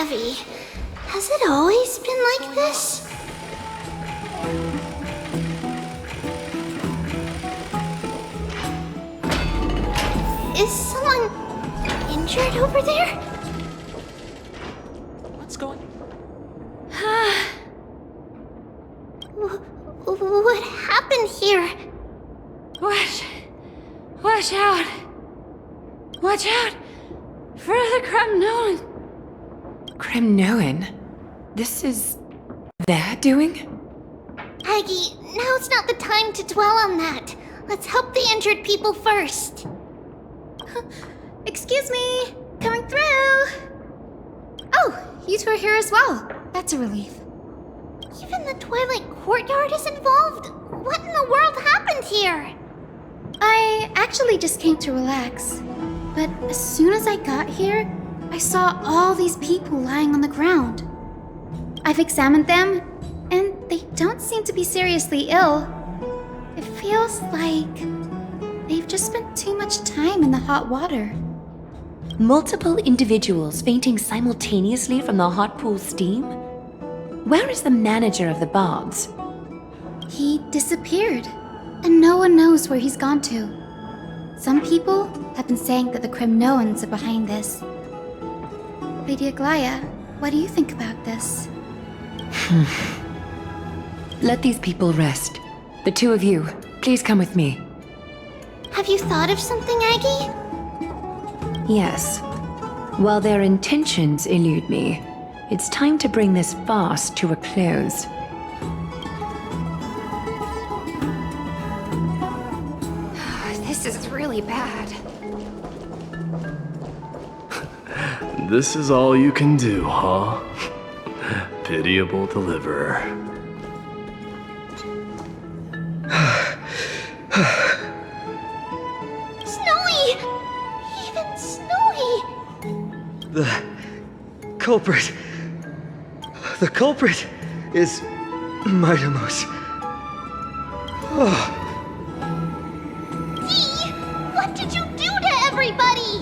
heavy. Has it always been like this? Is someone injured over there? What's going on? What happened here? Watch out! Watch out! For the Kremnoan! Kremnoan? This is their doing? Aggie, now's not the time to dwell on that. Let's help the injured people first. Excuse me! Coming through! Oh, you two are here as well. That's a relief. Even the Twilight Courtyard is involved? What in the world happened here? I actually just came to relax. But as soon as I got here, I saw all these people lying on the ground. I've examined them, and they don't seem to be seriously ill. It feels like they've just spent too much time in the hot water. Multiple individuals fainting simultaneously from the hot pool steam? Where is the manager of the Bobs? He disappeared, and no one knows where he's gone to. Some people have been saying that the Kremnoans are behind this. Lady Aglaea, what do you think about this? Let these people rest. The two of you, please come with me. Have you thought of something, Aggie? Yes. While their intentions elude me, it's time to bring this farce to a close. This is really bad. This is all you can do, huh? Pitiable deliverer. Snowy! Even Snowy! The culprit is Mydei. Oh. Dee! What did you do to everybody?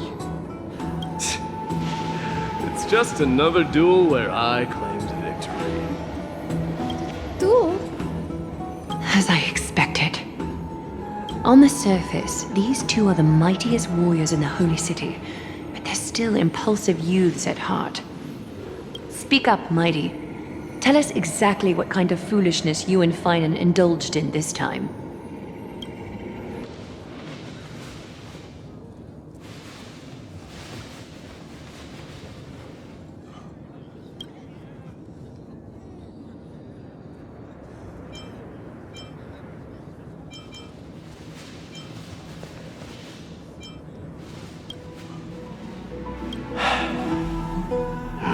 It's just another duel where I claimed victory. Duel? As I expected. On the surface, these two are the mightiest warriors in the Holy City, but they're still impulsive youths at heart. Speak up, Mydei. Tell us exactly what kind of foolishness you and Phainon indulged in this time.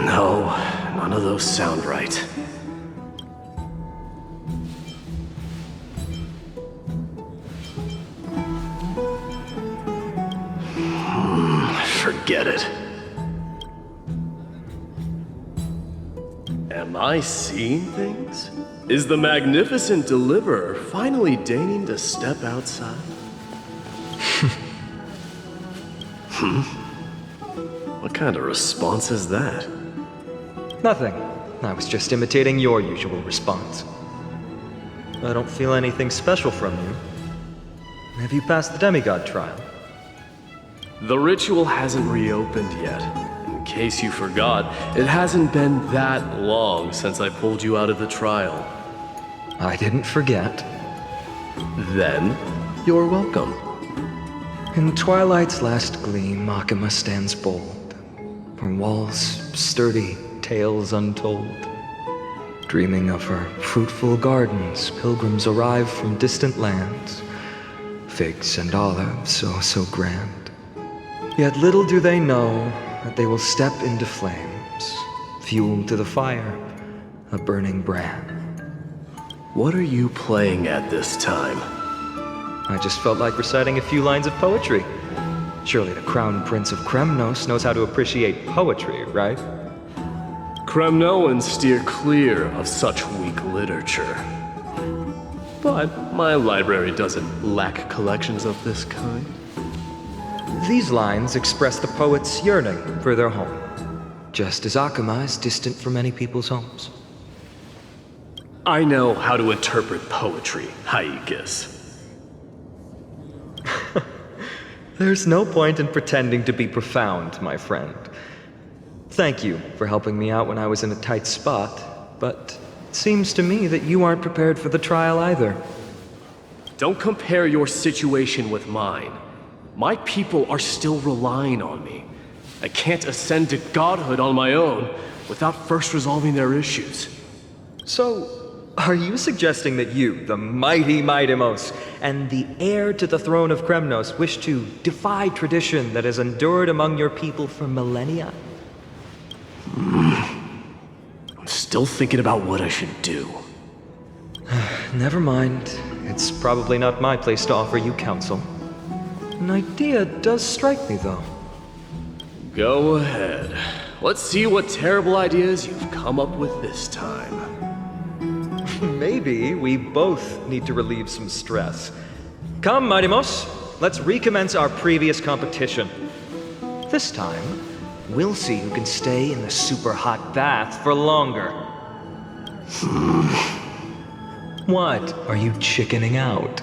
No, none of those sound right. Forget it. Am I seeing things? Is the magnificent deliverer finally deigning to step outside? What kind of response is that? Nothing. I was just imitating your usual response. I don't feel anything special from you. Have you passed the demigod trial? The ritual hasn't reopened yet. In case you forgot, it hasn't been that long since I pulled you out of the trial. I didn't forget. Then, you're welcome. In twilight's last gleam, Okhema stands bold. Her walls sturdy, tales untold. Dreaming of her fruitful gardens, pilgrims arrive from distant lands. Figs and olives, so grand. Yet little do they know that they will step into flames, fuel to the fire, a burning brand. What are you playing at this time? I just felt like reciting a few lines of poetry. Surely the Crown Prince of Kremnos knows how to appreciate poetry, right? Kremnoans steer clear of such weak literature. But my library doesn't lack collections of this kind. These lines express the poet's yearning for their home. just as Okhema is distant from many people's homes. I know how to interpret poetry, Hyacine. There's no point in pretending to be profound, my friend. Thank you for helping me out when I was in a tight spot, but it seems to me that you aren't prepared for the trial either. Don't compare your situation with mine. My people are still relying on me. I can't ascend to godhood on my own without first resolving their issues. So, are you suggesting that you, the mighty Mydei, and the heir to the throne of Kremnos, wish to defy tradition that has endured among your people for millennia? I'm still thinking about what I should do. Never mind. It's probably not my place to offer you counsel. An idea does strike me, though. Go ahead. Let's see what terrible ideas you've come up with this time. Maybe we both need to relieve some stress. Come, Mydei, let's recommence our previous competition. This time, we'll see who can stay in the super hot bath for longer. What? Are you chickening out?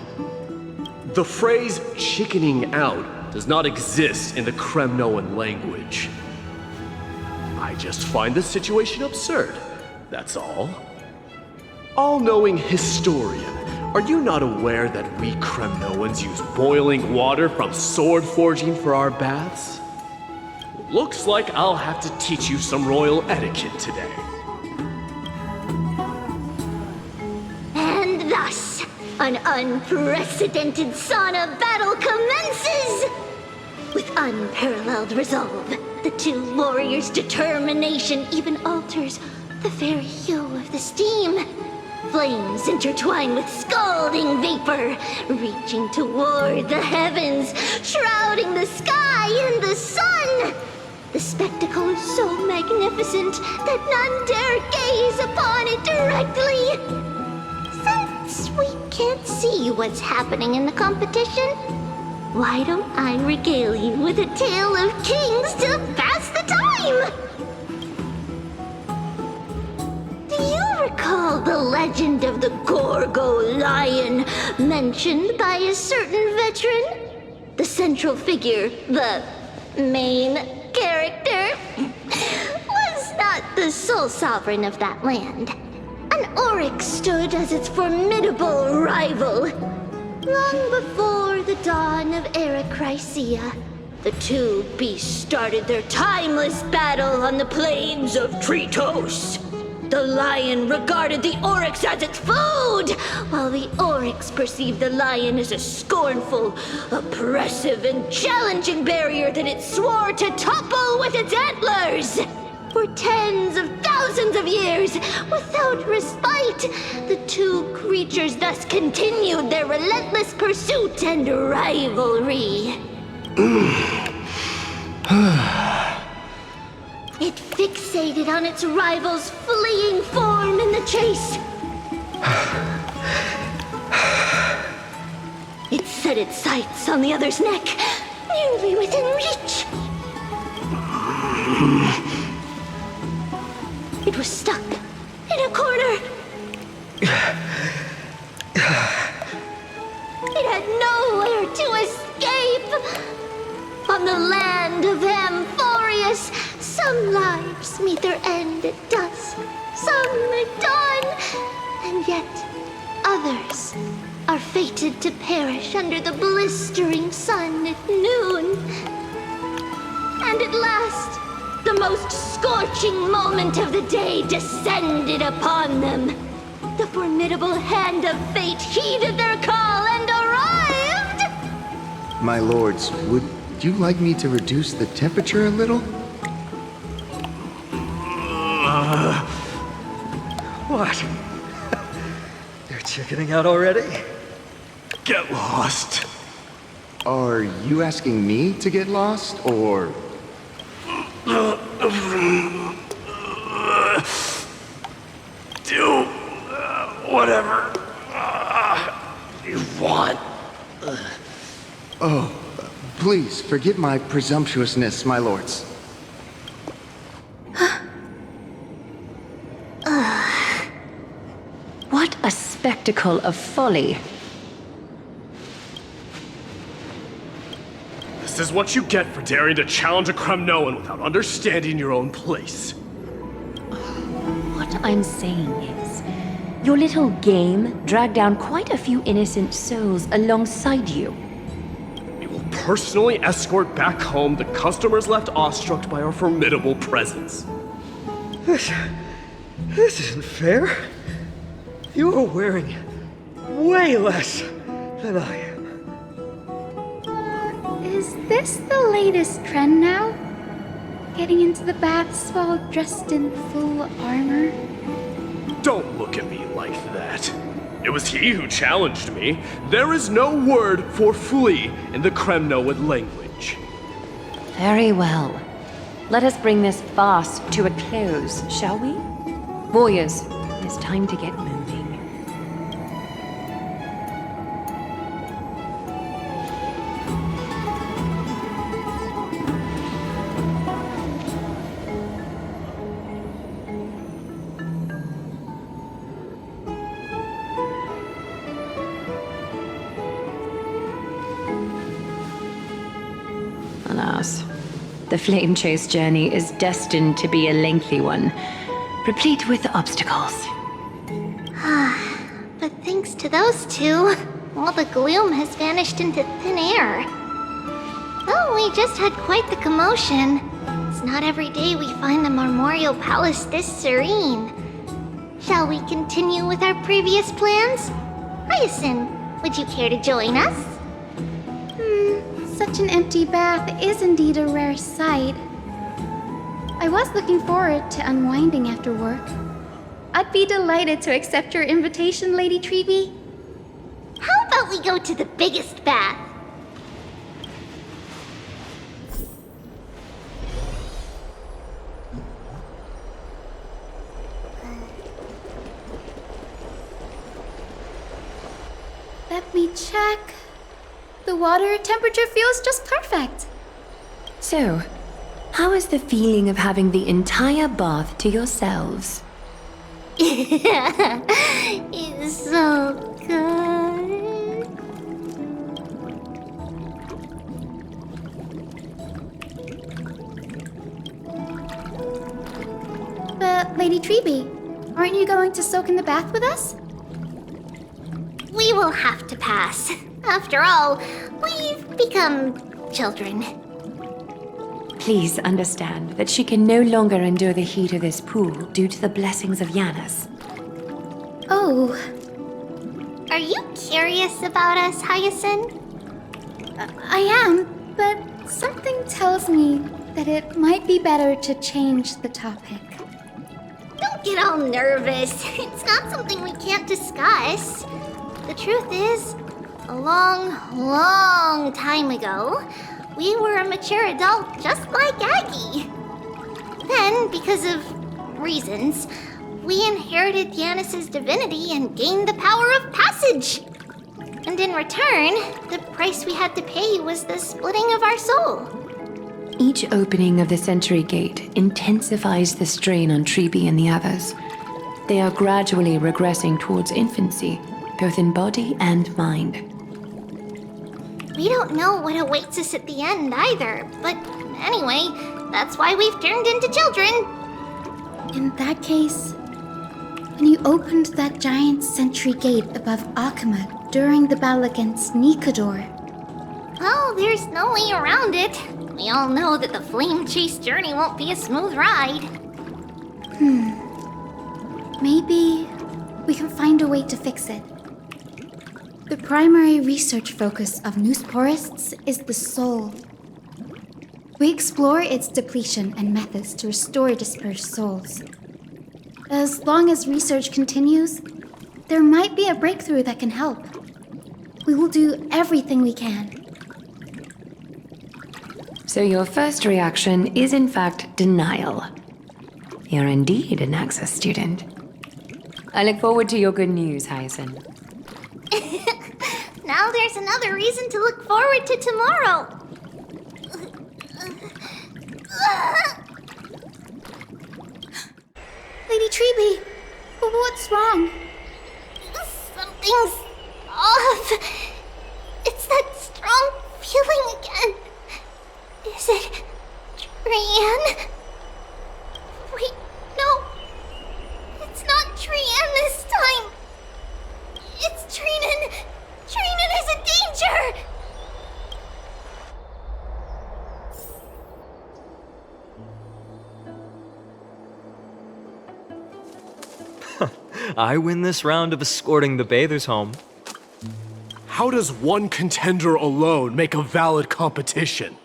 The phrase chickening out does not exist in the Kremnoan language. I just find the situation absurd, that's all. All-knowing historian, are you not aware that we Kremnoans use boiling water from sword forging for our baths? Looks like I'll have to teach you some royal etiquette today. And thus, an unprecedented sauna battle commences! With unparalleled resolve, the two warriors' determination even alters the very hue of the steam. Flames intertwine with scalding vapor, reaching toward the heavens, shrouding the sky and the sun. The spectacle is so magnificent that none dare gaze upon it directly. Since we can't see what's happening in the competition, why don't I regale you with a tale of kings to pass the time? Do you recall the legend of the Gorgo lion mentioned by a certain veteran? The central figure, the main character, was not the sole sovereign of that land. An oryx stood as its formidable rival. Long before the dawn of Era Chrysia, the two beasts started their timeless battle on the plains of Tritos. The lion regarded the oryx as its food, while the oryx perceived the lion as a scornful, oppressive, and challenging barrier that it swore to topple with its antlers. For tens of thousands of years, without respite, the two creatures thus continued their relentless pursuit and rivalry. It fixated on its rival's fleeing form in the chase. It set its sights on the other's neck, nearly within reach. It was stuck in a corner. It had nowhere to escape. On the land of Amphoreus, some lives meet their end at dusk, some at dawn, and yet others are fated to perish under the blistering sun at noon. And at last, the most scorching moment of the day descended upon them. The formidable hand of fate heeded their call and arrived! My lords, would you like me to reduce the temperature a little? What? You're chickening out already? Get lost. Are you asking me to get lost, or... Do whatever you want. Oh, please forgive my presumptuousness, my lords. spectacle of folly. This is what you get for daring to challenge a Kremnoan without understanding your own place. What I'm saying is, your little game dragged down quite a few innocent souls alongside you. We will personally escort back home the customers left awestruck by our formidable presence. This isn't fair. You are wearing way less than I am. Is this the latest trend now? Getting into the baths while dressed in full armor? Don't look at me like that. It was he who challenged me. There is no word for flee in the Kremnoan language. Very well. Let us bring this farce to a close, shall we? Warriors, it's time to get moving. Alas, the flame chase journey is destined to be a lengthy one, replete with obstacles. But thanks to those two, all the gloom has vanished into thin air. Well, we just had quite the commotion. It's not every day we find the Memorial Palace this serene. Shall we continue with our previous plans? Hyacine, would you care to join us? Such an empty bath is indeed a rare sight. I was looking forward to unwinding after work. I'd be delighted to accept your invitation, Lady Tribbie. How about we go to the biggest bath? Let me check. The water temperature feels just perfect. So, how is the feeling of having the entire bath to yourselves? It's so good. But, Lady Tribbie, aren't you going to soak in the bath with us? We will have to pass. After all, we've become children. Please understand that she can no longer endure the heat of this pool due to the blessings of Yanis. Oh, Are you curious about us, Hyacine? I am, but something tells me that it might be better to change the topic. Don't get all nervous. It's not something we can't discuss. The truth is, a long time ago, we were a mature adult just like Aggie. Then, because of reasons, we inherited Yanis's divinity and gained the power of passage. And in return, the price we had to pay was the splitting of our soul. Each opening of the Century Gate intensifies the strain on Tribbie and the others. They are gradually regressing towards infancy, both in body and mind. We don't know what awaits us at the end either, but anyway, that's why we've turned into children. In that case, when you opened that giant sentry gate above Okhema during the battle against Nikador, Well, there's no way around it. We all know that the flame chase journey won't be a smooth ride. maybe we can find a way to fix it. The primary research focus of Neusporists is the soul. We explore its depletion and methods to restore dispersed souls. As long as research continues, there might be a breakthrough that can help. We will do everything we can. So your first reaction is in fact denial. You're indeed an Anaxa student. I look forward to your good news, Hyacine. Now there's another reason to look forward to tomorrow. Lady Tribbie, what's wrong? So Something's off. It's that strong feeling again. Is it Trian? Wait, no. It's not Trian this time. It's Trinen. Trinen is in danger. I win this round of escorting the bathers home. How does one contender alone make a valid competition?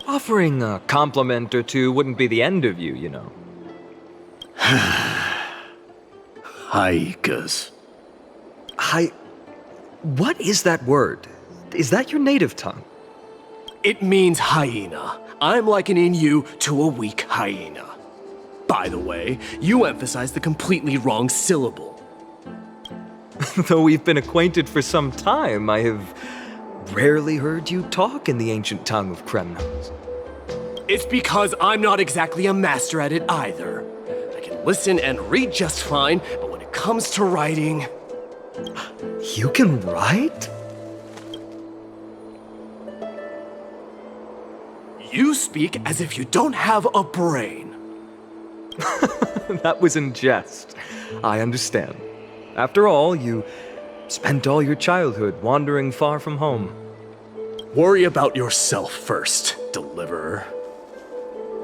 Offering a compliment or two wouldn't be the end of you, you know. Haikas. What is that word? Is that your native tongue? It means hyena. I'm likening you to a weak hyena. By the way, you emphasize the completely wrong syllable. Though we've been acquainted for some time, I have rarely heard you talk in the ancient tongue of Kremnos. It's because I'm not exactly a master at it either. I can listen and read just fine, but when it comes to writing... You can write? You speak as if you don't have a brain. That was in jest. I understand. After all, you spent all your childhood wandering far from home. Worry about yourself first, Deliverer.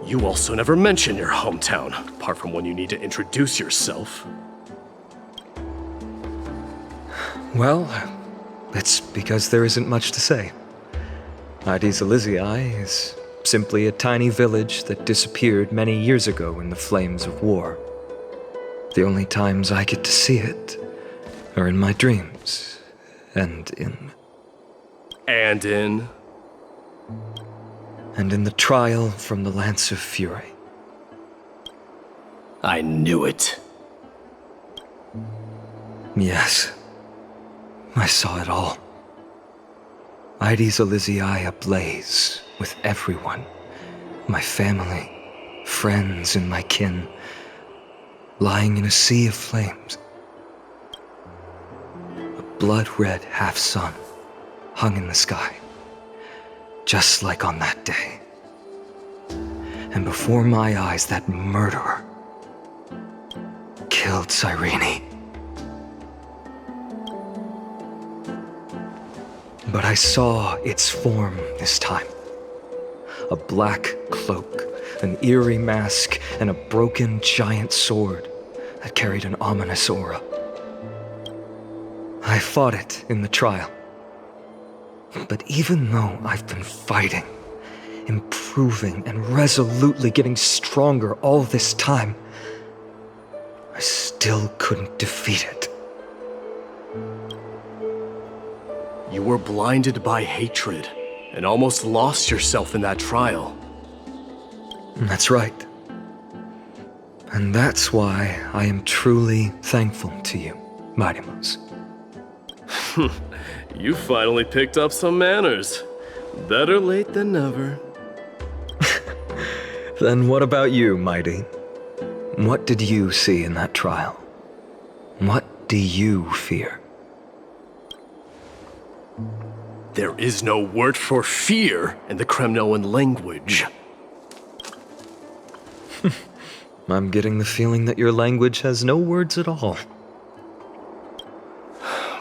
You also never mention your hometown, apart from when you need to introduce yourself. Well, it's because there isn't much to say. Mydei's Elysiae is simply a tiny village that disappeared many years ago in the flames of war. The only times I get to see it are in my dreams, and in the trial from the Lance of Fury. I knew it. Yes, I saw it all. Mydei's Elysiae ablaze with everyone. My family, friends, and my kin, lying in a sea of flames. A blood-red half-sun hung in the sky, just like on that day. And before my eyes, that murderer killed Cyrene. But I saw its form this time. A black cloak, an eerie mask, and a broken giant sword that carried an ominous aura. I fought it in the trial. But even though I've been fighting, improving, and resolutely getting stronger all this time, I still couldn't defeat it. You were blinded by hatred and almost lost yourself in that trial. That's right. And that's why I am truly thankful to you, Mydei. You finally picked up some manners. Better late than never. Then what about you, Mydei? What did you see in that trial? What do you fear? There is no word for fear in the Kremnoan language. I'm getting the feeling that your language has no words at all.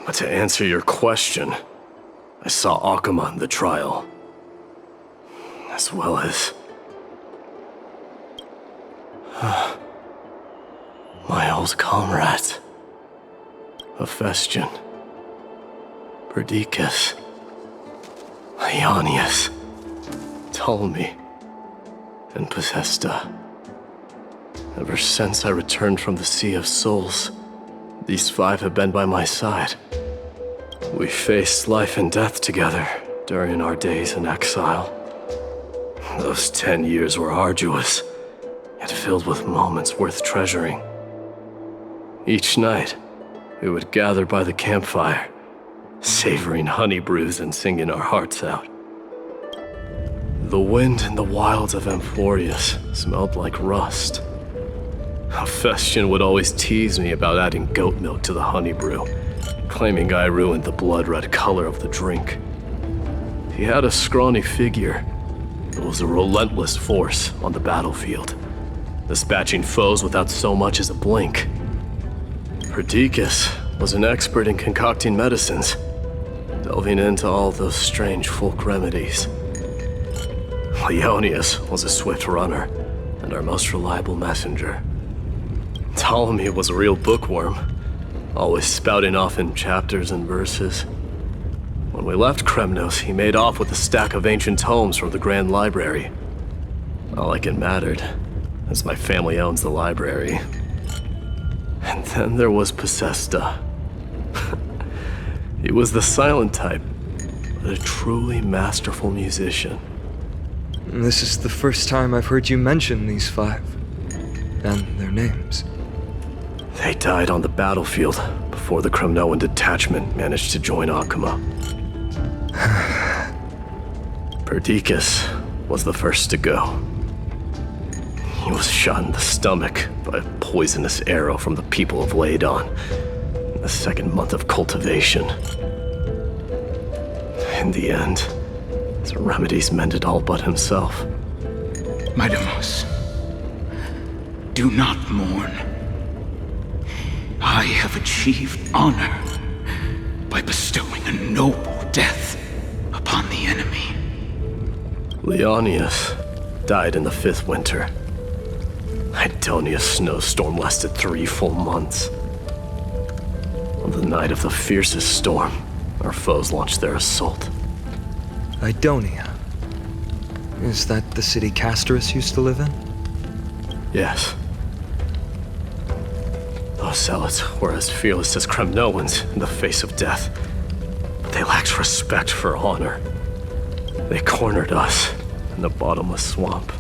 But to answer your question, I saw Okhema in the trial. As well as... my old comrades. Hephaestion. Perdiccas. Ionius. Ptolemy. And Possesta. Ever since I returned from the Sea of Souls, these five have been by my side. We faced life and death together during our days in exile. Those 10 years were arduous, yet filled with moments worth treasuring. Each night, we would gather by the campfire, savoring honey brews and singing our hearts out. The wind in the wilds of Amphoreus smelled like rust. Hephaestion would always tease me about adding goat milk to the honey brew, claiming I ruined the blood-red color of the drink. He had a scrawny figure, but was a relentless force on the battlefield, dispatching foes without so much as a blink. Perdiccas was an expert in concocting medicines, delving into all those strange folk remedies. Leonius was a swift runner, and our most reliable messenger. Ptolemy was a real bookworm, always spouting off in chapters and verses. When we left Kremnos, he made off with a stack of ancient tomes from the Grand Library. Not like it mattered, as my family owns the library. And then there was Possesta. He was the silent type, but a truly masterful musician. This is the first time I've heard you mention these 5, and their names. They died on the battlefield before the Kremnoan detachment managed to join Okhema. Perdiccas was the first to go. He was shot in the stomach by a poisonous arrow from the people of Laidon in the 2nd month of cultivation. In the end, his remedies mended all but himself. Mydei, do not mourn. I have achieved honor by bestowing a noble death upon the enemy. Leonius died in the 5th winter. Idonia's snowstorm lasted 3 full months. On the night of the fiercest storm, our foes launched their assault. Idonia. Is that the city Castorice used to live in? Yes. Those zealots were as fearless as Kremnoans in the face of death. But they lacked respect for honor. They cornered us in the bottomless swamp.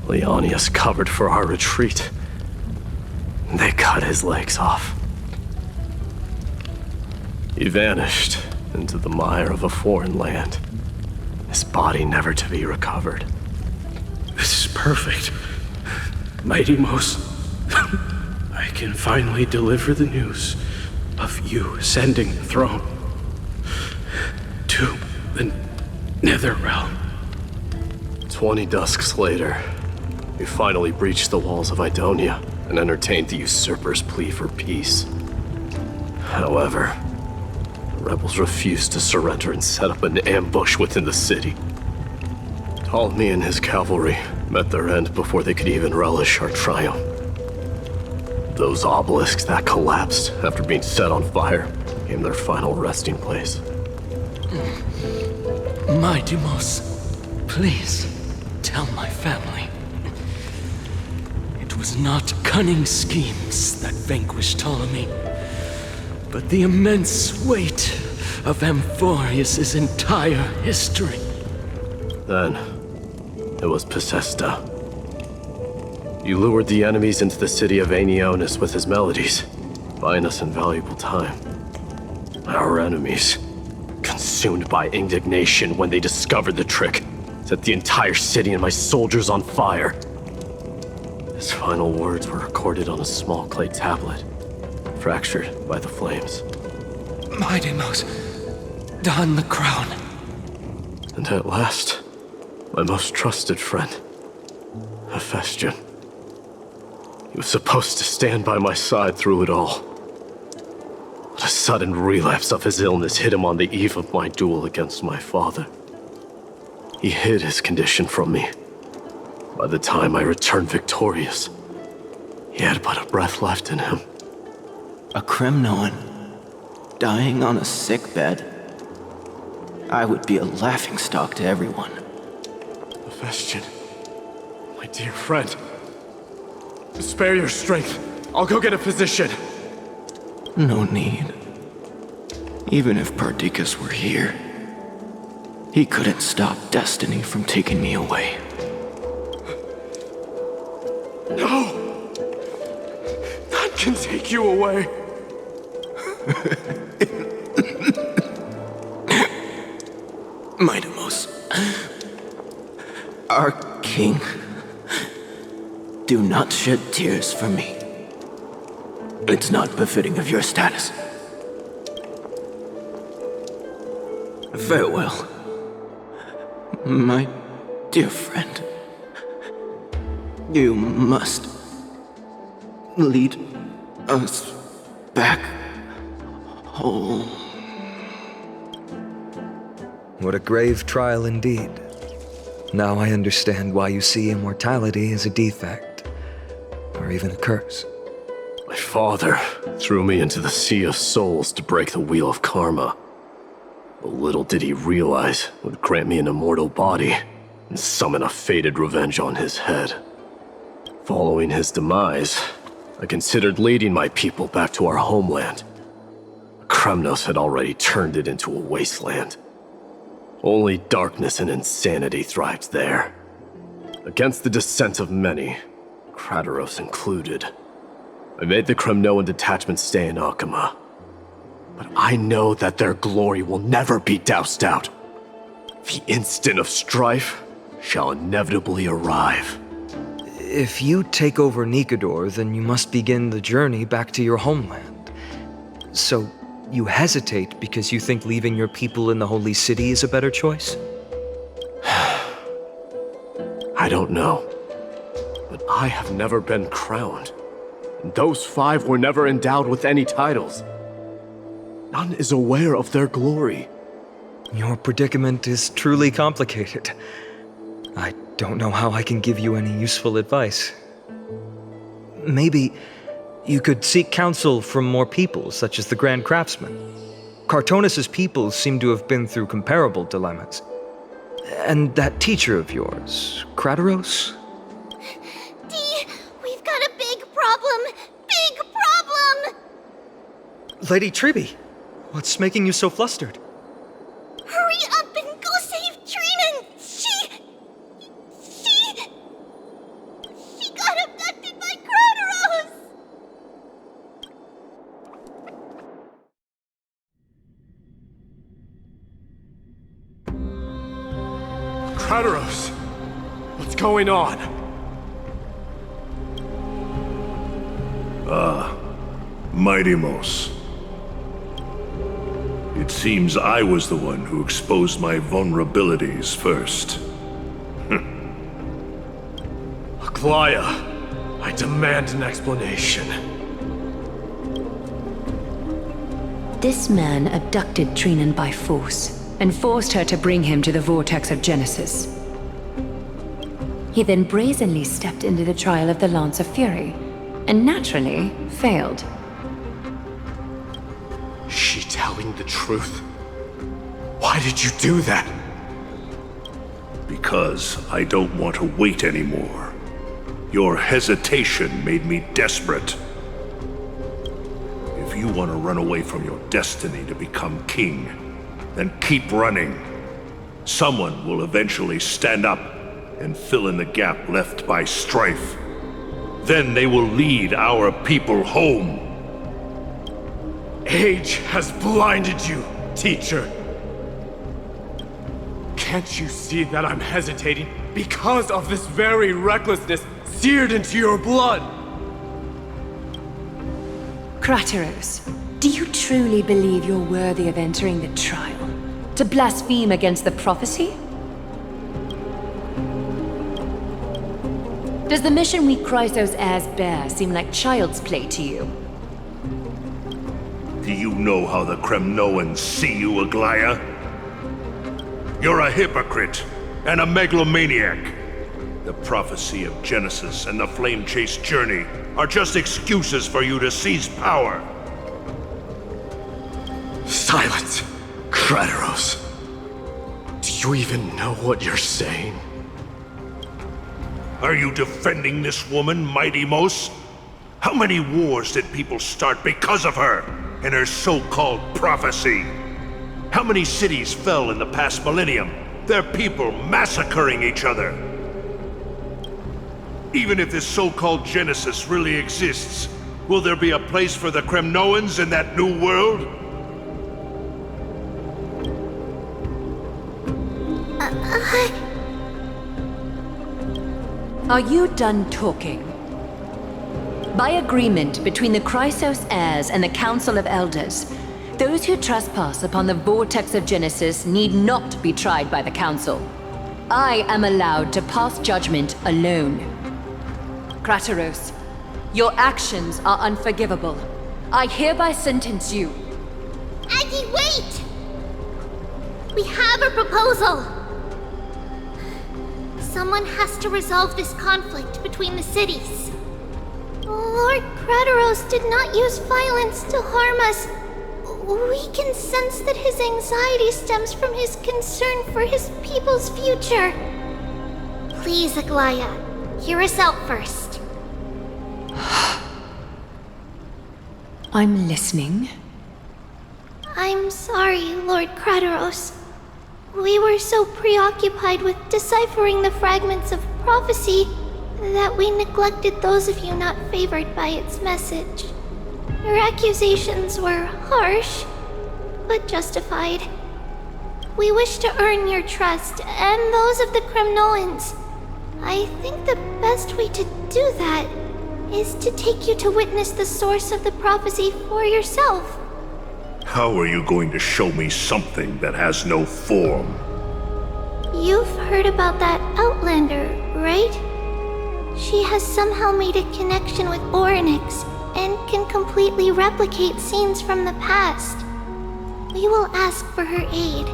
Leonius covered for our retreat. They cut his legs off. He vanished into the mire of a foreign land, his body never to be recovered. This is perfect. Mydei, I can finally deliver the news of you ascending the throne to the Nether Realm. 20 dusks later, we finally breached the walls of Idonia and entertained the usurper's plea for peace. However, the rebels refused to surrender and set up an ambush within the city. Ptolemy and his cavalry met their end before they could even relish our triumph. Those obelisks that collapsed after being set on fire became their final resting place. Mydei, please tell my family. It was not cunning schemes that vanquished Ptolemy, but the immense weight of Amphoreus' entire history. Then, it was Possesta. You lured the enemies into the city of Aenionis with his melodies, buying us invaluable time. Our enemies, consumed by indignation when they discovered the trick, set the entire city and my soldiers on fire. His final words were recorded on a small clay tablet, fractured by the flames. Mydei, don the crown. And at last, my most trusted friend, Hephaestion. He was supposed to stand by my side through it all. But a sudden relapse of his illness hit him on the eve of my duel against my father. He hid his condition from me. By the time I returned victorious, he had but a breath left in him. A Kremnoan dying on a sickbed. I would be a laughingstock to everyone. Hephaestion, my dear friend. Spare your strength. I'll go get a physician. No need. Even if Perdiccas were here, he couldn't stop destiny from taking me away. No! None can take you away. Mydei, our king, do not shed tears for me. It's not befitting of your status. Farewell, my dear friend. You must lead us back home. What a grave trial indeed. Now I understand why you see immortality as a defect, or even a curse. My father threw me into the sea of souls to break the wheel of karma. But little did he realize it would grant me an immortal body and summon a fated revenge on his head. Following his demise, I considered leading my people back to our homeland. Kremnos had already turned it into a wasteland. Only darkness and insanity thrived there. Against the dissent of many, Krateros included, I made the Kremnoan detachment stay in Okhema. But I know that their glory will never be doused out. The instant of strife shall inevitably arrive. If you take over Nikedor, then you must begin the journey back to your homeland. So, you hesitate because you think leaving your people in the Holy City is a better choice? I don't know. But I have never been crowned. And those 5 were never endowed with any titles. None is aware of their glory. Your predicament is truly complicated. I don't know how I can give you any useful advice. Maybe you could seek counsel from more people, such as the Grand Craftsman. Cartonis' people seem to have been through comparable dilemmas. And that teacher of yours, Krateros? Dee, we've got a big problem! Big problem! Lady Tribbie, what's making you so flustered? Hurry up and go save Cyrene! She got abducted by Krateros! Krateros! What's going on? Mydei. It seems I was the one who exposed my vulnerabilities first. Aglaea, I demand an explanation. This man abducted Cyrene by force and forced her to bring him to the vortex of Genesis. He then brazenly stepped into the trial of the Lance of Fury, and naturally failed. Is she telling the truth? Why did you do that? Because I don't want to wait anymore. Your hesitation made me desperate. If you want to run away from your destiny to become king, then keep running. Someone will eventually stand up and fill in the gap left by strife. Then they will lead our people home. Age has blinded you, teacher. Can't you see that I'm hesitating because of this very recklessness seared into your blood? Krateros, do you truly believe you're worthy of entering the trial? To blaspheme against the prophecy? Does the mission we Chrysos heirs bear seem like child's play to you? Do you know how the Kremnoans see you, Aglaea? You're a hypocrite and a megalomaniac. The prophecy of Genesis and the Flame Chase journey are just excuses for you to seize power. Silence, Krateros. Do you even know what you're saying? Are you defending this woman, Mydei? How many wars did people start because of her and her so-called prophecy? How many cities fell in the past millennium, their people massacring each other? Even if this so-called Genesis really exists, will there be a place for the Kremnoans in that new world? Are you done talking? By agreement between the Chrysos heirs and the Council of Elders, those who trespass upon the Vortex of Genesis need not be tried by the Council. I am allowed to pass judgment alone. Krateros, your actions are unforgivable. I hereby sentence you. Aggie, wait! We have a proposal! Someone has to resolve this conflict between the cities. Lord Krateros did not use violence to harm us. We can sense that his anxiety stems from his concern for his people's future. Please, Aglaea, hear us out first. I'm listening. I'm sorry, Lord Krateros. We were so preoccupied with deciphering the fragments of prophecy that we neglected those of you not favored by its message. Your accusations were harsh, but justified. We wish to earn your trust and those of the Kremnoans. I think the best way to do that is to take you to witness the source of the prophecy for yourself. How are you going to show me something that has no form? You've heard about that Outlander, right? She has somehow made a connection with Orynyx and can completely replicate scenes from the past. We will ask for her aid.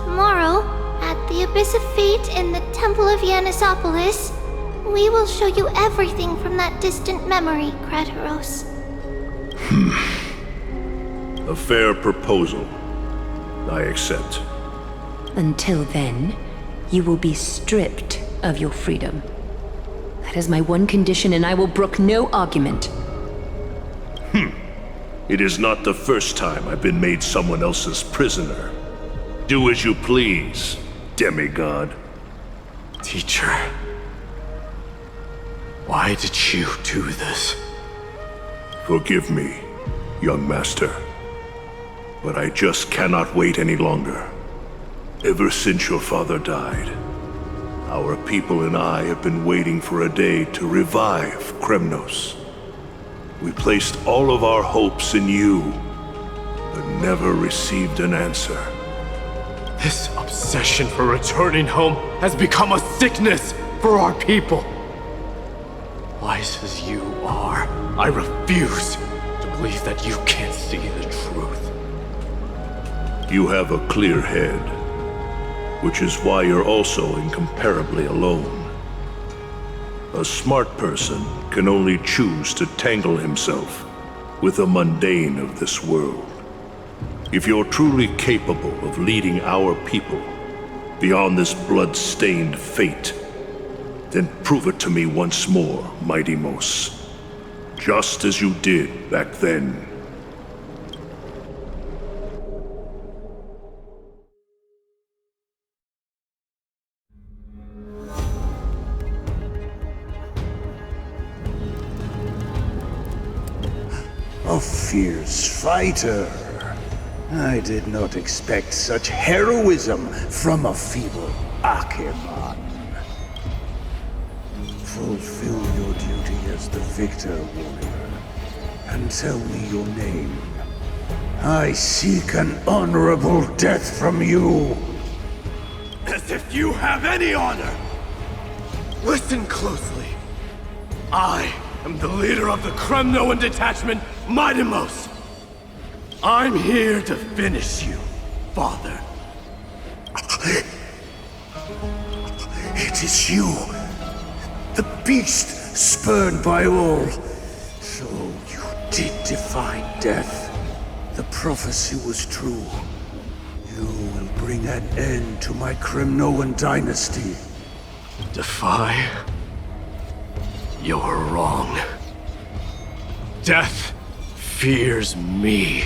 Tomorrow, at the Abyss of Fate in the Temple of Yanisopolis, we will show you everything from that distant memory, Krateros. A fair proposal. I accept. Until then, you will be stripped of your freedom. That is my one condition, and I will brook no argument. It is not the first time I've been made someone else's prisoner. Do as you please, demigod. Teacher, why did you do this? Forgive me, young master. But I just cannot wait any longer. Ever since your father died, our people and I have been waiting for a day to revive Kremnos. We placed all of our hopes in you, but never received an answer. This obsession for returning home has become a sickness for our people. Wise as you are, I refuse to believe that you can't see the truth. You have a clear head, which is why you're also incomparably alone. A smart person can only choose to tangle himself with the mundane of this world. If you're truly capable of leading our people beyond this blood-stained fate, then prove it to me once more, Mydei, just as you did back then. A fierce fighter. I did not expect such heroism from a feeble Okhema. Fulfill your duty as the victor, warrior, and tell me your name. I seek an honorable death from you. As if you have any honor! Listen closely. I am the leader of the Kremnoan detachment, Mydei. I'm here to finish you, father. It is you, the beast spurned by all. So you did defy death. The prophecy was true. You will bring an end to my Kremnoan dynasty. Defy? You're wrong. Death fears me.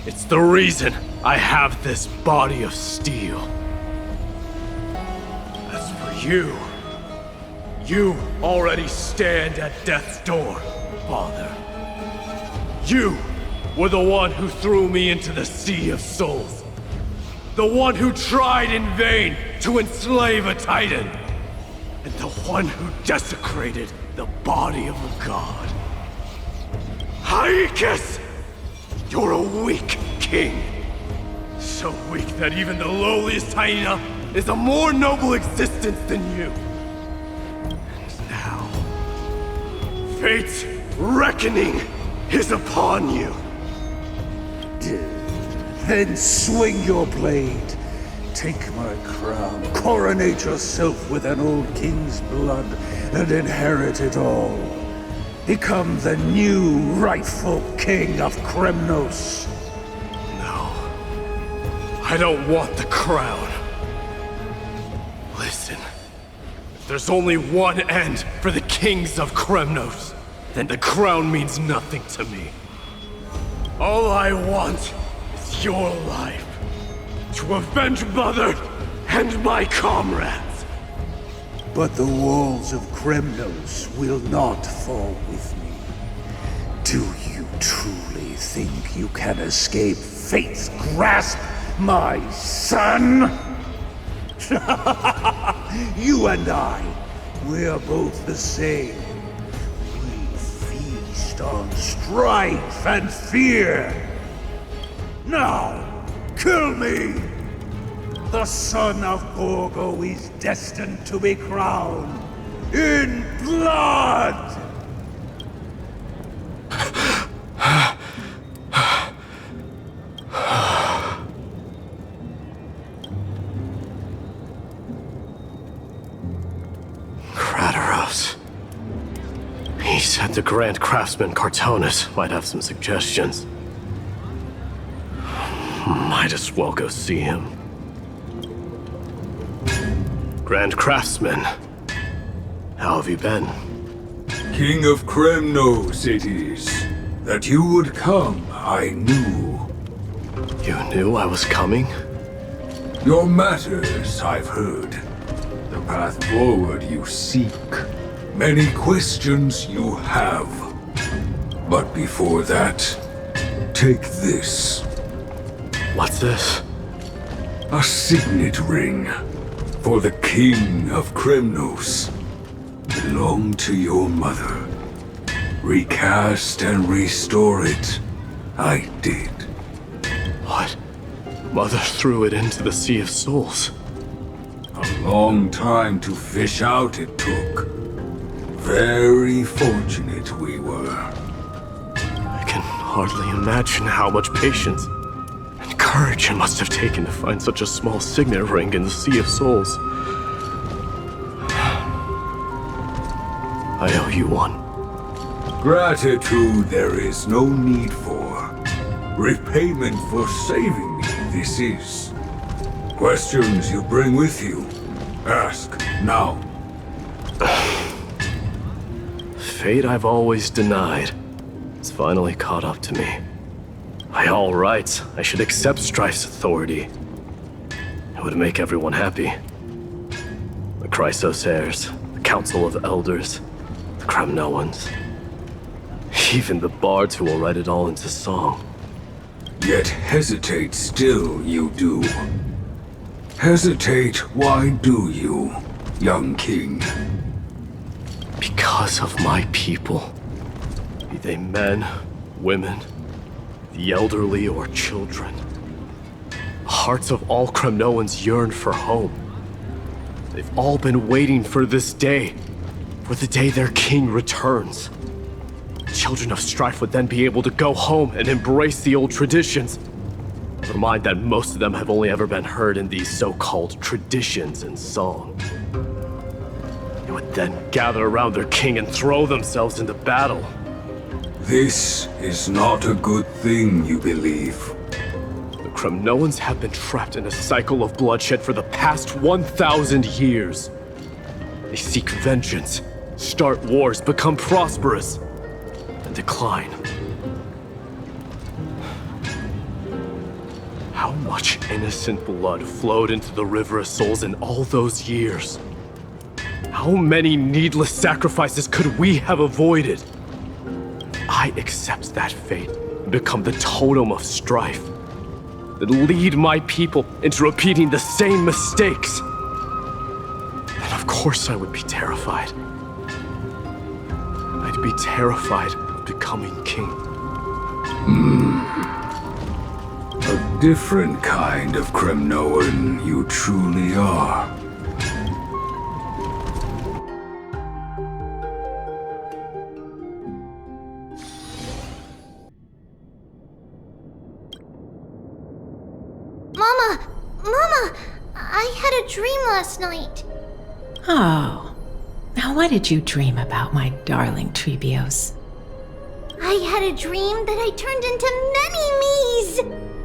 It's the reason I have this body of steel. As for you, you already stand at death's door, father. You were the one who threw me into the Sea of Souls. The one who tried in vain to enslave a Titan. And the one who desecrated the body of a god. Hyacine! You're a weak king. So weak that even the lowliest hyena is a more noble existence than you. And now, fate's reckoning is upon you. Then swing your blade. Take my crown. Coronate yourself with an old king's blood and inherit it all. Become the new rightful king of Kremnos. No. I don't want the crown. Listen. If there's only one end for the kings of Kremnos, then the crown means nothing to me. All I want is your life. To avenge Mother and my comrades. But the walls of Kremnos will not fall with me. Do you truly think you can escape fate's grasp, my son? You and I, we're both the same. We feast on strife and fear. Now, kill me! The son of Gorgo is destined to be crowned in blood! Krateros. He said the Grand Craftsman Cartonus might have some suggestions. Might as well go see him. Grand Craftsman, how have you been? King of Kremnos it is. That you would come, I knew. You knew I was coming? Your matters, I've heard. The path forward you seek. Many questions you have. But before that, take this. What's this? A signet ring. For the King of Kremnos. Belonged to your mother. Recast and restore it. I did. What? Mother threw it into the Sea of Souls. A long time to fish out it took. Very fortunate we were. I can hardly imagine how much patience and courage it must have taken to find such a small signet ring in the Sea of Souls. I owe you one. Gratitude there is no need for. Repayment for saving me, this is. Questions you bring with you? Ask now. Fate I've always denied. It's finally caught up to me. By all rights, I should accept Strife's authority. It would make everyone happy. The Chrysos heirs, the Council of Elders, the Kremnoans. Even the bards who will write it all into song. Yet hesitate still you do. Hesitate, why do you, young king? Because of my people. Be they men, women, the elderly or children. The hearts of all Kremnoans yearn for home. They've all been waiting for this day. For the day their king returns. Children of Strife would then be able to go home and embrace the old traditions. Never mind that most of them have only ever been heard in these so-called traditions and song. They would then gather around their king and throw themselves into battle. This is not a good thing, you believe. The Kremnoans have been trapped in a cycle of bloodshed for the past 1,000 years. They seek vengeance, start wars, become prosperous, and decline. How much innocent blood flowed into the River of Souls in all those years? How many needless sacrifices could we have avoided? I accept that fate and become the totem of strife that lead my people into repeating the same mistakes. Then of course I would be terrified. I'd be terrified of becoming king. A different kind of Kremnoan you truly are. Mama, I had a dream last night. Oh. Now what did you dream about, my darling Tribbios? I had a dream that I turned into many me's.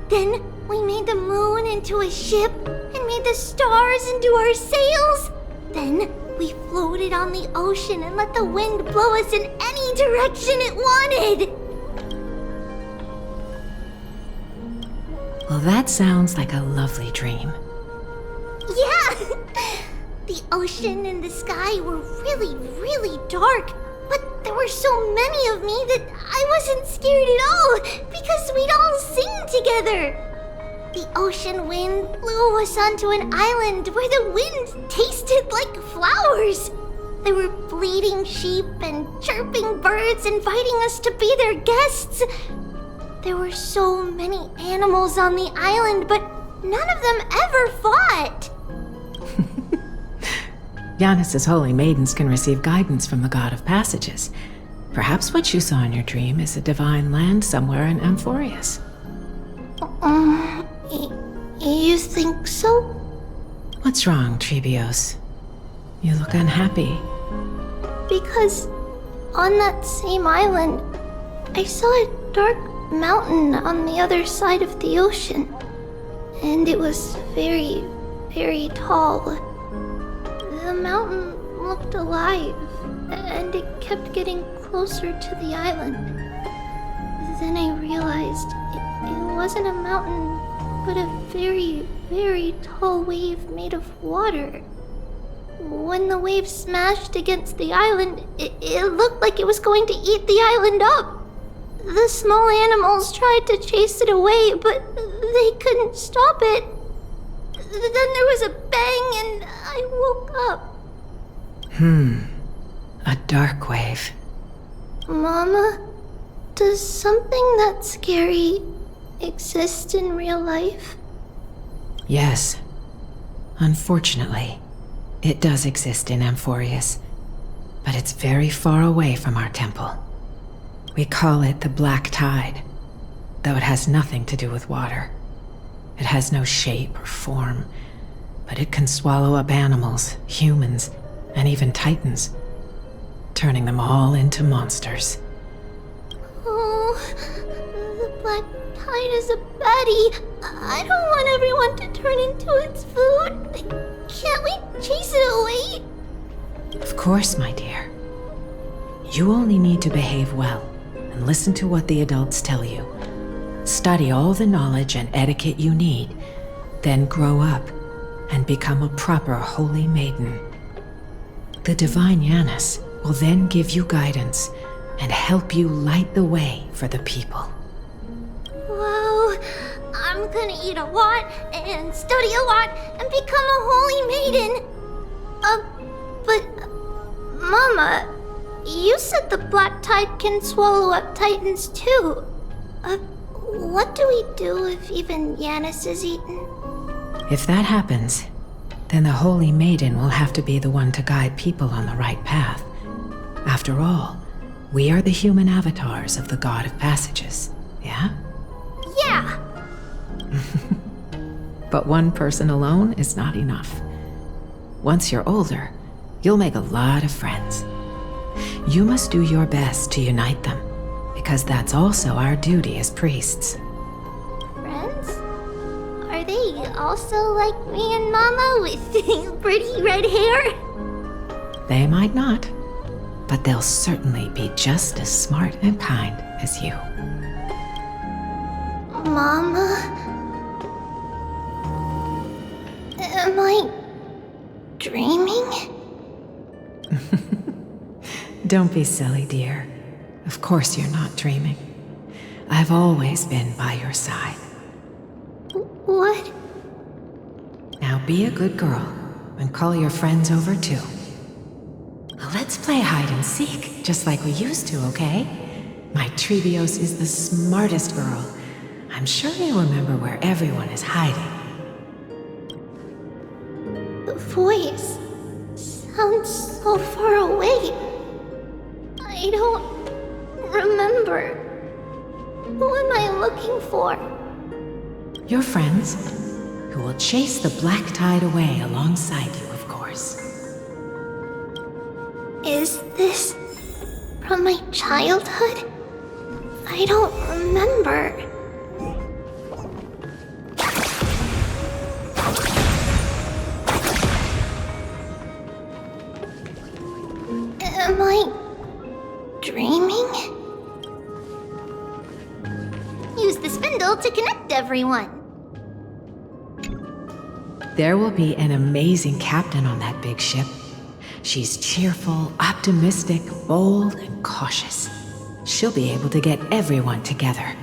Then we made the moon into a ship and made the stars into our sails. Then we floated on the ocean and let the wind blow us in any direction it wanted. Well, that sounds like a lovely dream. Yeah! The ocean and the sky were really, really dark, but there were so many of me that I wasn't scared at all because we'd all sing together. The ocean wind blew us onto an island where the wind tasted like flowers. There were bleating sheep and chirping birds inviting us to be their guests. There were so many animals on the island, but none of them ever fought. Yanis's holy maidens can receive guidance from the god of passages. Perhaps what you saw in your dream is a divine land somewhere in Amphoreus. You think so? What's wrong, Tribbios? You look unhappy. Because on that same island, I saw a dark mountain on the other side of the ocean. And it was very, very tall. The mountain looked alive, and it kept getting closer to the island. Then I realized it wasn't a mountain, but a very, very tall wave made of water. When the wave smashed against the island, it looked like it was going to eat the island up. The small animals tried to chase it away, but they couldn't stop it. Then there was a bang and I woke up. A dark wave. Mama, does something that scary exist in real life? Yes. Unfortunately, it does exist in Amphoreus, but it's very far away from our temple. We call it the Black Tide, though it has nothing to do with water. It has no shape or form, but it can swallow up animals, humans, and even titans, turning them all into monsters. Oh, the Black Tide is a baddie. I don't want everyone to turn into its food. Can't we chase it away? Of course, my dear. You only need to behave well and listen to what the adults tell you. Study all the knowledge and etiquette you need, then grow up and become a proper holy maiden. The divine Yanis will then give you guidance and help you light the way for the people. Wow, I'm gonna eat a lot and study a lot and become a holy maiden. But Mama, you said the Black Tide can swallow up titans too. What do we do if even Yanis is eaten? If that happens, then the Holy Maiden will have to be the one to guide people on the right path. After all, we are the human avatars of the God of Passages, yeah? Yeah! But one person alone is not enough. Once you're older, you'll make a lot of friends. You must do your best to unite them, because that's also our duty as priests. Friends? Are they also like me and Mama with pretty red hair? They might not, but they'll certainly be just as smart and kind as you. Mama? Am I dreaming? Don't be silly, dear. Of course you're not dreaming. I've always been by your side. What? Now be a good girl and call your friends over too. let's play hide and seek, just like we used to, okay? My Tribbios is the smartest girl. I'm sure you remember where everyone is hiding. The voice sounds so far away. I don't remember. Who am I looking for? Your friends, who will chase the black tide away alongside you, of course. Is this from my childhood? I don't remember. Am I dreaming? Use the spindle to connect everyone. There will be an amazing captain on that big ship. She's cheerful, optimistic, bold, and cautious. She'll be able to get everyone together.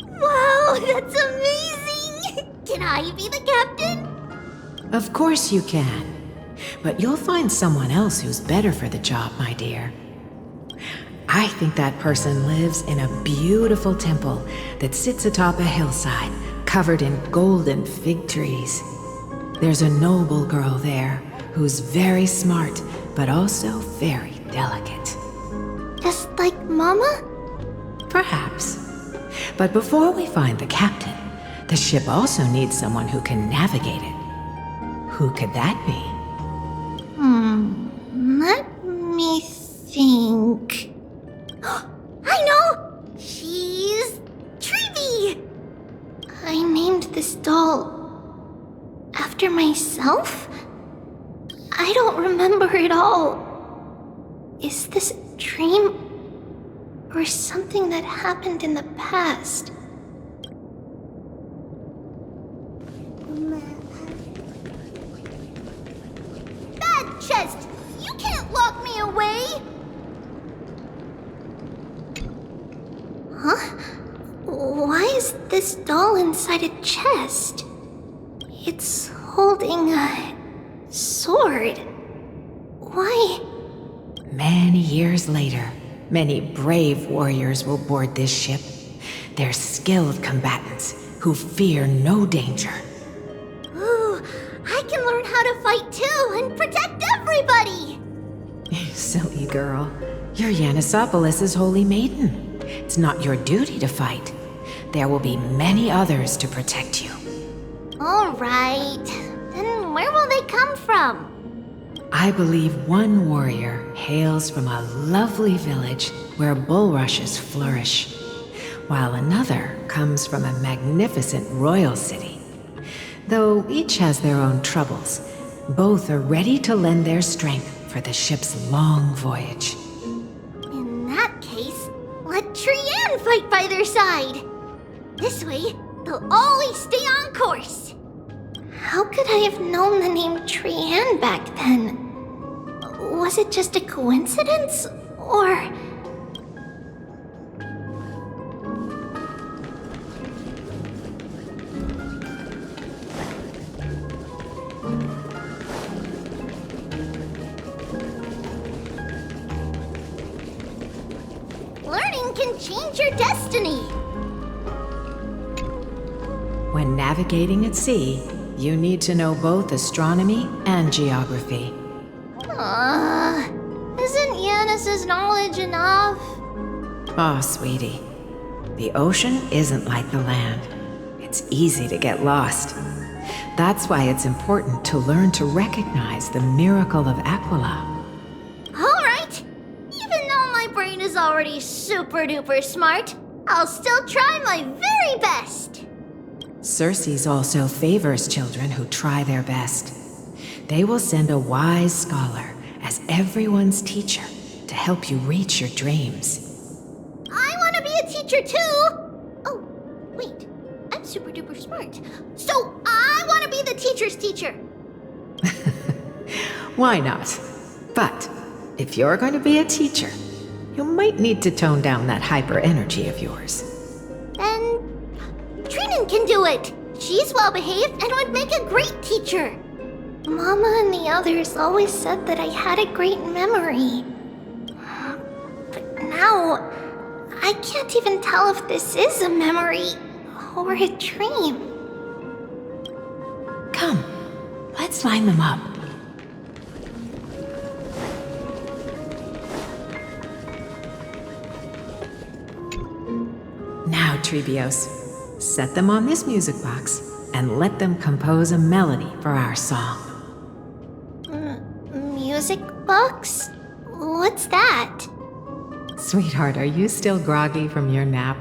Wow, that's amazing! Can I be the captain? Of course you can. But you'll find someone else who's better for the job, my dear. I think that person lives in a beautiful temple that sits atop a hillside covered in golden fig trees. There's a noble girl there who's very smart, but also very delicate. Just like Mama? Perhaps. But before we find the captain, the ship also needs someone who can navigate it. Who could that be? Let me think. I know! She's Tribbie! I named this doll after myself? I don't remember it all. Is this a dream or something that happened in the past? Bad chest! You can't lock me away! Huh? Why is this doll inside a chest? It's holding a sword. Why? Many years later, many brave warriors will board this ship. They're skilled combatants who fear no danger. Ooh, I can learn how to fight too and protect everybody! Silly girl. You're Yanisopoulos' holy maiden. It's not your duty to fight. There will be many others to protect you. All right. Then where will they come from? I believe one warrior hails from a lovely village where bulrushes flourish, while another comes from a magnificent royal city. Though each has their own troubles, both are ready to lend their strength for the ship's long voyage. In that case, let Trianne fight by their side. This way, they'll always stay on course. How could I have known the name Trianne back then? Was it just a coincidence, or... Learning can change your destiny. When navigating at sea, you need to know both astronomy and geography. Isn't Yanis's knowledge enough? Oh, sweetie. The ocean isn't like the land. It's easy to get lost. That's why it's important to learn to recognize the miracle of Aglaea. All right. Even though my brain is already super duper smart, I'll still try my very best. Circes also favors children who try their best. They will send a wise scholar as everyone's teacher to help you reach your dreams. I want to be a teacher too! Oh, wait. I'm super duper smart. So I want to be the teacher's teacher. Why not? But if you're going to be a teacher, you might need to tone down that hyper energy of yours. Then Trinan can do it. She's well behaved and would make a great teacher. Mama and the others always said that I had a great memory. But now, I can't even tell if this is a memory or a dream. Come, let's line them up. Now, Tribbios, set them on this music box and let them compose a melody for our song. Music box? What's that? Sweetheart, are you still groggy from your nap?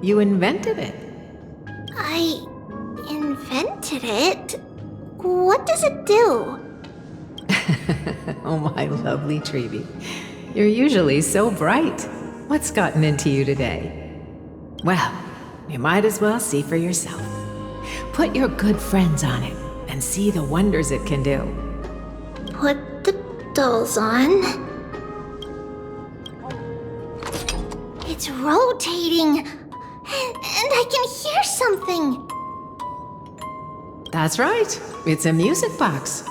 You invented it. I invented it? What does it do? Oh, my lovely Tribbie. You're usually so bright. What's gotten into you today? Well, you might as well see for yourself. Put your good friends on it and see the wonders it can do. Put the dolls on. It's rotating, and I can hear something. That's right. It's a music box.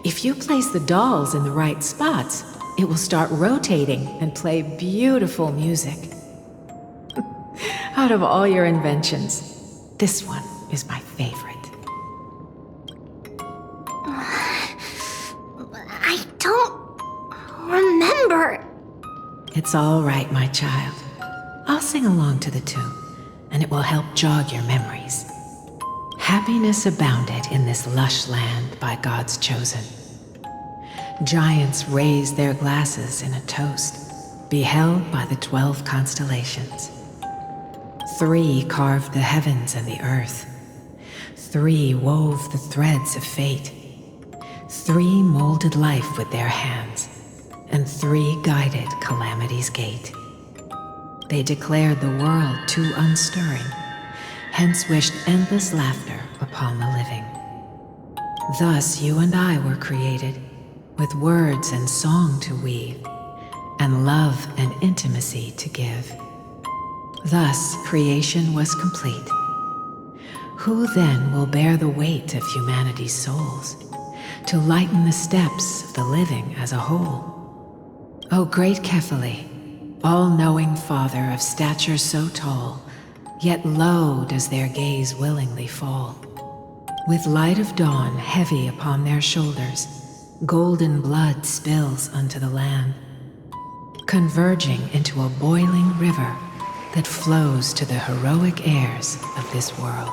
If you place the dolls in the right spots, it will start rotating and play beautiful music. Out of all your inventions, this one is my favorite. I don't remember. It's all right, my child. I'll sing along to the tune, and it will help jog your memories. Happiness abounded in this lush land by God's chosen. Giants raised their glasses in a toast, beheld by the 12 constellations. 3 carved the heavens and the earth. 3 wove the threads of fate. 3 molded life with their hands, and 3 guided calamity's gate. They declared the world too unstirring, hence wished endless laughter upon the living. Thus you and I were created, with words and song to weave, and love and intimacy to give. Thus creation was complete. Who then will bear the weight of humanity's souls, to lighten the steps of the living as a whole? O great Kephale, all-knowing Father of stature so tall, yet low does their gaze willingly fall. With light of dawn heavy upon their shoulders, golden blood spills unto the land, converging into a boiling river that flows to the heroic heirs of this world.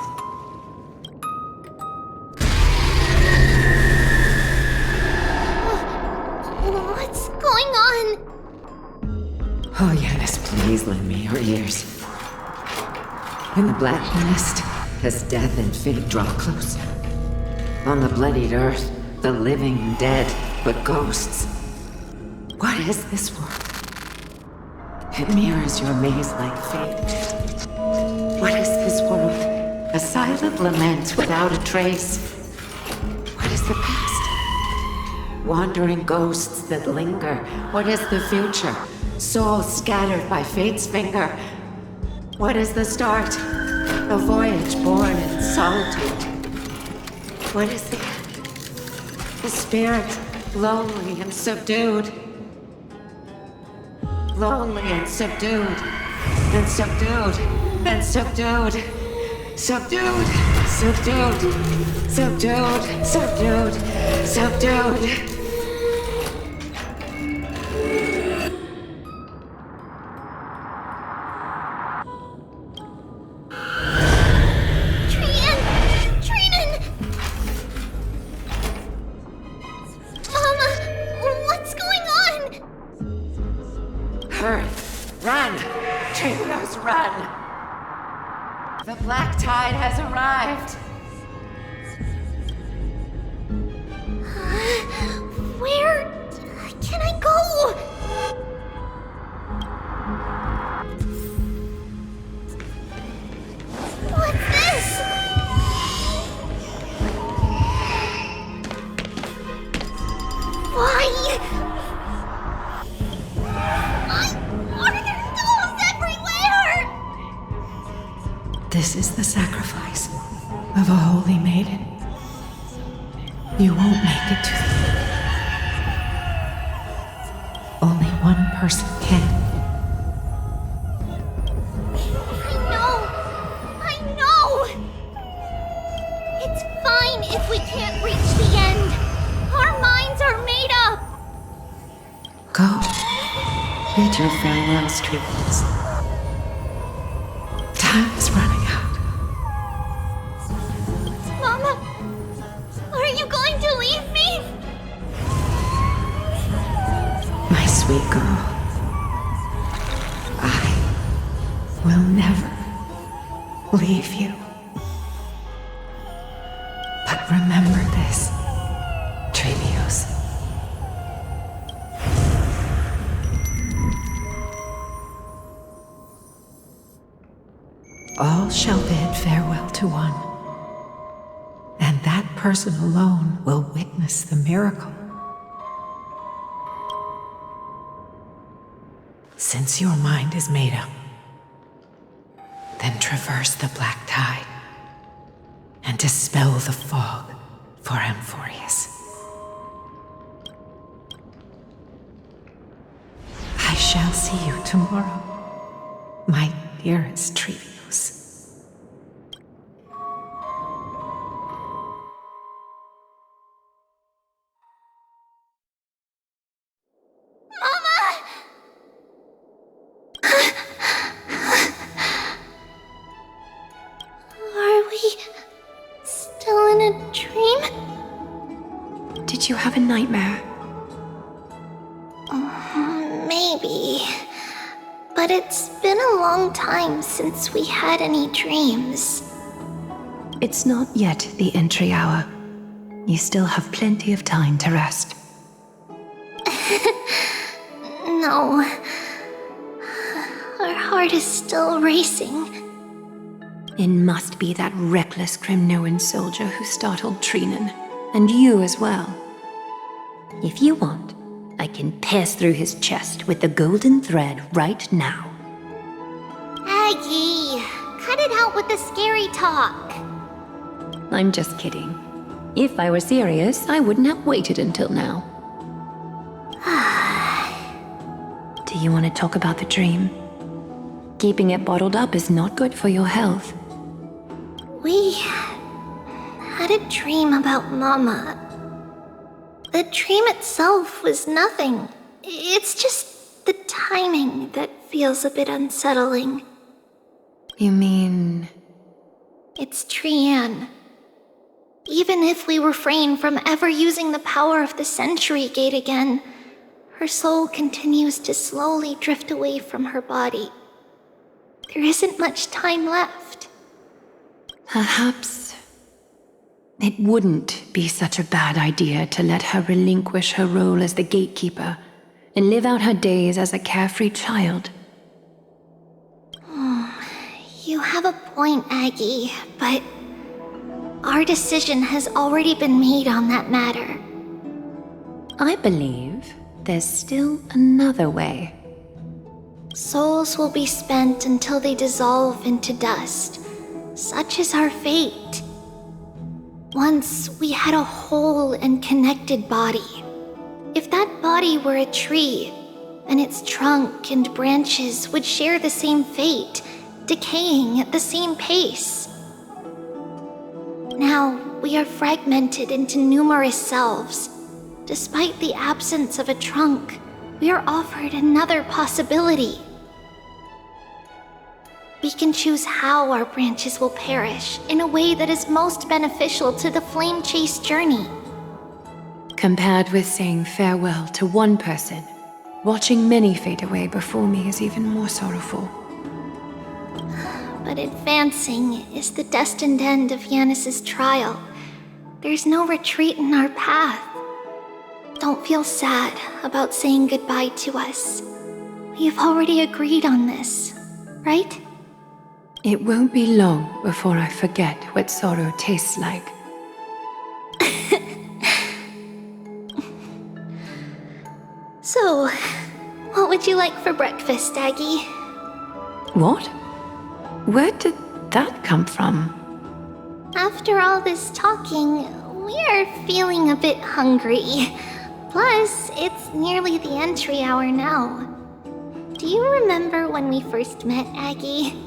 What's going on? Oh, Yanis, please lend me your ears. In the black mist, as death and fate draw close, on the bloodied earth, the living and dead, but ghosts. What is this world? It mirrors your maze-like fate. What is this world? A silent lament without a trace. What is the past? Wandering ghosts that linger. What is the future? Souls scattered by fate's finger. What is the start? A voyage born in solitude. What is the end? The spirit, lonely and subdued. Lonely and subdued. And subdued. And subdued. Subdued. Subdued. Subdued. Subdued. Subdued. The black tide has arrived. Where can I go? What's this? Why? Why are there dolls everywhere? This is the sacrifice of a holy maiden. You won't make it to the... Only one person can. I know! It's fine if we can't reach the end. Our minds are made up. Go. Bid your farewells, Tribbie. Time is running out. Mama, are you going to leave me? My sweet girl, I will never leave you. But remember this, Trebios. All shall bid farewell to one, and that person alone will witness the miracle. Since your mind is made up, then traverse the black tide and dispel the fog for Amphoreus. I shall see you tomorrow, my dearest Tribbie. Are we still in a dream? Did you have a nightmare? Maybe. But it's been a long time since we had any dreams. It's not yet the entry hour. You still have plenty of time to rest. No. Our heart is still racing. It must be that reckless Cremnoan soldier who startled Trinen, and you as well. If you want, I can pierce through his chest with the golden thread right now. Aggie, cut it out with the scary talk. I'm just kidding. If I were serious, I wouldn't have waited until now. Do you want to talk about the dream? Keeping it bottled up is not good for your health. We had a dream about Mama. The dream itself was nothing. It's just the timing that feels a bit unsettling. You mean... It's Trian. Even if we refrain from ever using the power of the Century Gate again, her soul continues to slowly drift away from her body. There isn't much time left. Perhaps it wouldn't be such a bad idea to let her relinquish her role as the gatekeeper and live out her days as a carefree child. You have a point, Aggie, but our decision has already been made on that matter. I believe there's still another way. Souls will be spent until they dissolve into dust. Such is our fate. Once we had a whole and connected body. If that body were a tree, then its trunk and branches would share the same fate, decaying at the same pace. Now, we are fragmented into numerous selves. Despite the absence of a trunk, we are offered another possibility. We can choose how our branches will perish in a way that is most beneficial to the flame chase journey. Compared with saying farewell to one person, watching many fade away before me is even more sorrowful. But advancing is the destined end of Yanis's trial. There's no retreat in our path. Don't feel sad about saying goodbye to us. We've already agreed on this, right? It won't be long before I forget what sorrow tastes like. So, what would you like for breakfast, Aggie? What? Where did that come from? After all this talking, We're feeling a bit hungry. Plus, it's nearly the entry hour now. Do you remember when we first met, Aggie?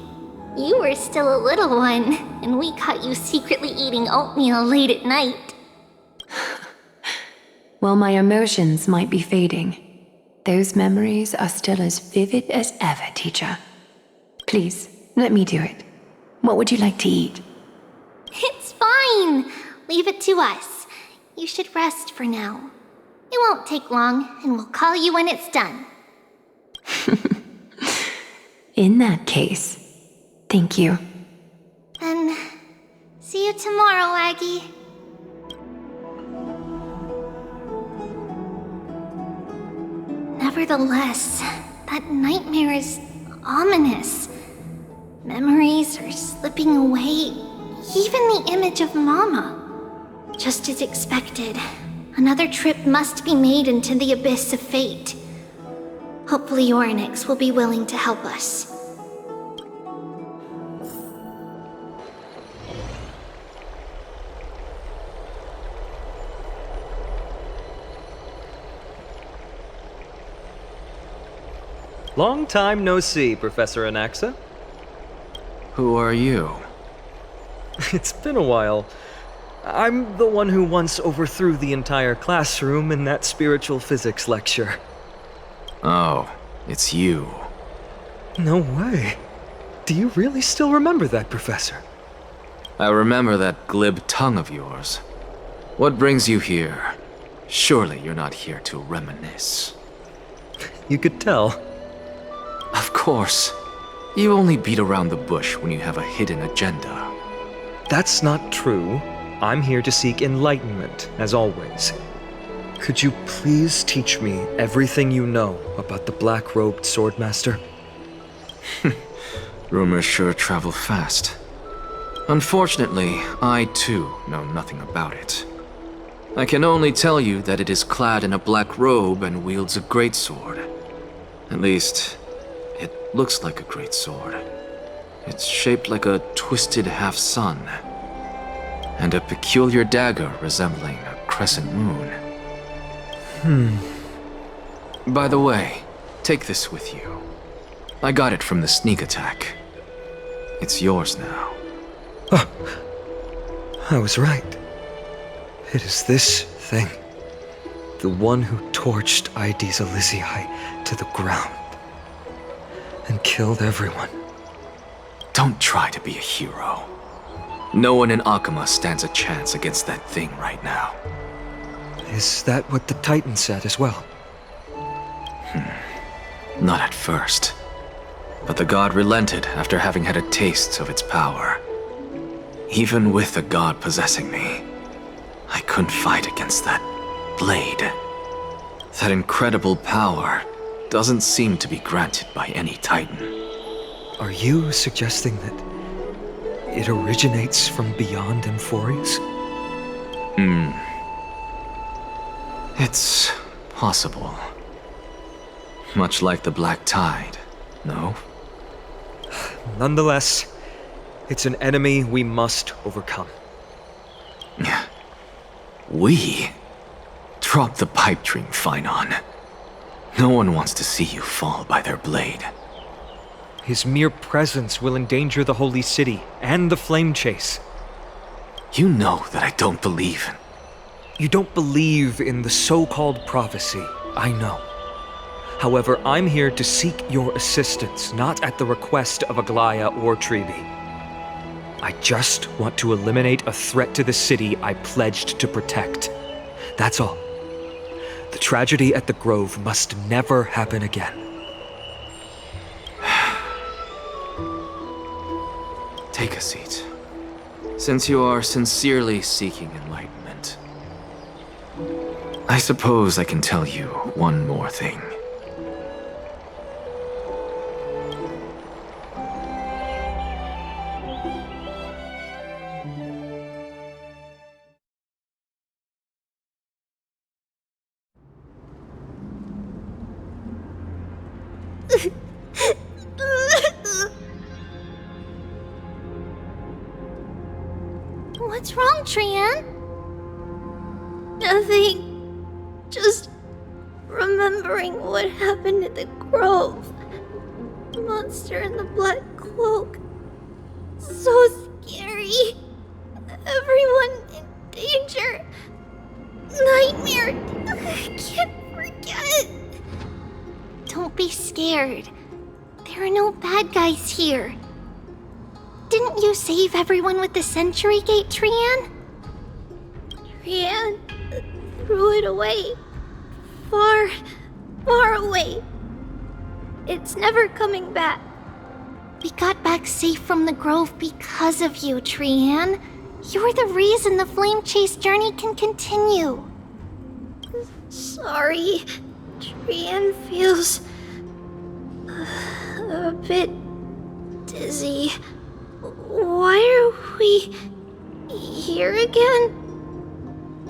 You were still a little one, and we caught you secretly eating oatmeal late at night. While my emotions might be fading, those memories are still as vivid as ever, teacher. Please, let me do it. What would you like to eat? It's fine. Leave it to us. You should rest for now. It won't take long, and we'll call you when it's done. In that case, thank you. Then, see you tomorrow, Aggie. Nevertheless, that nightmare is ominous. Memories are slipping away, even the image of Mama. Just as expected, another trip must be made into the abyss of fate. Hopefully Orynyx will be willing to help us. Long time no see, Professor Anaxa. Who are you? It's been a while. I'm the one who once overthrew the entire classroom in that spiritual physics lecture. Oh, it's you. No way. Do you really still remember that, Professor? I remember that glib tongue of yours. What brings you here? Surely you're not here to reminisce. You could tell. Of course. You only beat around the bush when you have a hidden agenda. That's not true. I'm here to seek enlightenment, as always. Could you please teach me everything you know about the black-robed swordmaster? Rumors sure travel fast. Unfortunately, I too know nothing about it. I can only tell you that it is clad in a black robe and wields a greatsword. At least, it looks like a greatsword. It's shaped like a twisted half-sun, and a peculiar dagger resembling a crescent moon. By the way, take this with you. I got it from the sneak attack. It's yours now. Oh, I was right. It is this thing. The one who torched Ides Elysiae to the ground and killed everyone. Don't try to be a hero. No one in Okhema stands a chance against that thing right now. Is that what the Titan said as well? Not at first. But the god relented after having had a taste of its power. Even with the god possessing me, I couldn't fight against that blade. That incredible power doesn't seem to be granted by any Titan. Are you suggesting that it originates from beyond Amphoreus? It's possible. Much like the Black Tide, no? Nonetheless, it's an enemy we must overcome. We? Drop the pipe dream, Phainon. No one wants to see you fall by their blade. His mere presence will endanger the holy city and the flame chase. You know that I don't believe in... You don't believe in the so-called prophecy, I know. However, I'm here to seek your assistance, not at the request of Aglaea or Tribbie. I just want to eliminate a threat to the city I pledged to protect. That's all. The tragedy at the Grove must never happen again. Take a seat. Since you are sincerely seeking enlightenment, I suppose I can tell you one more thing. What's wrong, Trian? Nothing. Just remembering what happened at the Grove. The monster in the black cloak. So scary. Everyone in danger. Nightmare. I can't forget. Don't be scared. There are no bad guys here. Didn't you save everyone with the Century Gate, Trian? Trian threw it away. Far, far away. It's never coming back. We got back safe from the Grove because of you, Trian. You're the reason the Flame Chase journey can continue. Sorry. Trian feels a bit dizzy. Why are we here again?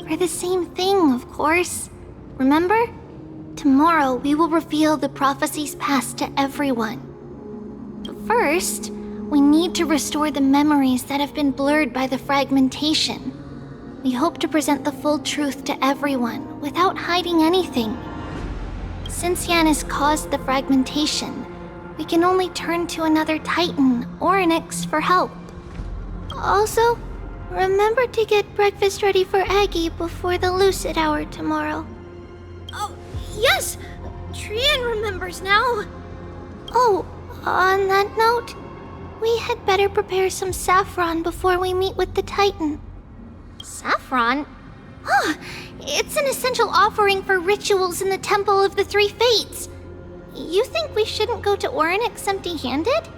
For the same thing, of course. Remember? Tomorrow we will reveal the prophecies past to everyone. But first, we need to restore the memories that have been blurred by the fragmentation. We hope to present the full truth to everyone without hiding anything. Since Yanis caused the fragmentation, we can only turn to another Titan or Onyx for help. Also, remember to get breakfast ready for Aggie before the Lucid Hour tomorrow. Oh, yes! Trian remembers now. Oh, on that note, we had better prepare some saffron before we meet with the Titan. Saffron? Oh, it's an essential offering for rituals in the Temple of the Three Fates. You think we shouldn't go to Orynyx empty-handed?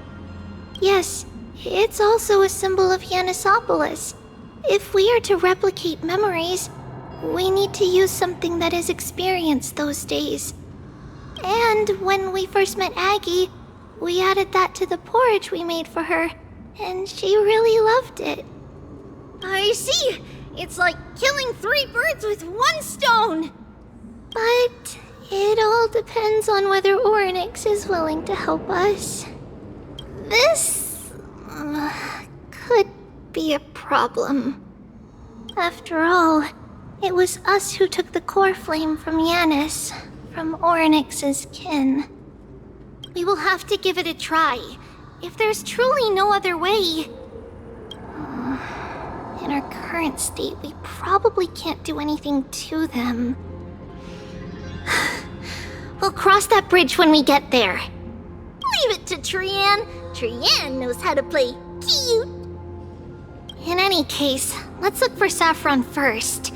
Yes, it's also a symbol of Yanisopolis. If we are to replicate memories, we need to use something that has experienced those days. And when we first met Aggie, we added that to the porridge we made for her, and she really loved it. I see! It's like killing 3 birds with 1 stone! But it all depends on whether Orynyx is willing to help us. This could be a problem. After all, it was us who took the core flame from Yanis, from Orynyx's kin. We will have to give it a try, if there's truly no other way. In our current state, we probably can't do anything to them. We'll cross that bridge when we get there. Leave it to Trian. Trian knows how to play cute. In any case, let's look for saffron first.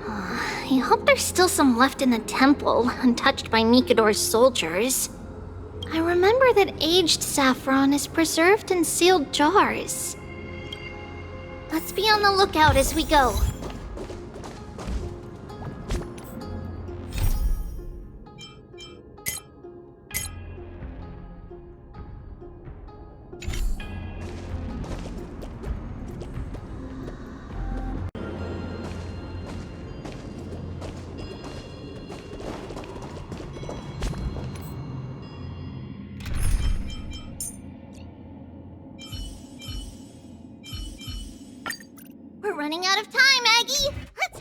I hope there's still some left in the temple, untouched by Nikador's soldiers. I remember that aged saffron is preserved in sealed jars. Let's be on the lookout as we go. We're running out of time, Aggie! Let's...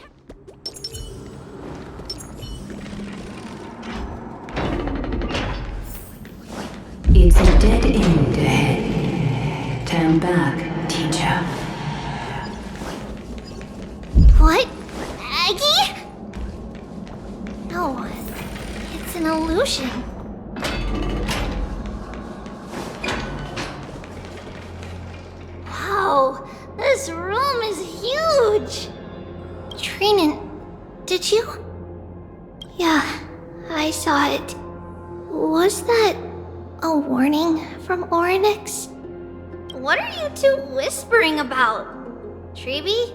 It's a dead end ahead. Turn back, teacher. What? Aggie? No, it's an illusion. Wow, this room is huge! Trinan, did you? Yeah, I saw it. Was that a warning from Orynyx? What are you two whispering about? Tribbie?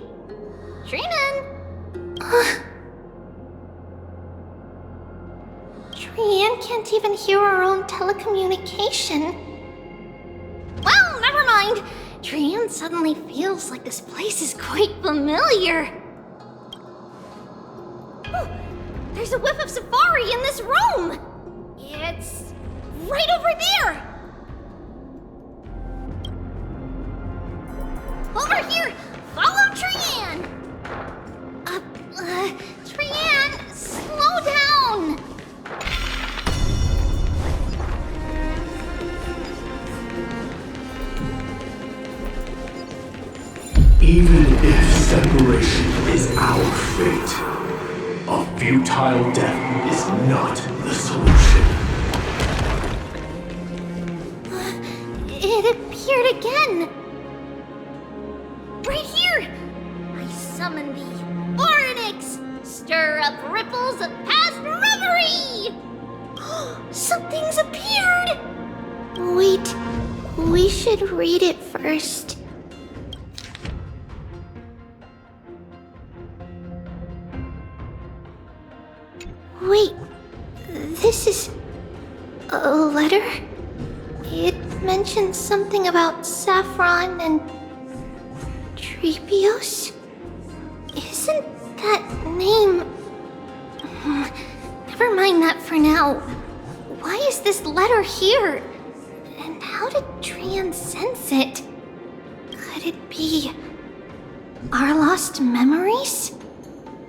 Trinan? Trian can't even hear our own telecommunication. Well, never mind. Trian suddenly feels like this place is quite familiar. Oh, there's a whiff of safari in this room. It's right over there. Over here. Follow Trian. Even if separation is our fate, a futile death is not the solution. It appeared again! Right here! I summon thee, Orynyx! Stir up ripples of past reverie! Something's appeared! Wait, we should read it first. Wait, this is a letter? It mentions something about Saffron and Tribbios? Isn't that name... Never mind that for now. Why is this letter here? And how did Trian sense it? Could it be our lost memories?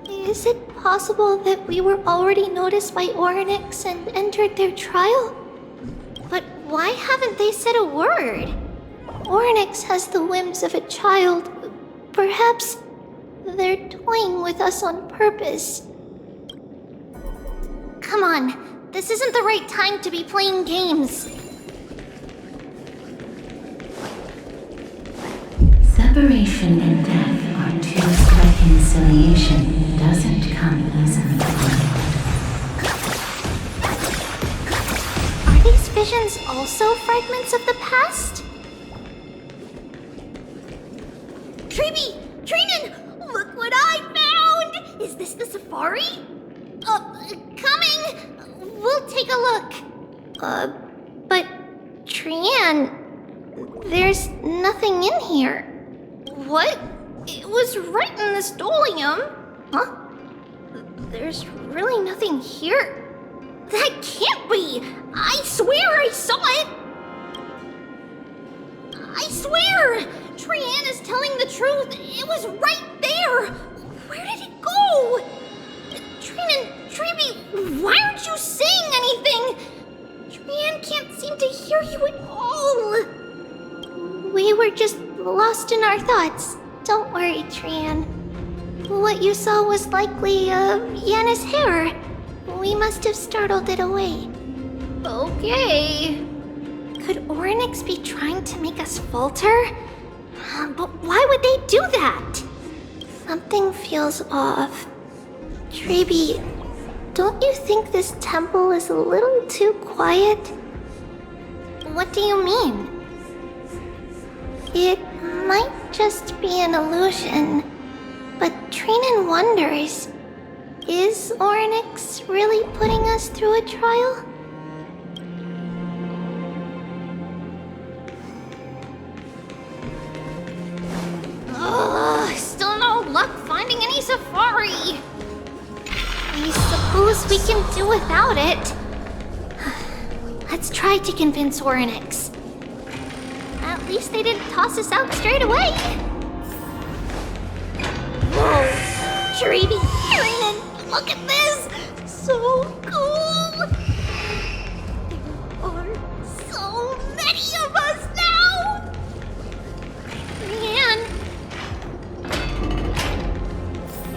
Is it possible that we were already noticed by Orynyx and entered their trial? But why haven't they said a word? Orynyx has the whims of a child. Perhaps they're toying with us on purpose. Come on, this isn't the right time to be playing games. Separation and death are tools. Reconciliation doesn't come easily. Are these visions also fragments of the past? Tribbie! Trinan! Look what I found! Is this the safari? Coming! We'll take a look. But Trian, there's nothing in here. What? It was right in the stolium. Huh? There's really nothing here. That can't be! I swear I saw it! I swear! Trian is telling the truth. It was right there. Where did it go? Trinan, Tribbie, why aren't you saying anything? Trian can't seem to hear you at all. We were just lost in our thoughts. Don't worry, Trian. What you saw was likely, Yanna's hair. We must have startled it away. Okay. Could Orynyx be trying to make us falter? But why would they do that? Something feels off. Tribbie, don't you think this temple is a little too quiet? What do you mean? It might just be an illusion, but Trinan wonders, is Orynyx really putting us through a trial? Still no luck finding any safari. I suppose we can do without it. Let's try to convince Orynyx. At least they didn't toss us out straight away. Whoa, Tribbie, Trinan, look at this! So cool! There are so many of us now! Man,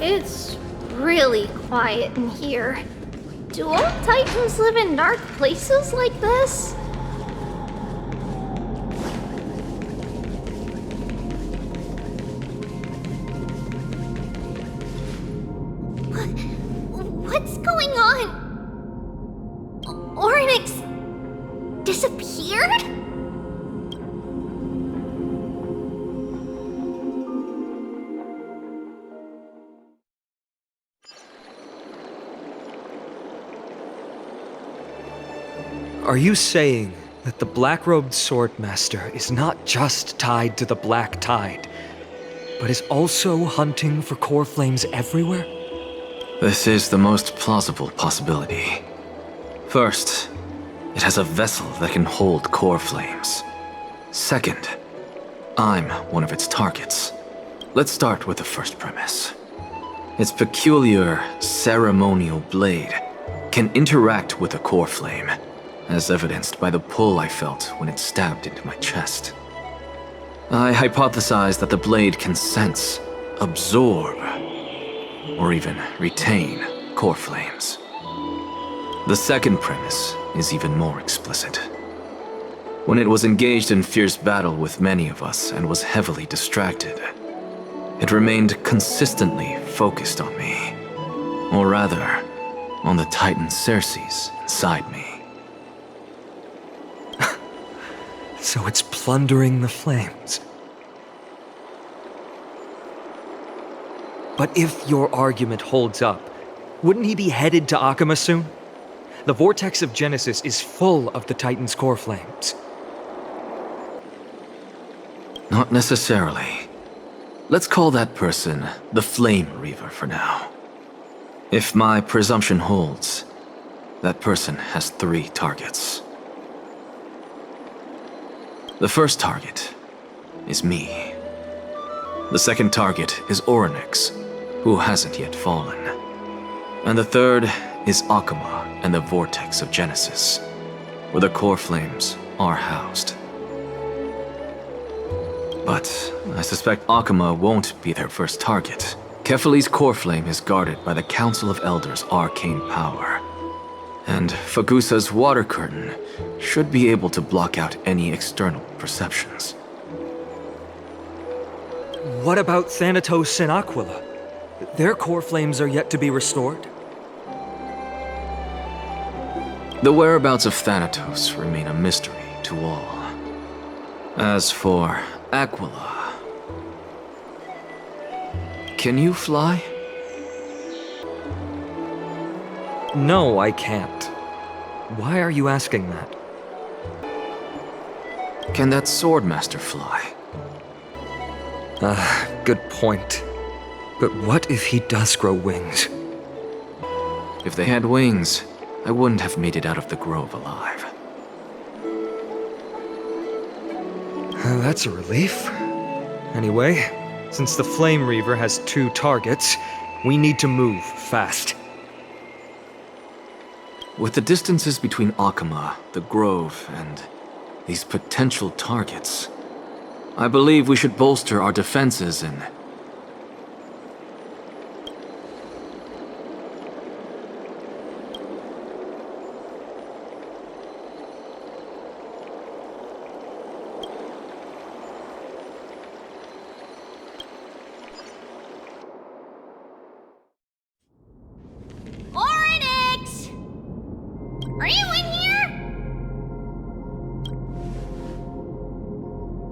it's really quiet in here. Do all Titans live in dark places like this? What's going on? Orynyx disappeared? Are you saying that the black-robed swordmaster is not just tied to the Black Tide, but is also hunting for core flames everywhere? This is the most plausible possibility. First, it has a vessel that can hold core flames. Second, I'm one of its targets. Let's start with the first premise. Its peculiar ceremonial blade can interact with a core flame, as evidenced by the pull I felt when it stabbed into my chest. I hypothesize that the blade can sense, absorb, or even retain core flames. The second premise is even more explicit. When it was engaged in fierce battle with many of us and was heavily distracted, it remained consistently focused on me. Or rather, on the Titan Circes inside me. So it's plundering the flames. But if your argument holds up, wouldn't he be headed to Okhema soon? The vortex of Genesis is full of the Titan's core flames. Not necessarily. Let's call that person the Flame Reaver for now. If my presumption holds, that person has 3 targets. The first target is me. The second target is Orynyx, who hasn't yet fallen. And the third is Okhema and the Vortex of Genesis, where the core flames are housed. But I suspect Okhema won't be their first target. Kefali's core flame is guarded by the Council of Elders' arcane power. And Fagusa's water curtain should be able to block out any external perceptions. What about Thanatos and Aquila? Their core flames are yet to be restored. The whereabouts of Thanatos remain a mystery to all. As for Aquila, can you fly? No, I can't. Why are you asking that? Can that Swordmaster fly? Good point. But what if he does grow wings? If they had wings, I wouldn't have made it out of the grove alive. That's a relief. Anyway, since the Flame Reaver has 2 targets, we need to move fast. With the distances between Okhema, the grove, and these potential targets, I believe we should bolster our defenses and... Orynyx! Are you in here?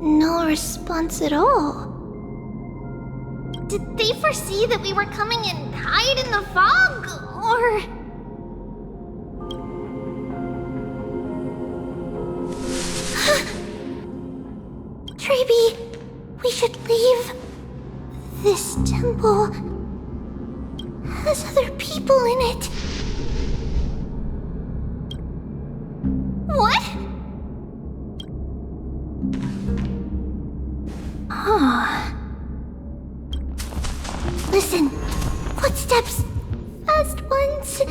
No response at all. Did they foresee that we were coming and hide in the fog, or... Tribbie, we should leave. This temple has other people in it. What? Listen, footsteps. Fast ones.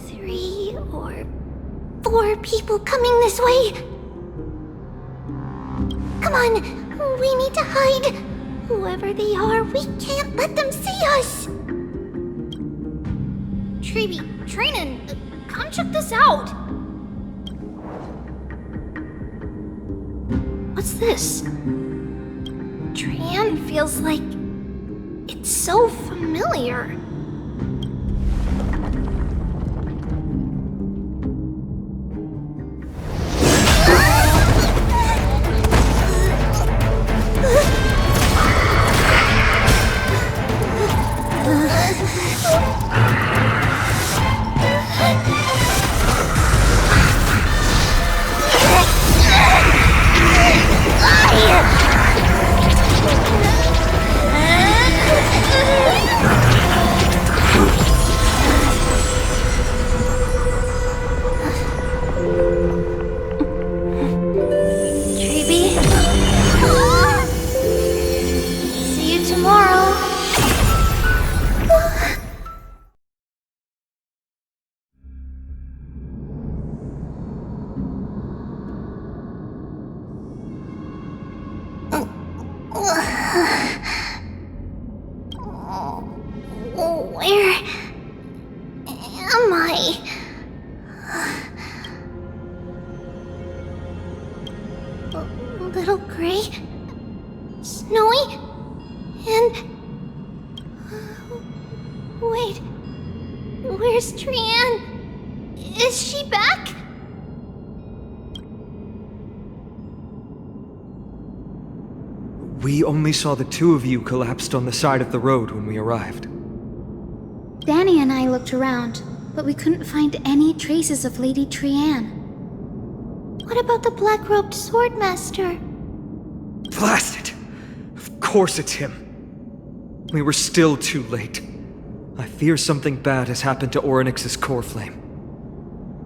3 or 4 people coming this way. Come on, we need to hide. Whoever they are, we can't let them see us. Tribbie, Phainon, come check this out. What's this? Tran feels like it's so familiar. little gray, snowy, and... Wait, where's Trianne? Is she back? We only saw the two of you collapsed on the side of the road when we arrived. Danny and I looked around, but we couldn't find any traces of Lady Trianne. What about the black-robed swordmaster? Blast it! Of course it's him. We were still too late. I fear something bad has happened to Orynyx's core flame.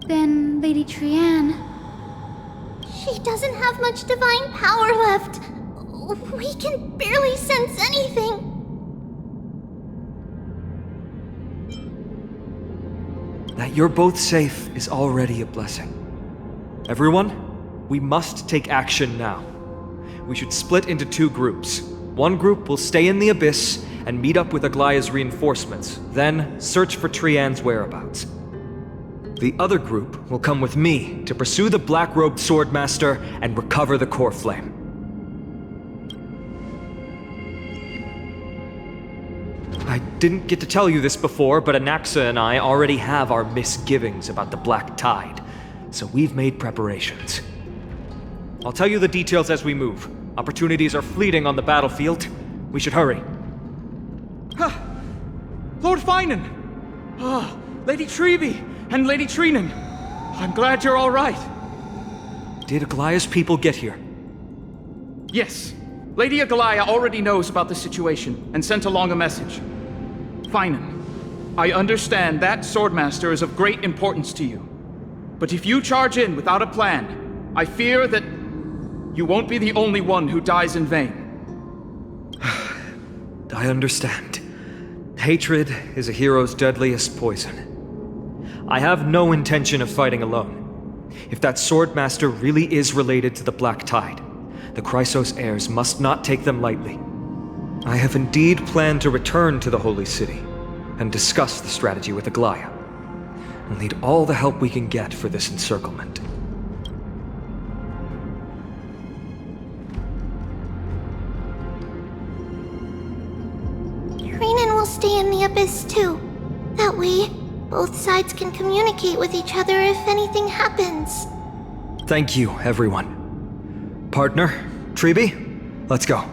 Then Lady Trianne... She doesn't have much divine power left. We can barely sense anything. That you're both safe is already a blessing. Everyone, we must take action now. We should split into two groups. One group will stay in the Abyss and meet up with Aglaea's reinforcements, then search for Trianne's whereabouts. The other group will come with me to pursue the black-robed swordmaster and recover the core flame. I didn't get to tell you this before, but Anaxa and I already have our misgivings about the Black Tide, so we've made preparations. I'll tell you the details as we move. Opportunities are fleeting on the battlefield. We should hurry. Lord Phainon! Lady Tribbie and Lady Cyrene. I'm glad you're all right. Did Aglaea's people get here? Yes. Lady Aglaea already knows about the situation and sent along a message. Phainon, I understand that Swordmaster is of great importance to you. But if you charge in without a plan, I fear that you won't be the only one who dies in vain. I understand. Hatred is a hero's deadliest poison. I have no intention of fighting alone. If that Swordmaster really is related to the Black Tide, the Chrysos heirs must not take them lightly. I have indeed planned to return to the Holy City and discuss the strategy with Aglaea. We'll need all the help we can get for this encirclement. Cyrene will stay in the Abyss too. That way, both sides can communicate with each other if anything happens. Thank you, everyone. Partner, Tribbie, let's go.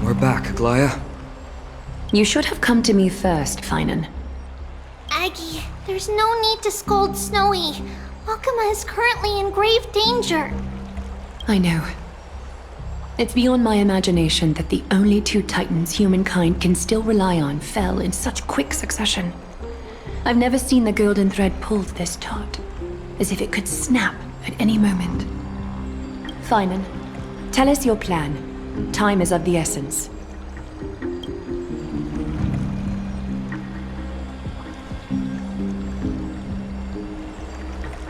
We're back, Aglaea. You should have come to me first, Phainon. Aggie, there's no need to scold Snowy. Okhema is currently in grave danger. I know. It's beyond my imagination that the only two titans humankind can still rely on fell in such quick succession. I've never seen the golden thread pulled this taut, as if it could snap at any moment. Phainon, tell us your plan. Time is of the essence.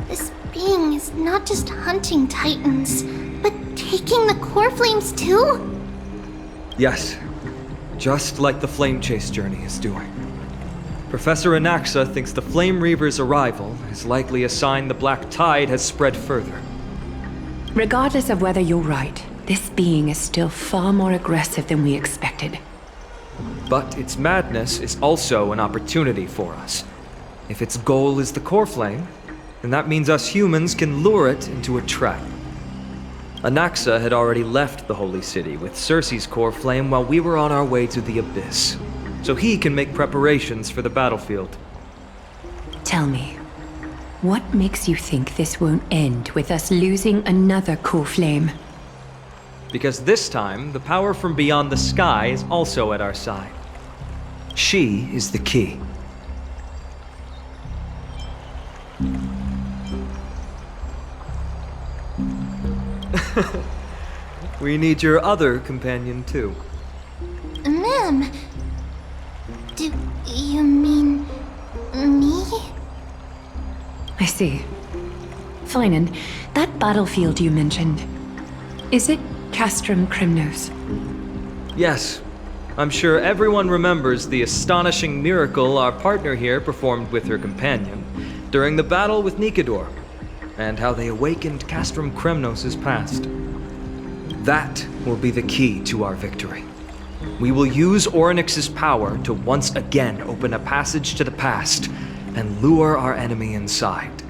This being is not just hunting titans, but taking the core flames too? Yes, just like the Flame Chase journey is doing. Professor Anaxa thinks the Flame Reaver's arrival is likely a sign the Black Tide has spread further. Regardless of whether you're right, this being is still far more aggressive than we expected. But its madness is also an opportunity for us. If its goal is the core flame, then that means us humans can lure it into a trap. Anaxa had already left the Holy City with Circe's core flame while we were on our way to the Abyss, so he can make preparations for the battlefield. Tell me, what makes you think this won't end with us losing another core flame? Because this time, the power from beyond the sky is also at our side. She is the key. We need your other companion, too. Ma'am, do you mean me? I see. Phainon, that battlefield you mentioned, is it Castrum Krymnos? Yes. I'm sure everyone remembers the astonishing miracle our partner here performed with her companion during the battle with Nikedor, and how they awakened Castrum Kremnos' past. That will be the key to our victory. We will use Orynyx's power to once again open a passage to the past and lure our enemy inside.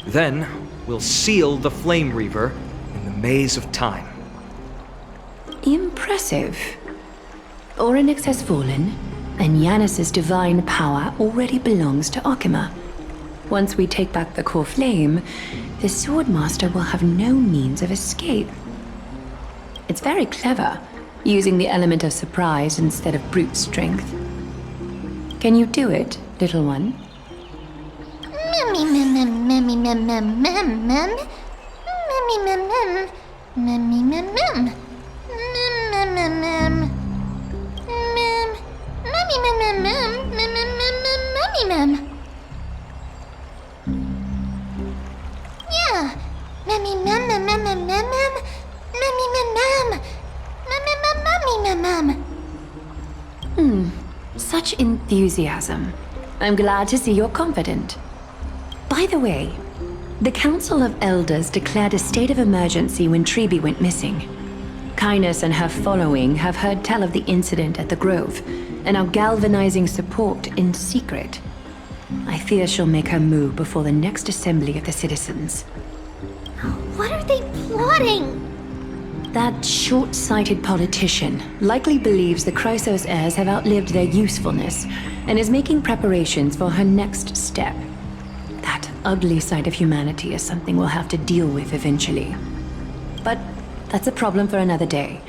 Then, we'll seal the Flame Reaver in the maze of time. Impressive. Orynyx has fallen, and Yanis's divine power already belongs to Okhema. Once we take back the core flame, the Swordmaster will have no means of escape. It's very clever, using the element of surprise instead of brute strength. Can you do it, little one? Such enthusiasm. I'm glad to see you're confident. By the way, the Council of Elders declared a state of emergency when Tribbie went missing. Kynus and her following have heard tell of the incident at the Grove, and are galvanizing support in secret. I fear she'll make her move before the next assembly of the citizens. What are they plotting? That short-sighted politician likely believes the Chrysos heirs have outlived their usefulness, and is making preparations for her next step. That ugly side of humanity is something we'll have to deal with eventually. But that's a problem for another day.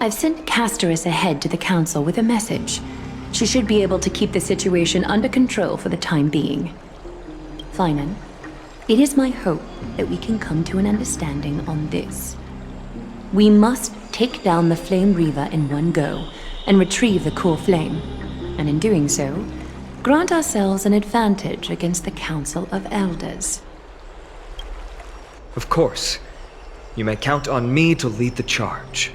I've sent Castorice ahead to the Council with a message. She should be able to keep the situation under control for the time being. Phainon, it is my hope that we can come to an understanding on this. We must take down the Flame Reaver in one go, and retrieve the core flame, and in doing so, grant ourselves an advantage against the Council of Elders. Of course. You may count on me to lead the charge.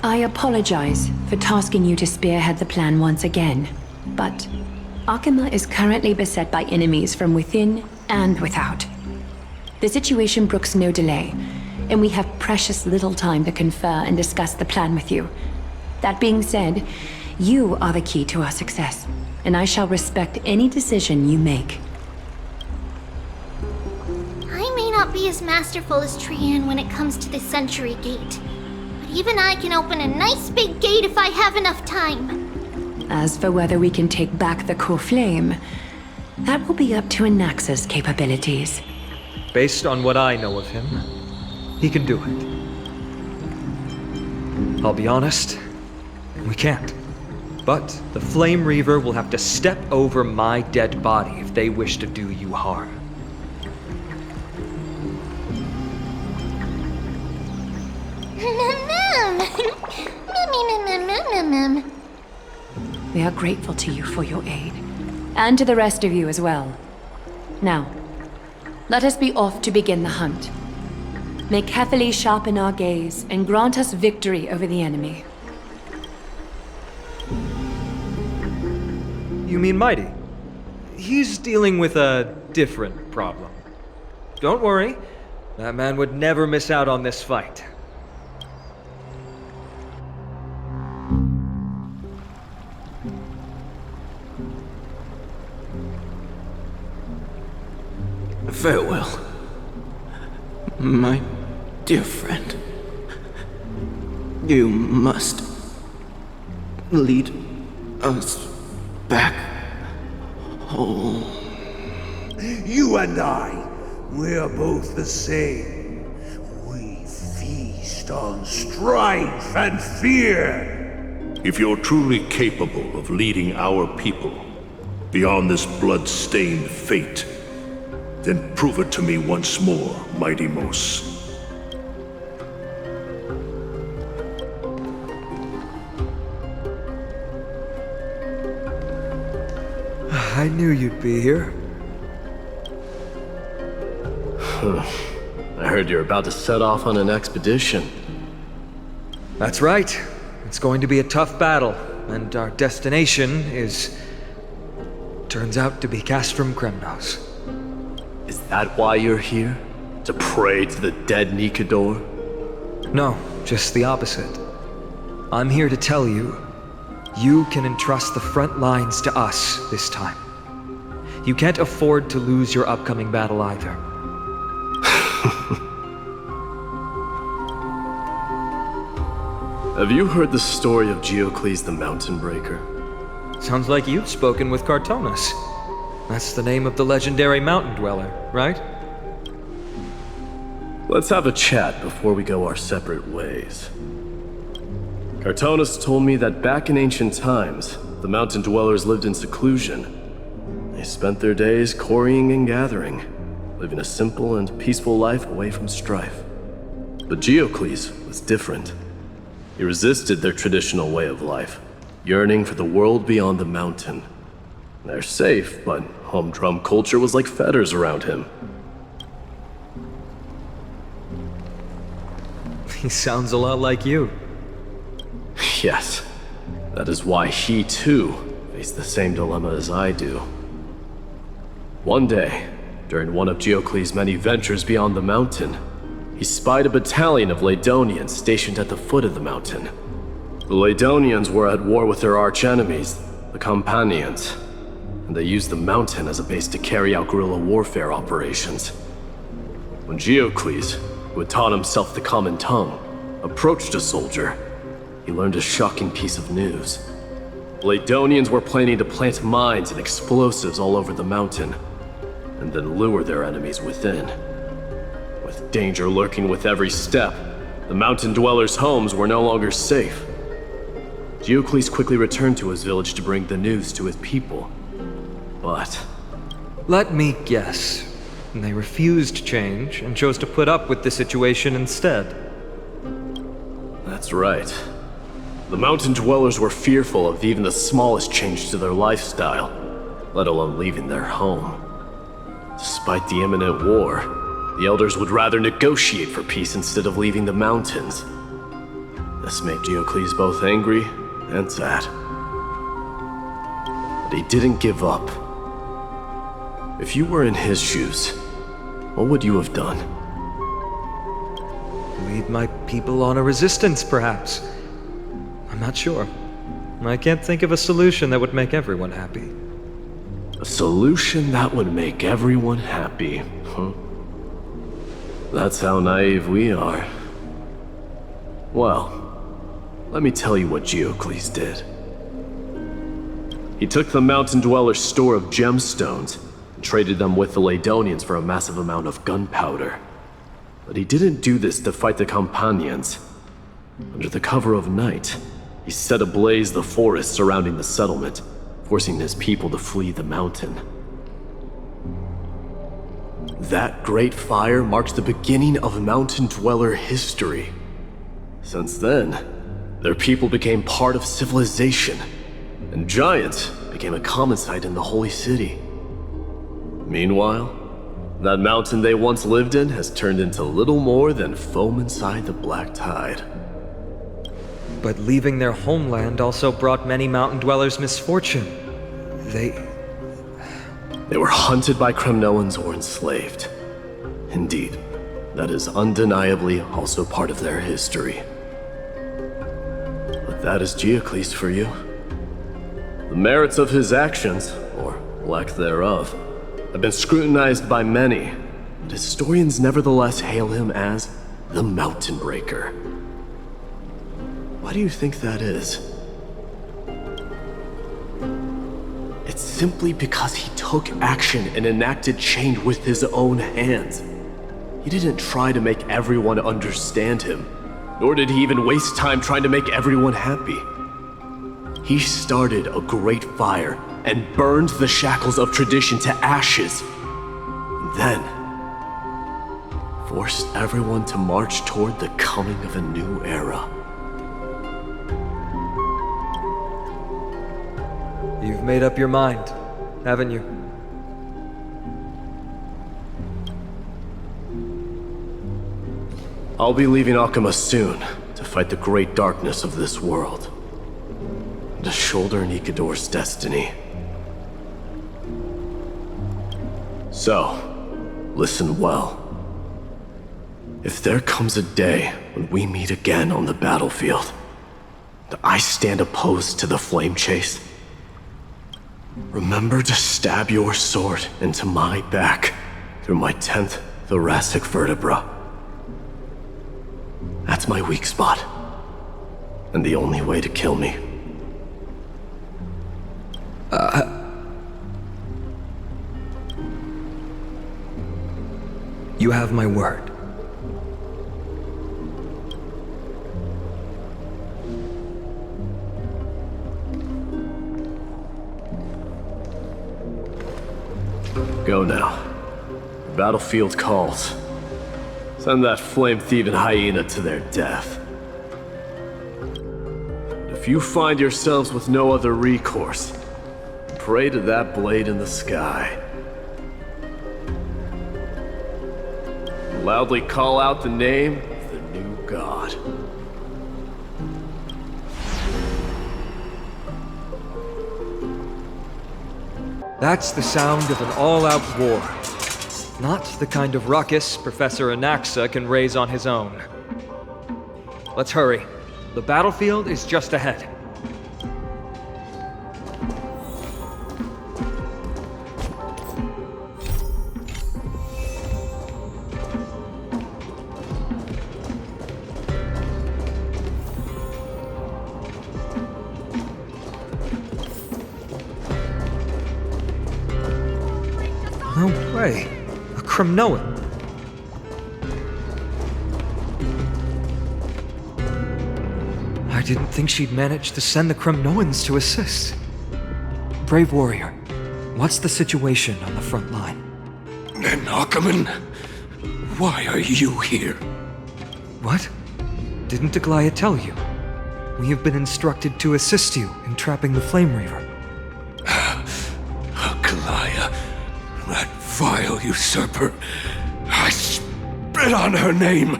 I apologize for tasking you to spearhead the plan once again, but Okhema is currently beset by enemies from within and without. The situation brooks no delay, and we have precious little time to confer and discuss the plan with you. That being said, you are the key to our success, and I shall respect any decision you make. I may not be as masterful as Cyrene when it comes to the Century Gate, but even I can open a nice big gate if I have enough time. As for whether we can take back the core flame, that will be up to Anaxa's capabilities. Based on what I know of him, he can do it. I'll be honest, we can't. But the Flame Reaver will have to step over my dead body if they wish to do you harm. We are grateful to you for your aid, and to the rest of you as well. Now, let us be off to begin the hunt. May carefully sharpen our gaze and grant us victory over the enemy. You mean Mydei? He's dealing with a different problem. Don't worry, that man would never miss out on this fight. Farewell, my dear friend. You must lead us back home. You and I, we're both the same. We feast on strife and fear. If you're truly capable of leading our people beyond this blood-stained fate, then prove it to me once more, Mydei. I knew you'd be here. I heard you're about to set off on an expedition. That's right. It's going to be a tough battle, and our destination turns out to be Castrum Kremnos. Is that why you're here? To pray to the dead Nikador? No, just the opposite. I'm here to tell you, you can entrust the front lines to us this time. You can't afford to lose your upcoming battle either. Have you heard the story of Geocles the Mountain Breaker? Sounds like you've spoken with Cartonis. That's the name of the legendary mountain dweller, right? Let's have a chat before we go our separate ways. Cartonis told me that back in ancient times, the mountain dwellers lived in seclusion. They spent their days quarrying and gathering, living a simple and peaceful life away from strife. But Geocles was different. He resisted their traditional way of life, yearning for the world beyond the mountain. They're safe, but humdrum culture was like fetters around him. He sounds a lot like you. Yes, that is why he too faced the same dilemma as I do. One day, during one of Geocles' many ventures beyond the mountain, he spied a battalion of Ladonians stationed at the foot of the mountain. The Ladonians were at war with their arch-enemies, the Companions, and they used the mountain as a base to carry out guerrilla warfare operations. When Geocles, who had taught himself the common tongue, approached a soldier, he learned a shocking piece of news. Ladonians were planning to plant mines and explosives all over the mountain, and then lure their enemies within. With danger lurking with every step, the mountain dwellers' homes were no longer safe. Geocles quickly returned to his village to bring the news to his people. But... let me guess. They refused change and chose to put up with the situation instead. That's right. The mountain dwellers were fearful of even the smallest change to their lifestyle, let alone leaving their home. Despite the imminent war, the elders would rather negotiate for peace instead of leaving the mountains. This made Geocles both angry and sad. But he didn't give up. If you were in his shoes, what would you have done? Lead my people on a resistance, perhaps. I'm not sure. I can't think of a solution that would make everyone happy. A solution that would make everyone happy, huh? That's how naive we are. Well, let me tell you what Geocles did. He took the mountain dwellers' store of gemstones and traded them with the Ladonians for a massive amount of gunpowder. But he didn't do this to fight the Companions. Under the cover of night, he set ablaze the forest surrounding the settlement, forcing his people to flee the mountain. That great fire marked the beginning of mountain dweller history. Since then, their people became part of civilization, and giants became a common sight in the holy city. Meanwhile, that mountain they once lived in has turned into little more than foam inside the black tide. But leaving their homeland also brought many mountain dwellers misfortune. They were hunted by Kremnoans or enslaved. Indeed, that is undeniably also part of their history. But that is Geocles for you. The merits of his actions, or lack thereof, have been scrutinized by many, but historians nevertheless hail him as the Mountain Breaker. Why do you think that is? It's simply because he took action and enacted change with his own hands. He didn't try to make everyone understand him, nor did he even waste time trying to make everyone happy. He started a great fire and burned the shackles of tradition to ashes, and then forced everyone to march toward the coming of a new era. You've made up your mind, haven't you? I'll be leaving Okhema soon to fight the great darkness of this world. To shoulder Nikador's destiny. So, listen well. If there comes a day when we meet again on the battlefield, that I stand opposed to the flame chase, remember to stab your sword into my back through my 10th thoracic vertebra. That's my weak spot, and the only way to kill me. You have my word. Go now. The battlefield calls. Send that flame-thieving hyena to their death. If you find yourselves with no other recourse, pray to that blade in the sky. Loudly call out the name of the new god. That's the sound of an all-out war. Not the kind of ruckus Professor Anaxa can raise on his own. Let's hurry. The battlefield is just ahead. No way. A Kremnoan. I didn't think she'd manage to send the Kremnoans to assist. Brave warrior, what's the situation on the front line? Okhema, why are you here? What? Didn't Aglaea tell you? We have been instructed to assist you in trapping the Flame Reaver. Aglaea, that vile usurper. I spit on her name.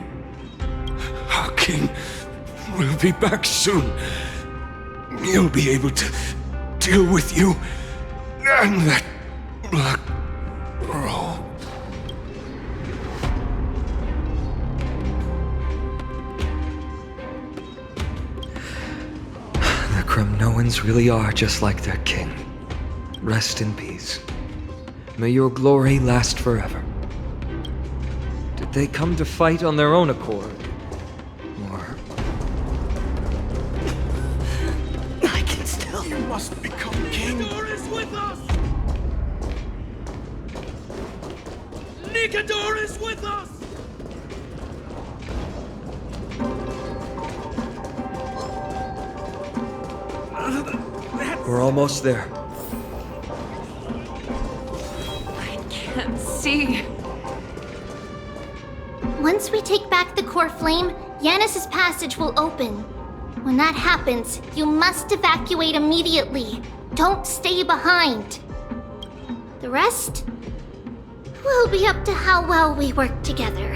Our king will be back soon. He'll be able to deal with you and that black robe. The Kremnoans really are just like their king. Rest in peace. May your glory last forever. Did they come to fight on their own accord? Or... I can still... You must become king. Nikador is with us! Nikador is with us! We're almost there. Can't see. Once we take back the core flame, Yanis's passage will open. When that happens, you must evacuate immediately. Don't stay behind. The rest will be up to how well we work together.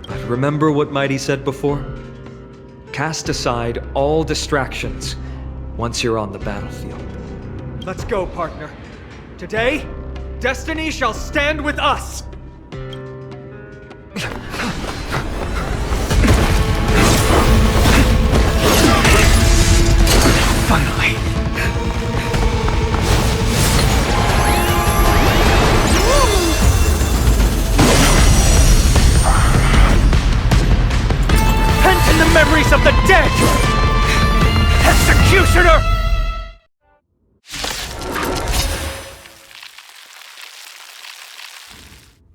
But remember what Mydei said before? Cast aside all distractions once you're on the battlefield. Let's go, partner. Today, destiny shall stand with us! Finally! Pent in the memories of the dead! Executioner!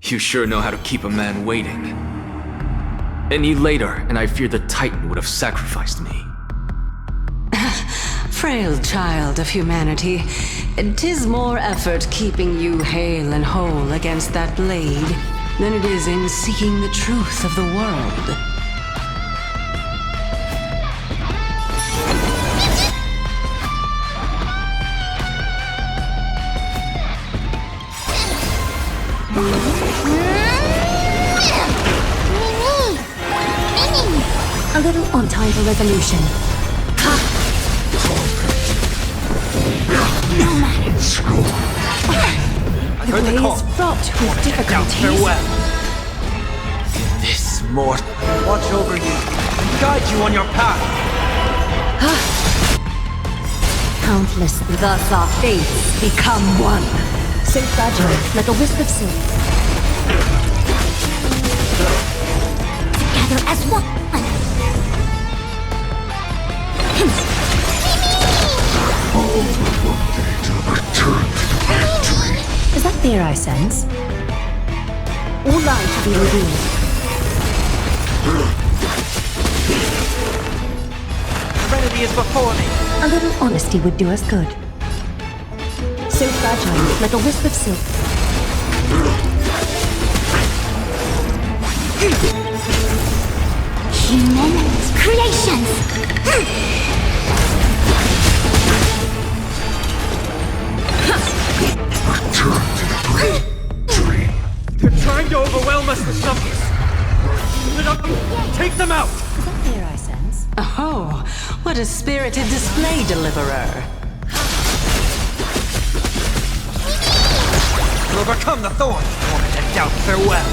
You sure know how to keep a man waiting. Any later, and I fear the Titan would have sacrificed me. Frail child of humanity, 'tis more effort keeping you hale and whole against that blade than it is in seeking the truth of the world. A little on time for resolution. No matter. The way is fraught with difficulties. Farewell. This mortal watch over you and guide you on your path. Countless, thus our fates become one. So fragile, like a wisp of silk. Together as one. Is that fear I sense? All lies to be revealed. Serenity is before me. A little honesty would do us good. So fragile, like a wisp of silk. Human creations. They're trying to overwhelm us with numbers. Take them out! Is that fear I sense? Oh, what a spirited display, deliverer. To overcome the thorn, moment and doubt farewell.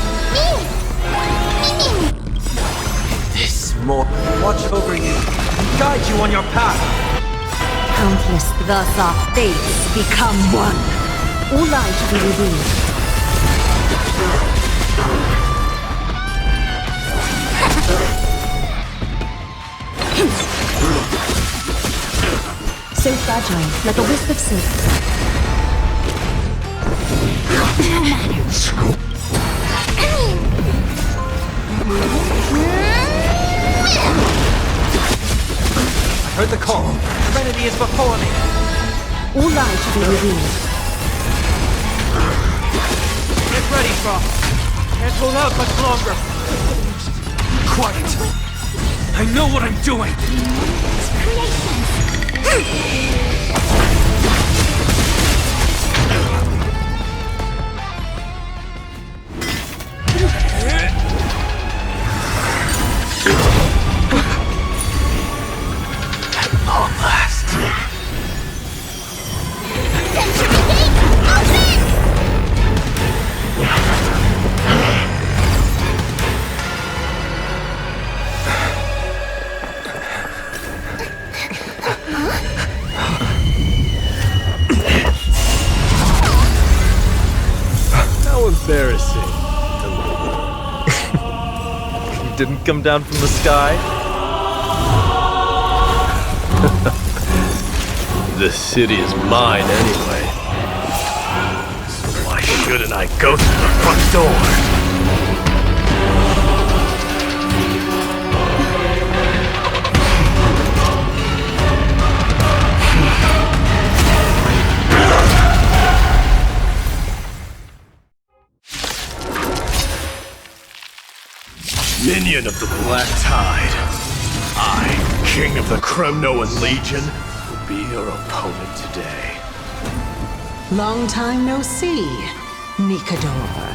This more watch over you and guide you on your path. Countless, thus our fates become one. All lies to be revealed. So fragile, like a wisp of silk. No matter. I heard the call. Serenity is before me. All lies to be revealed. Get ready, Frost. Can't hold out much longer. Quiet. I know what I'm doing. At long last. Century Gate, open! How embarrassing. Didn't come down from the sky? The city is mine anyway. So why shouldn't I go through the front door? Minion of the Black Tide, I, King of the Kremnoan Legion, will be your opponent today. Long time no see, Nikador.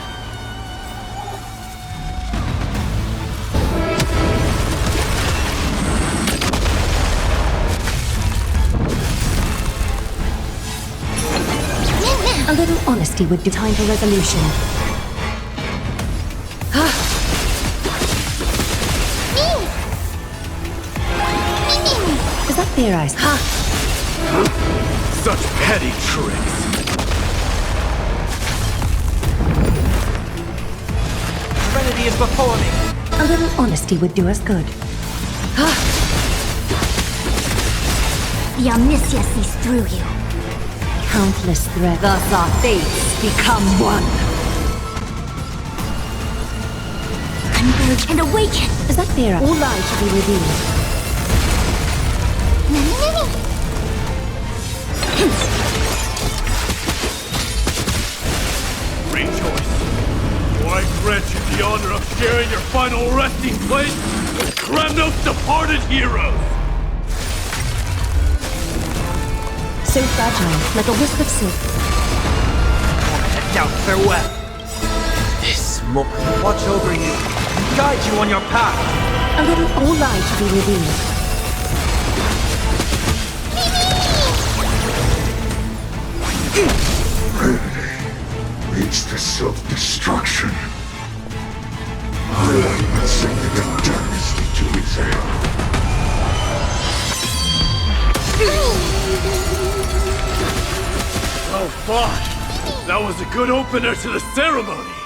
A little honesty would do time for resolution. Is that fear I sense? Such petty tricks. Serenity is before me. A little honesty would do us good. The omniscia sees through you. Countless threats. Thus our fates become one. Converge and awaken. Is that fear? All lies should be revealed. Rejoice, for I grant you the honor of sharing your final resting place with Kremnos' departed heroes. So fragile, like a wisp of silk. Moment and doubt farewell. This moment watch over you and guide you on your path. A A little Olai to be revealed. Leads to self-destruction. I am sending a dynasty to its end. Well fought! That was a good opener to the ceremony!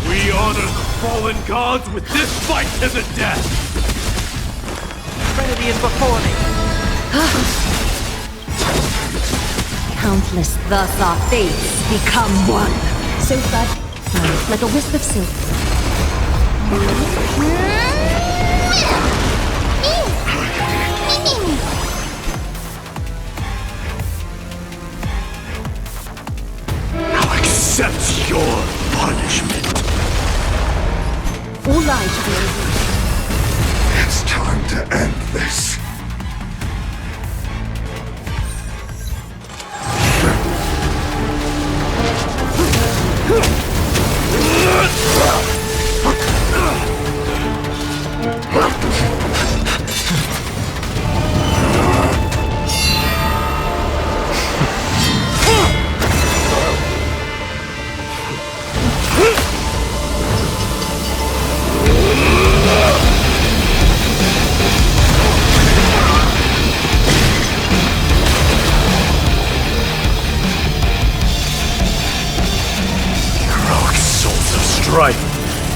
We honor the fallen gods with this fight to the death! Trinity is before me! Countless, thus our fates become one. So far, like a wisp of silk. I'll accept your punishment. Olai to be revealed. It's time to end this.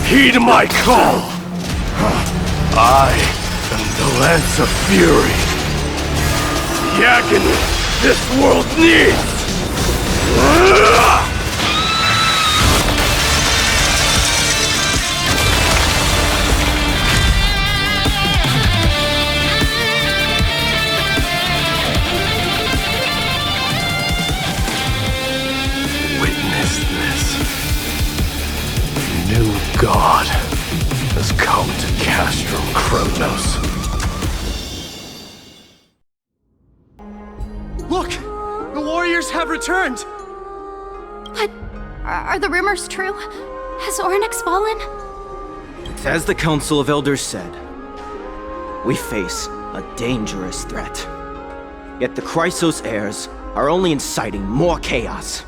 Heed my call! I am the Lance of Fury. The agony this world needs! Witness this. New God has come to Castro Kronos. Look! The warriors have returned! What? Are the rumors true? Has Oryx fallen? As the Council of Elders said, we face a dangerous threat. Yet the Chrysos heirs are only inciting more chaos.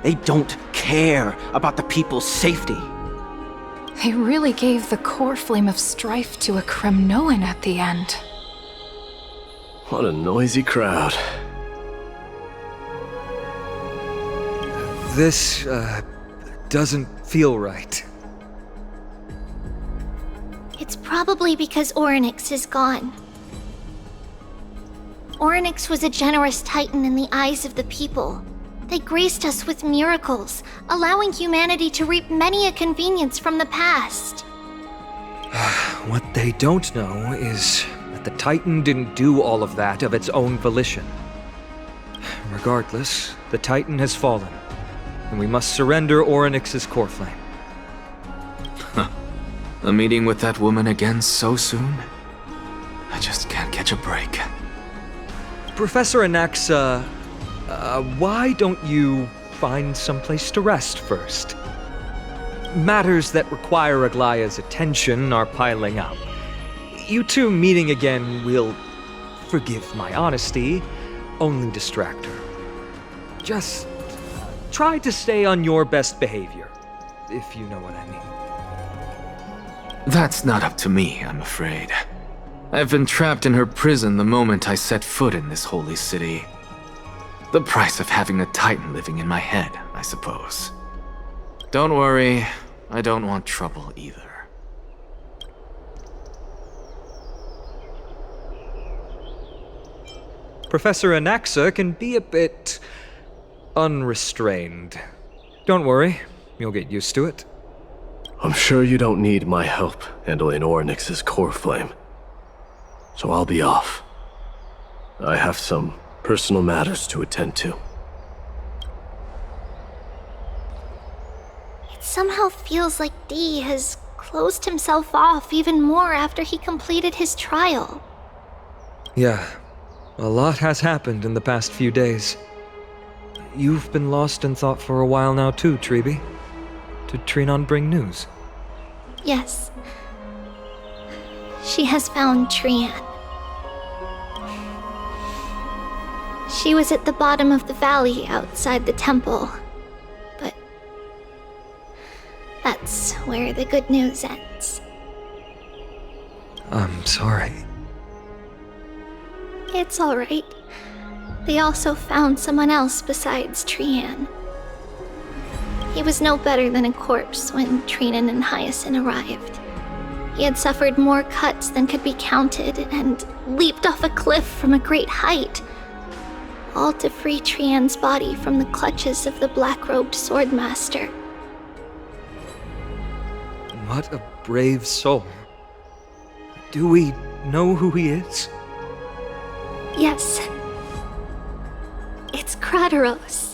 They don't care about the people's safety. They really gave the core flame of strife to a Kremnoan at the end. What a noisy crowd. This, doesn't feel right. It's probably because Oryx is gone. Oryx was a generous titan in the eyes of the people. They graced us with miracles, allowing humanity to reap many a convenience from the past. What they don't know is that the Titan didn't do all of that of its own volition. Regardless, the Titan has fallen, and we must surrender Oryx's core flame. A meeting with that woman again so soon? I just can't catch a break. Professor Anaxa, why don't you find someplace to rest first? Matters that require Aglaea's attention are piling up. You two meeting again will, forgive my honesty, only distract her. Just try to stay on your best behavior, if you know what I mean. That's not up to me, I'm afraid. I've been trapped in her prison the moment I set foot in this holy city. The price of having a Titan living in my head, I suppose. Don't worry, I don't want trouble either. Professor Anaxa can be a bit unrestrained. Don't worry, you'll get used to it. I'm sure you don't need my help handling Oryx's core flame. So I'll be off. I have some personal matters to attend to. It somehow feels like D has closed himself off even more after he completed his trial. Yeah, a lot has happened in the past few days. You've been lost in thought for a while now too, Tribbie. Did Phainon bring news? Yes. She has found Trian. She was at the bottom of the valley outside the temple. But that's where the good news ends. I'm sorry. It's alright. They also found someone else besides Trian. He was no better than a corpse when Trinan and Hyacine arrived. He had suffered more cuts than could be counted and leaped off a cliff from a great height, all to free Trian's body from the clutches of the black-robed swordmaster. What a brave soul. Do we know who he is? Yes. It's Krateros.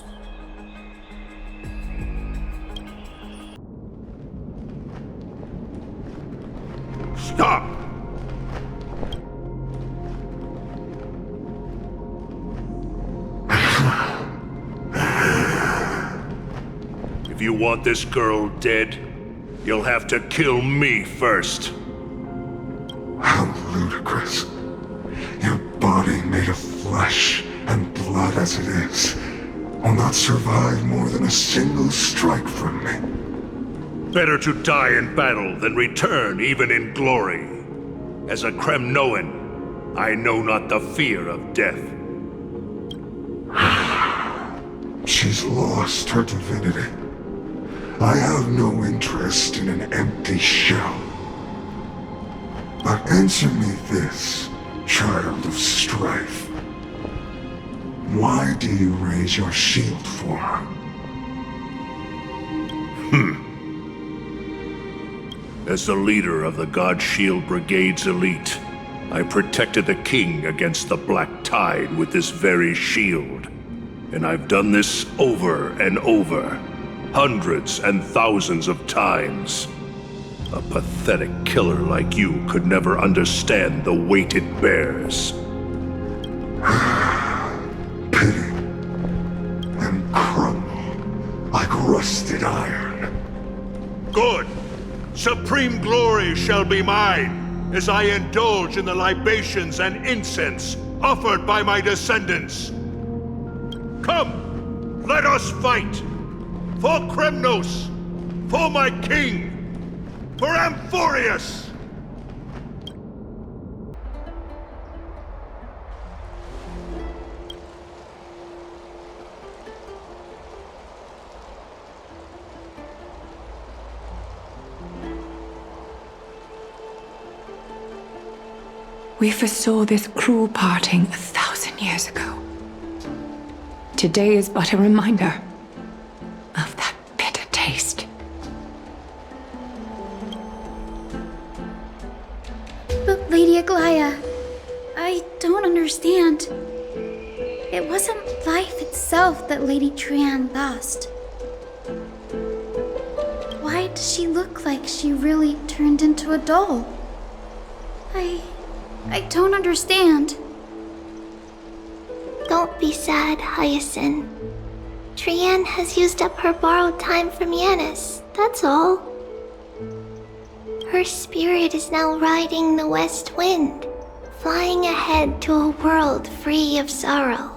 Stop! If you want this girl dead, you'll have to kill me first. How ludicrous. Your body made of flesh and blood as it is will not survive more than a single strike from me. Better to die in battle than return even in glory. As a Kremnoan, I know not the fear of death. She's lost her divinity. I have no interest in an empty shell. But answer me this, child of strife. Why do you raise your shield for her? As the leader of the God Shield Brigade's elite, I protected the king against the Black Tide with this very shield. And I've done this over and over, hundreds and thousands of times. A pathetic killer like you could never understand the weight it bears. Pity and crumble like rusted iron. Good! Supreme glory shall be mine, as I indulge in the libations and incense offered by my descendants. Come, let us fight! For Kremnos! For my king! For Amphoreus! We foresaw this cruel parting 1,000 years ago. Today is but a reminder of that bitter taste. But Lady Aglaea, I don't understand. It wasn't life itself that Lady Trian lost. Why does she look like she really turned into a doll? I don't understand. Don't be sad, Hyacine. Trian has used up her borrowed time from Yanis, that's all. Her spirit is now riding the west wind, flying ahead to a world free of sorrow.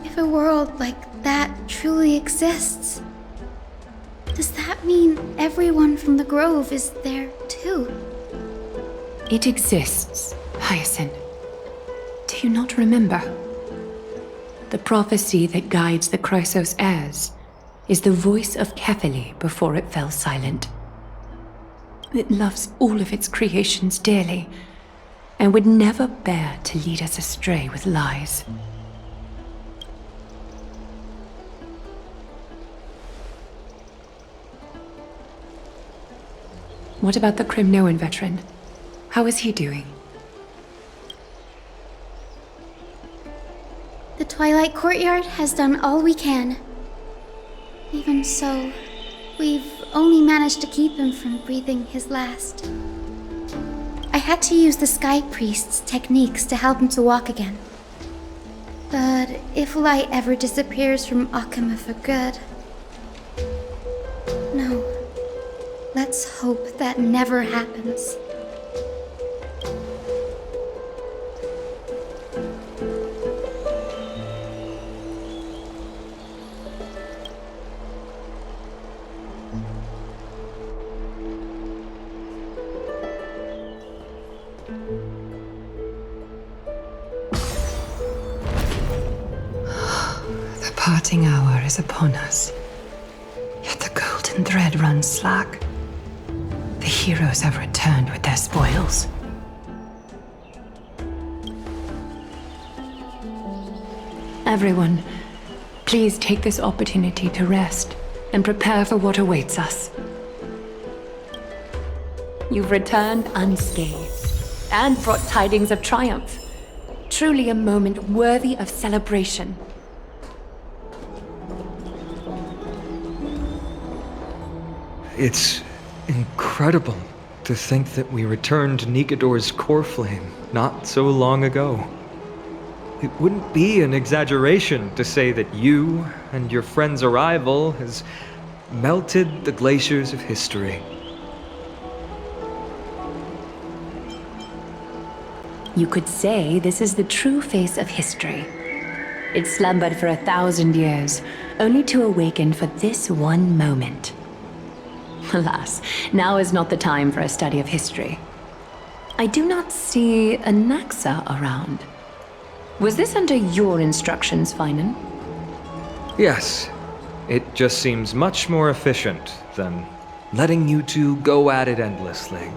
If a world like that truly exists, does that mean everyone from the Grove is there too? It exists, Hyacine. Do you not remember? The prophecy that guides the Chrysos heirs is the voice of Kefili before it fell silent. It loves all of its creations dearly, and would never bear to lead us astray with lies. What about the Kremnoan veteran? How is he doing? The Twilight Courtyard has done all we can. Even so, we've only managed to keep him from breathing his last. I had to use the Sky Priest's techniques to help him to walk again. But if light ever disappears from Okhema for good, Let's hope that never happens. The parting hour is upon us. Yet the golden thread runs slack. The heroes have returned with their spoils. Everyone, please take this opportunity to rest and prepare for what awaits us. You've returned unscathed and brought tidings of triumph. Truly a moment worthy of celebration. It's incredible to think that we returned Nikador's core flame not so long ago. It wouldn't be an exaggeration to say that you and your friend's arrival has melted the glaciers of history. You could say this is the true face of history. It slumbered for 1,000 years, only to awaken for this one moment. Alas, now is not the time for a study of history. I do not see Anaxa around. Was this under your instructions, Phainon? Yes, it just seems much more efficient than letting you two go at it endlessly.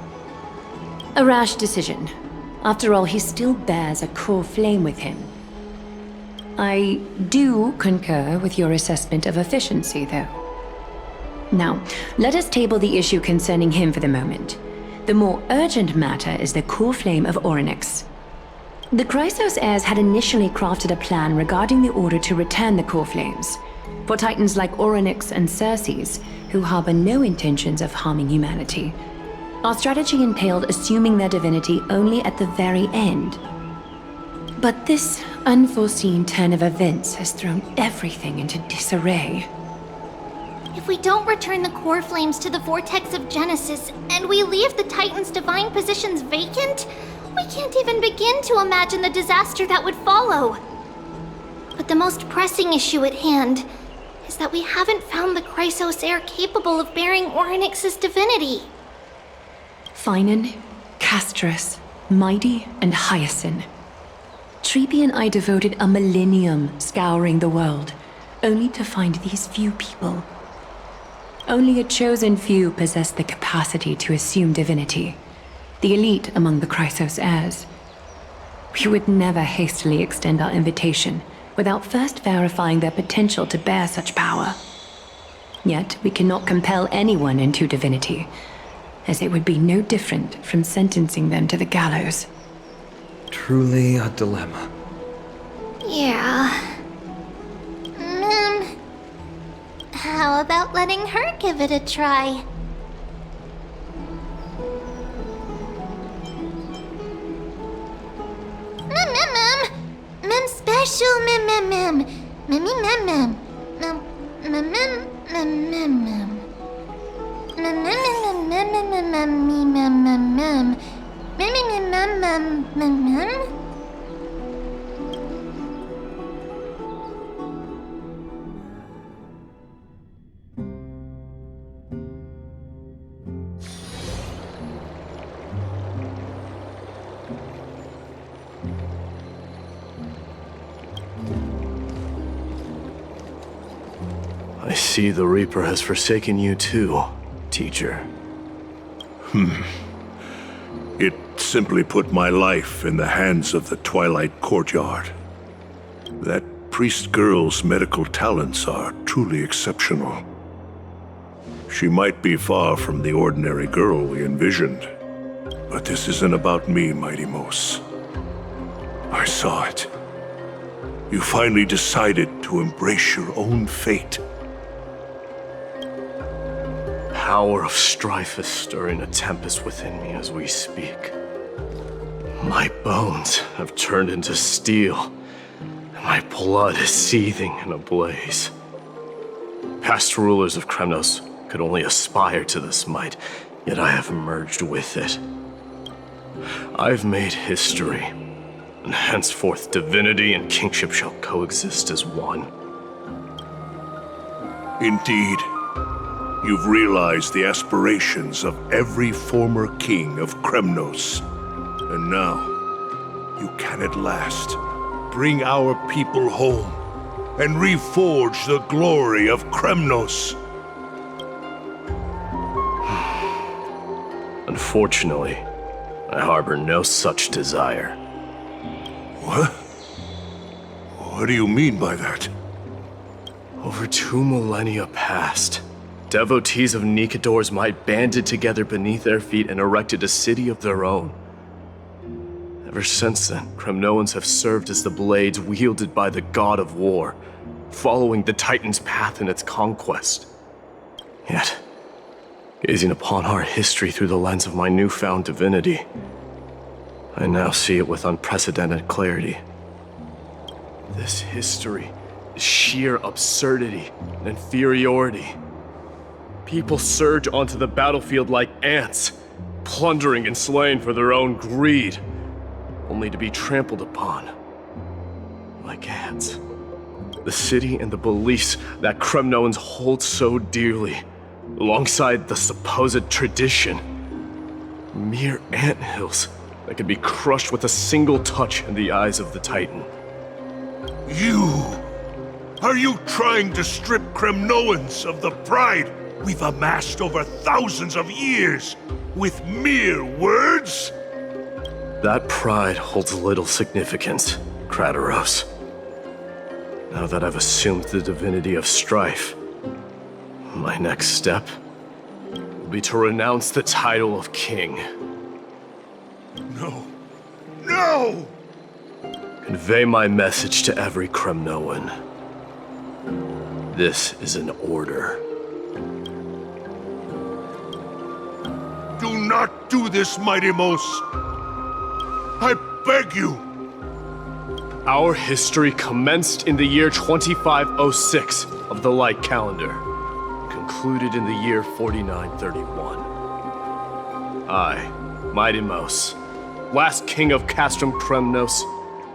A rash decision. After all, he still bears a core flame with him. I do concur with your assessment of efficiency, though. Now, let us table the issue concerning him for the moment. The more urgent matter is the core flame of Orynyx. The Krateros heirs had initially crafted a plan regarding the order to return the core flames. For titans like Orynyx and Circes, who harbor no intentions of harming humanity, our strategy entailed assuming their divinity only at the very end. But this unforeseen turn of events has thrown everything into disarray. If we don't return the core flames to the vortex of Genesis, and we leave the Titan's divine positions vacant, we can't even begin to imagine the disaster that would follow. But the most pressing issue at hand is that we haven't found the Krateros heir capable of bearing Orynyx's divinity. Phainon, Castorice, Mydei, and Hyacine. Tribbie and I devoted a millennium scouring the world, only to find these few people. Only a chosen few possess the capacity to assume divinity, the elite among the Krateros heirs. We would never hastily extend our invitation without first verifying their potential to bear such power. Yet we cannot compel anyone into divinity, as it would be no different from sentencing them to the gallows. Truly a dilemma. Yeah. How about letting her give it a try? Mem special mem. I see the Reaper has forsaken you too, teacher. It simply put my life in the hands of the Twilight Courtyard. That priest girl's medical talents are truly exceptional. She might be far from the ordinary girl we envisioned, but this isn't about me, Mighty Mos. I saw it. You finally decided to embrace your own fate. Power of strife is stirring a tempest within me as we speak. My bones have turned into steel, and my blood is seething in a blaze. Past rulers of Kremnos could only aspire to this might, yet I have merged with it. I've made history, and henceforth divinity and kingship shall coexist as one. Indeed. You've realized the aspirations of every former king of Kremnos. And now, you can at last bring our people home and reforge the glory of Kremnos. Unfortunately, I harbor no such desire. What? What do you mean by that? Over 2 millennia past, devotees of Nikedor's might banded together beneath their feet and erected a city of their own. Ever since then, Kremnoans have served as the blades wielded by the god of war, following the Titan's path in its conquest. Yet, gazing upon our history through the lens of my newfound divinity, I now see it with unprecedented clarity. This history is sheer absurdity and inferiority. People surge onto the battlefield like ants, plundering and slaying for their own greed, only to be trampled upon like ants. The city and the beliefs that Kremnoans hold so dearly, alongside the supposed tradition, mere anthills that could be crushed with a single touch in the eyes of the Titan. Are you trying to strip Kremnoans of the pride we've amassed over thousands of years with mere words? That pride holds little significance, Krateros. Now that I've assumed the divinity of strife, my next step will be to renounce the title of king. No! No! Convey my message to every Kremnoan. This is an order. Do not do this, Mydei. I beg you! Our history commenced in the year 2506 of the Light Calendar, concluded in the year 4931. I, Mydei, last king of Castrum Kremnos,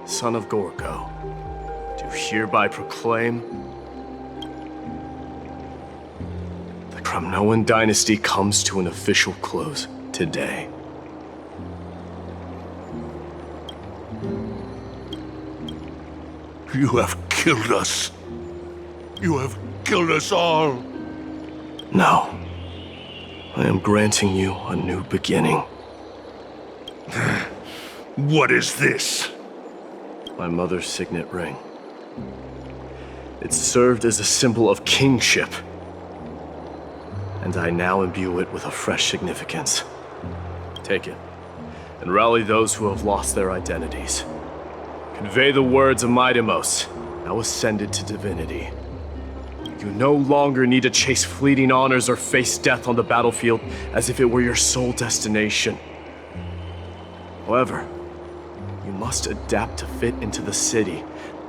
son of Gorgo, do hereby proclaim the Kremnoan dynasty comes to an official close today. You have killed us. You have killed us all. No. I am granting you a new beginning. What is this? My mother's signet ring. It served as a symbol of kingship, and I now imbue it with a fresh significance. Take it, and rally those who have lost their identities. Convey the words of Mydei, now ascended to divinity. You no longer need to chase fleeting honors or face death on the battlefield as if it were your sole destination. However, you must adapt to fit into the city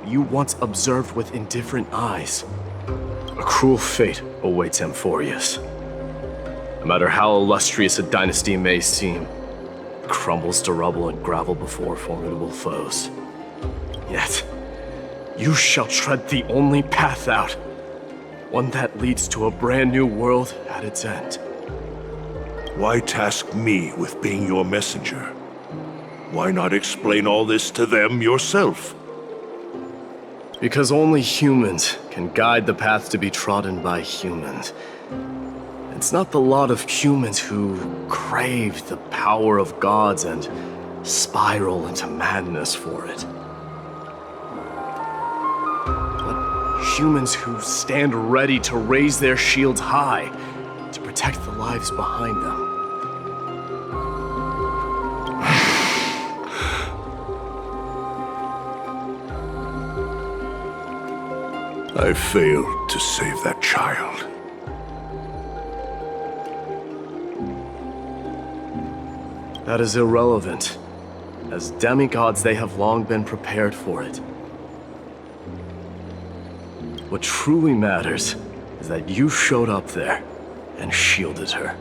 you once observed with indifferent eyes. A cruel fate awaits Amphoreus. No matter how illustrious a dynasty may seem, it crumbles to rubble and gravel before formidable foes. Yet, you shall tread the only path out, one that leads to a brand new world at its end. Why task me with being your messenger? Why not explain all this to them yourself? Because only humans can guide the path to be trodden by humans. It's not the lot of humans who crave the power of gods and spiral into madness for it. Humans who stand ready to raise their shields high to protect the lives behind them. I failed to save that child. That is irrelevant. As demigods, they have long been prepared for it. What truly matters is that you showed up there, and shielded her.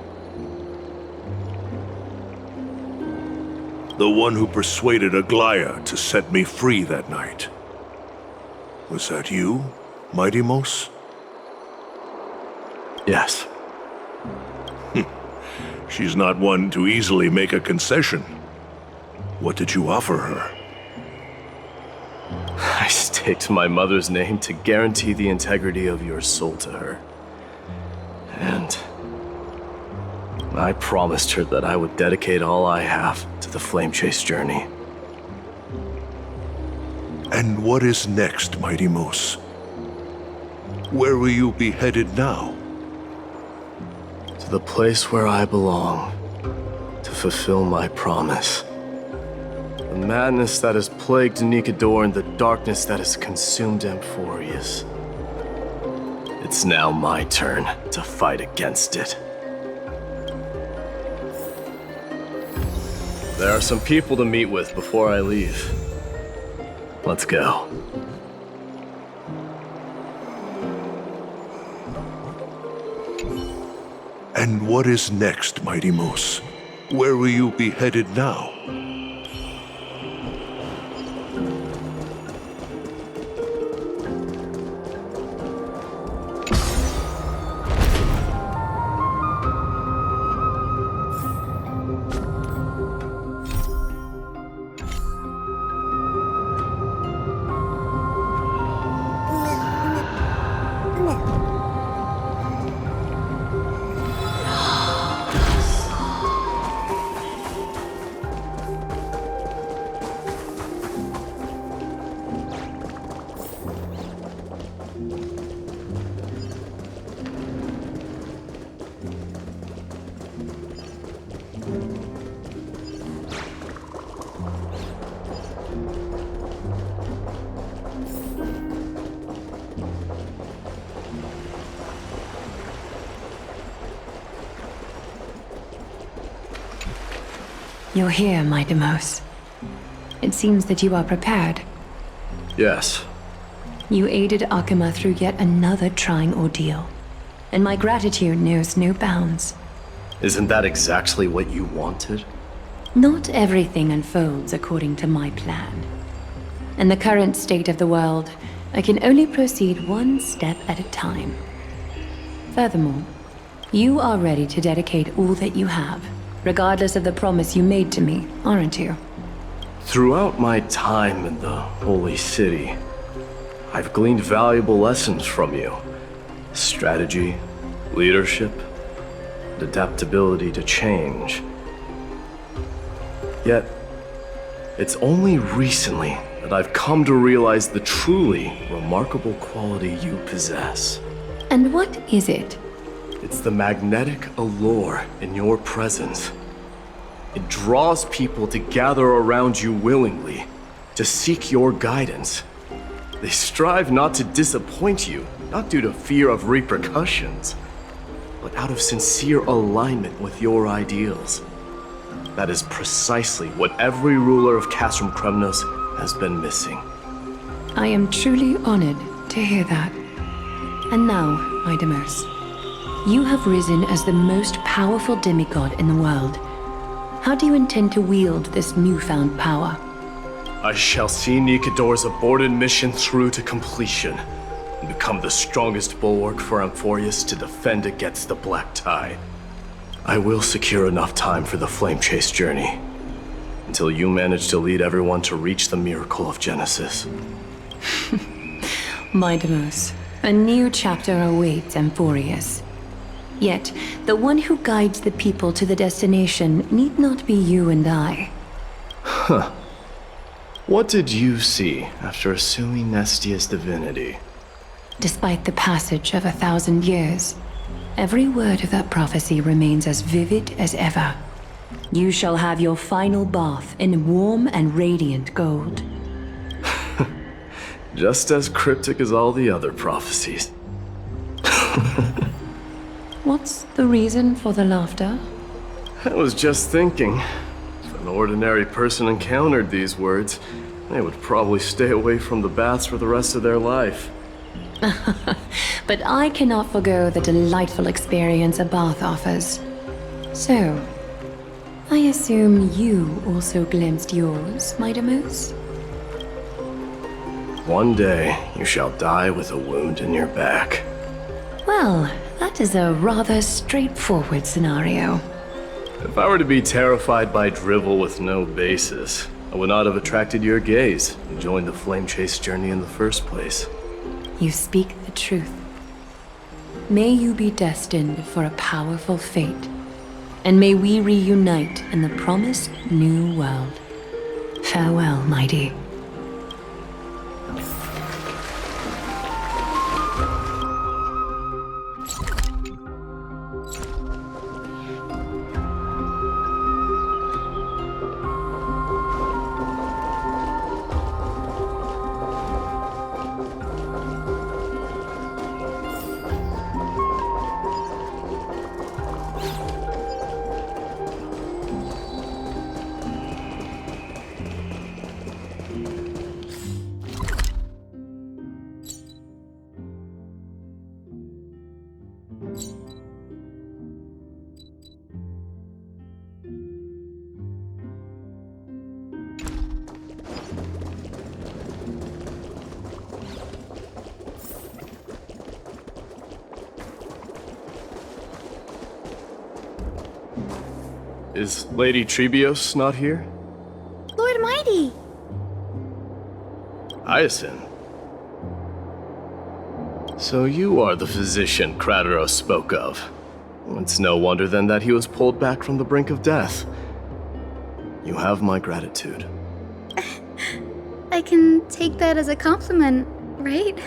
The one who persuaded Aglaea to set me free that night. Was that you, Mydei? Yes. She's not one to easily make a concession. What did you offer her? I staked my mother's name to guarantee the integrity of your soul to her. And I promised her that I would dedicate all I have to the flame chase journey. And what is next, Mydei? Where will you be headed now? To the place where I belong, to fulfill my promise. The madness that has plagued Nikador and the darkness that has consumed Amphoreus. It's now my turn to fight against it. There are some people to meet with before I leave. Let's go. And what is next, Mydei? Where will you be headed now? You're here, Mydei. It seems that you are prepared. Yes. You aided Okhema through yet another trying ordeal, and my gratitude knows no bounds. Isn't that exactly what you wanted? Not everything unfolds according to my plan. In the current state of the world, I can only proceed one step at a time. Furthermore, you are ready to dedicate all that you have, regardless of the promise you made to me, aren't you? Throughout my time in the Holy City, I've gleaned valuable lessons from you. Strategy, leadership, and adaptability to change. Yet, it's only recently that I've come to realize the truly remarkable quality you possess. And what is it? It's the magnetic allure in your presence. It draws people to gather around you willingly, to seek your guidance. They strive not to disappoint you, not due to fear of repercussions, but out of sincere alignment with your ideals. That is precisely what every ruler of Castrum Kremnos has been missing. I am truly honored to hear that. And now, Mydei, you have risen as the most powerful demigod in the world. How do you intend to wield this newfound power? I shall see Nikador's aborted mission through to completion, and become the strongest bulwark for Amphoreus to defend against the Black Tide. I will secure enough time for the flame chase journey, until you manage to lead everyone to reach the miracle of Genesis. Mydei, a new chapter awaits Amphoreus. Yet, the one who guides the people to the destination need not be you and I. Huh. What did you see after assuming Nestia's divinity? Despite the passage of 1,000 years, every word of that prophecy remains as vivid as ever. You shall have your final bath in warm and radiant gold. Just as cryptic as all the other prophecies. What's the reason for the laughter? I was just thinking, if an ordinary person encountered these words, they would probably stay away from the baths for the rest of their life. But I cannot forgo the delightful experience a bath offers. So, I assume you also glimpsed yours, Mydei? One day, you shall die with a wound in your back. Well, that is a rather straightforward scenario. If I were to be terrified by drivel with no basis, I would not have attracted your gaze and joined the flame chase journey in the first place. You speak the truth. May you be destined for a powerful fate, and may we reunite in the promised new world. Farewell, Mydei. Is Lady Tribbie not here? Lord Mydei! Hyacine. So you are the physician Krateros spoke of. It's no wonder then that he was pulled back from the brink of death. You have my gratitude. I can take that as a compliment, right?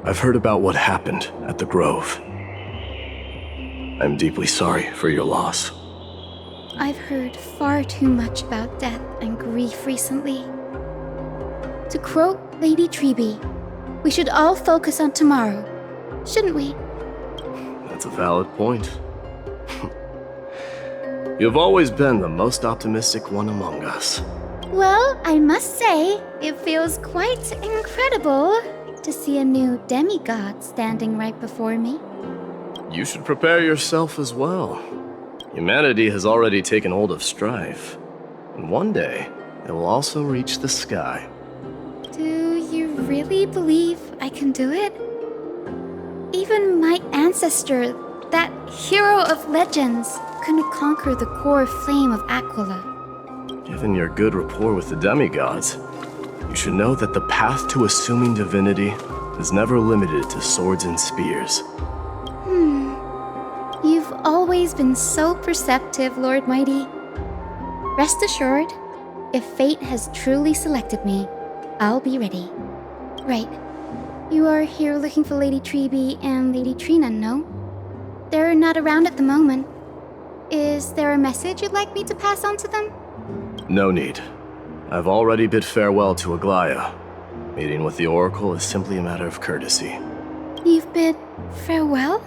I've heard about what happened at the Grove. I'm deeply sorry for your loss. I've heard far too much about death and grief recently. To quote Lady Tribbie, we should all focus on tomorrow, shouldn't we? That's a valid point. You've always been the most optimistic one among us. Well, I must say, it feels quite incredible to see a new demigod standing right before me. You should prepare yourself as well. Humanity has already taken hold of strife, and one day it will also reach the sky. Do you really believe I can do it? Even my ancestor, that hero of legends, couldn't conquer the core flame of Aglaea. Given your good rapport with the demigods, you should know that the path to assuming divinity is never limited to swords and spears. You've always been so perceptive, Lord Mydei. Rest assured, if fate has truly selected me, I'll be ready. Right. You are here looking for Lady Tribbie and Lady Trina, no? They're not around at the moment. Is there a message you'd like me to pass on to them? No need. I've already bid farewell to Aglaea. Meeting with the Oracle is simply a matter of courtesy. You've bid farewell?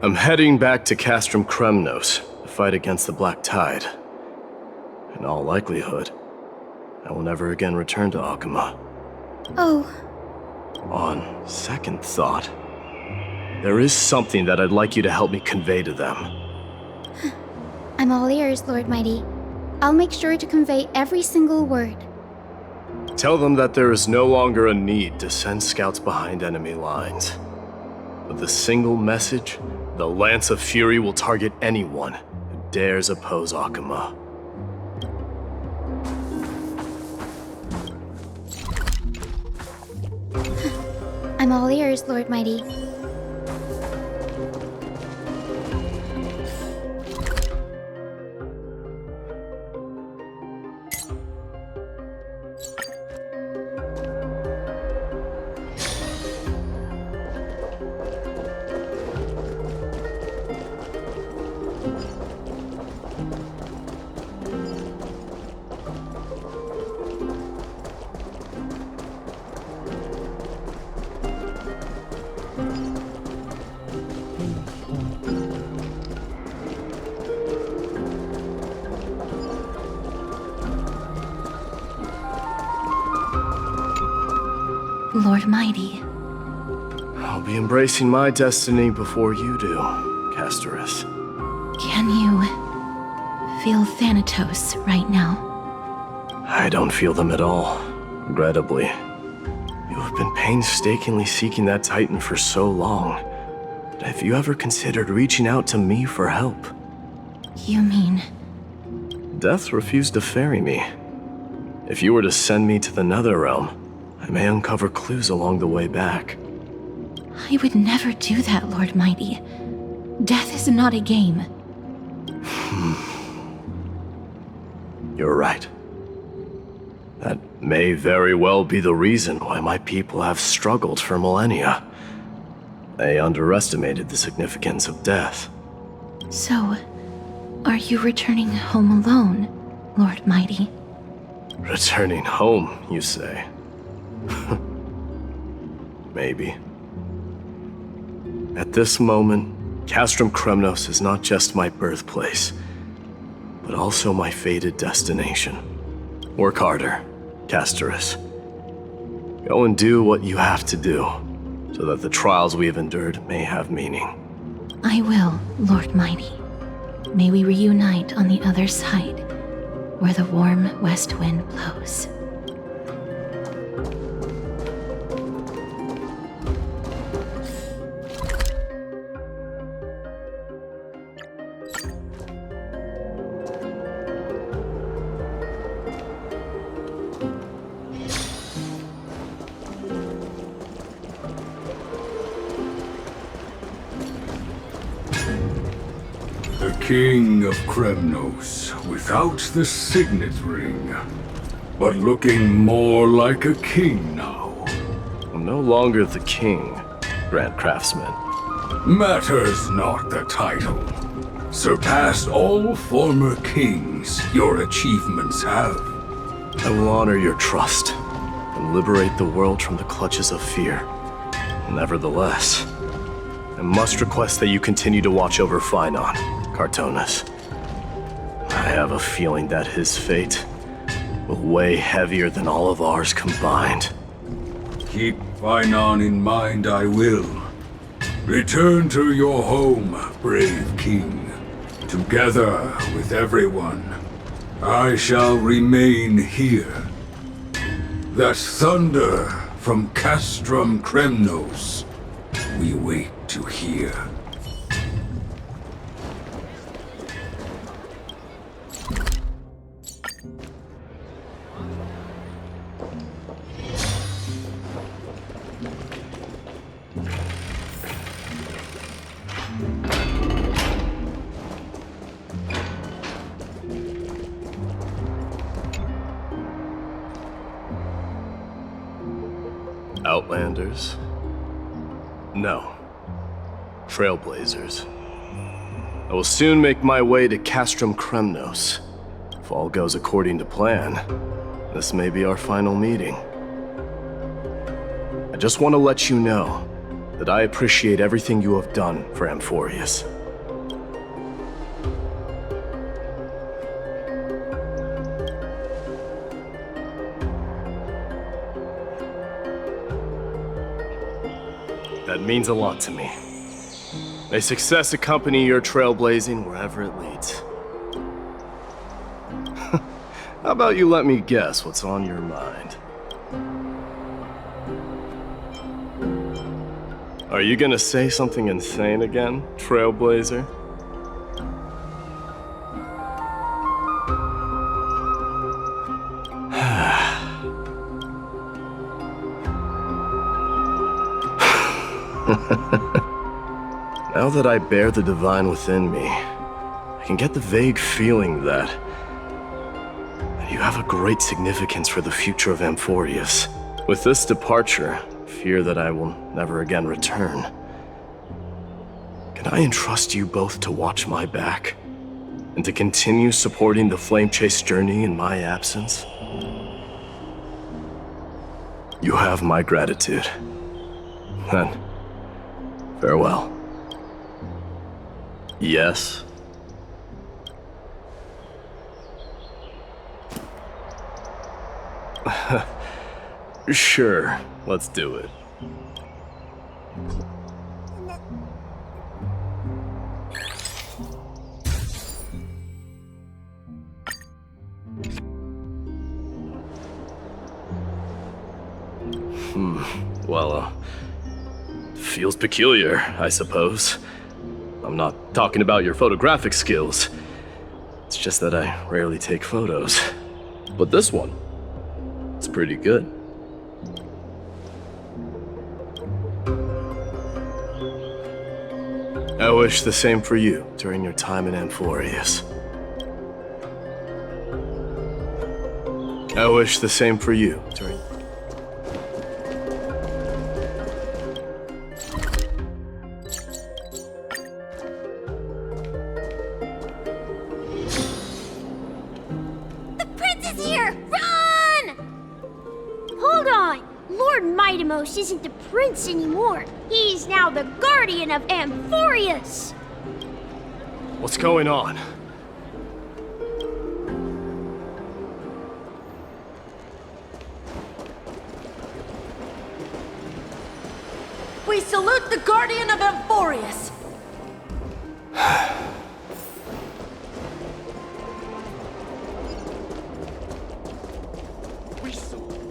I'm heading back to Castrum Kremnos to fight against the Black Tide. In all likelihood, I will never again return to Okhema. Oh. On second thought, there is something that I'd like you to help me convey to them. I'm all ears, Lord Mydei. I'll make sure to convey every single word. Tell them that there is no longer a need to send scouts behind enemy lines. With a single message, the Lance of Fury will target anyone who dares oppose Okhema. I'm all ears, Lord Mydei. Lord Mydei. be embracing my destiny before you do, Castorice. Can you feel Thanatos right now? I don't feel them at all, regrettably. You have been painstakingly seeking that Titan for so long. But have you ever considered reaching out to me for help? You mean... Death refused to ferry me. If you were to send me to the Netherrealm, I may uncover clues along the way back. I would never do that, Lord Mighty. Death is not a game. You're right. That may very well be the reason why my people have struggled for millennia. They underestimated the significance of death. So, are you returning home alone, Lord Mighty? Returning home, you say? Maybe. At this moment, Castrum Kremnos is not just my birthplace, but also my fated destination. Work harder, Castorice. Go and do what you have to do, so that the trials we have endured may have meaning. I will, Lord Mighty. May we reunite on the other side, where the warm west wind blows. The King of Kremnos, without the signet ring, but looking more like a king now. I'm no longer the king, Grand Craftsman. Matters not the title. Surpassed all former kings your achievements have. I will honor your trust and liberate the world from the clutches of fear. Nevertheless, I must request that you continue to watch over Phainon, Cartonis. I have a feeling that his fate will weigh heavier than all of ours combined. Keep Phainon in mind, I will. Return to your home, brave king. Together with everyone, I shall remain here. That thunder from Castrum Kremnos we wait to hear. Outlanders? No. Trailblazers. I will soon make my way to Castrum Kremnos. If all goes according to plan, this may be our final meeting. I just want to let you know that I appreciate everything you have done for Amphoreus. That means a lot to me. May success accompany your trailblazing wherever it leads. How about you let me guess what's on your mind? Are you gonna say something insane again, Trailblazer? Now that I bear the divine within me, I can get the vague feeling that you have a great significance for the future of Amphoreus. With this departure, I fear that I will never again return. Can I entrust you both to watch my back, and to continue supporting the Flame Chase journey in my absence? You have my gratitude. Then, farewell. Yes? Sure, let's do it. Well, feels peculiar, I suppose. I'm not talking about your photographic skills. It's just that I rarely take photos. But this one, it's pretty good. I wish the same for you during your time in Amphoreus. I wish the same for you during... The prince is here! Run! Hold on! Lord Mydei isn't the prince anymore. He's now the guardian of Amphoreus! What's going on? We salute the guardian of Amphoreus!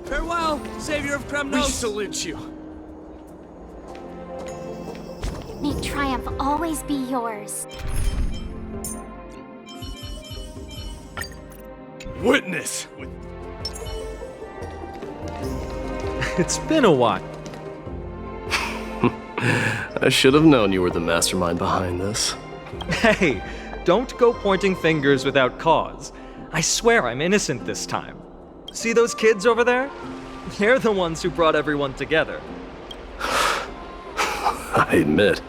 Farewell, savior of Kremnos! We salute you. May triumph always be yours. Witness! It's been a while. I should have known you were the mastermind behind this. Hey, don't go pointing fingers without cause. I swear I'm innocent this time. See those kids over there? They're the ones who brought everyone together. I admit,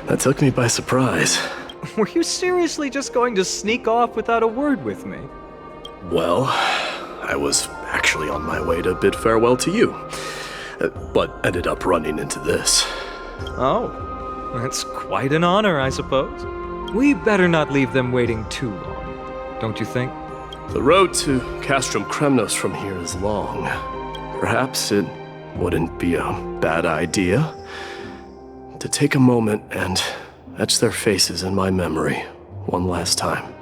that took me by surprise. Were you seriously just going to sneak off without a word with me? Well, I was actually on my way to bid farewell to you, but ended up running into this. Oh, that's quite an honor, I suppose. We better not leave them waiting too long, don't you think? The road to Castrum Kremnos from here is long. Perhaps it wouldn't be a bad idea to take a moment and etch their faces in my memory one last time.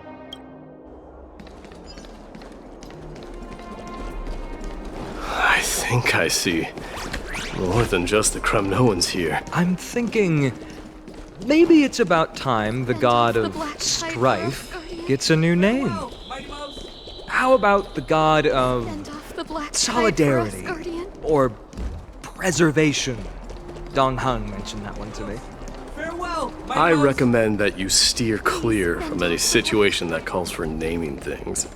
I think I see more than just the Kremnoans here. I'm thinking maybe it's about time the god of strife gets a new name. How about the god of solidarity or preservation? Dong Heng mentioned that one to me. Farewell! I recommend that you steer clear from any situation that calls for naming things.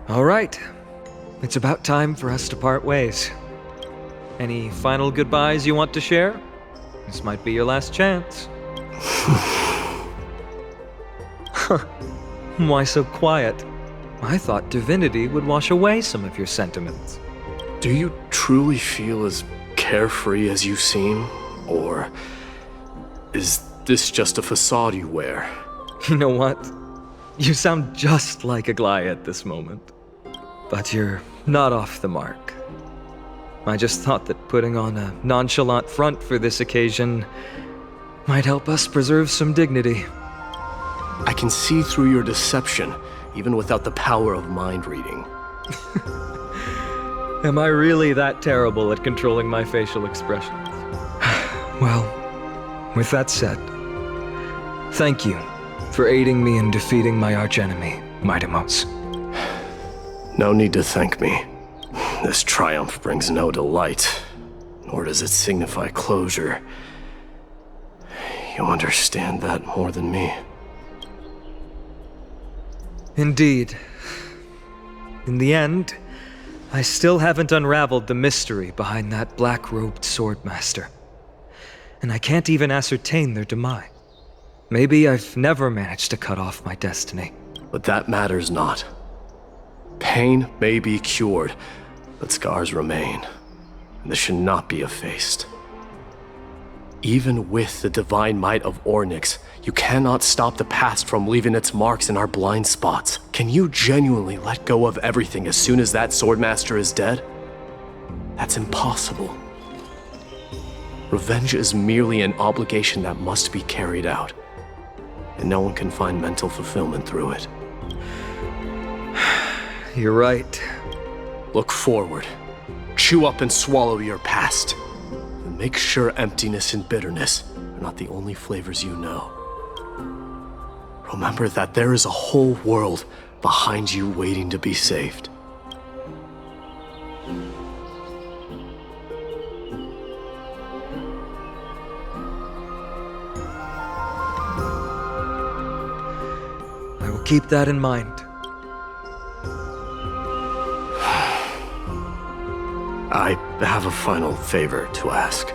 All right. It's about time for us to part ways. Any final goodbyes you want to share? This might be your last chance. Why so quiet? I thought divinity would wash away some of your sentiments. Do you truly feel as carefree as you seem? Or is this just a facade you wear? You know what? You sound just like Aglaea at this moment. But you're not off the mark. I just thought that putting on a nonchalant front for this occasion might help us preserve some dignity. I can see through your deception, even without the power of mind reading. Am I really that terrible at controlling my facial expressions? Well, with that said, thank you for aiding me in defeating my archenemy, Mydei. No need to thank me. This triumph brings no delight, nor does it signify closure. You understand that more than me. Indeed. In the end, I still haven't unraveled the mystery behind that black-robed swordmaster. And I can't even ascertain their demise. Maybe I've never managed to cut off my destiny. But that matters not. Pain may be cured, but scars remain, and this should not be effaced. Even with the divine might of Ornyx, you cannot stop the past from leaving its marks in our blind spots. Can you genuinely let go of everything as soon as that swordmaster is dead? That's impossible. Revenge is merely an obligation that must be carried out, and no one can find mental fulfillment through it. You're right. Look forward. Chew up and swallow your past. And make sure emptiness and bitterness are not the only flavors you know. Remember that there is a whole world behind you waiting to be saved. I will keep that in mind. I have a final favor to ask.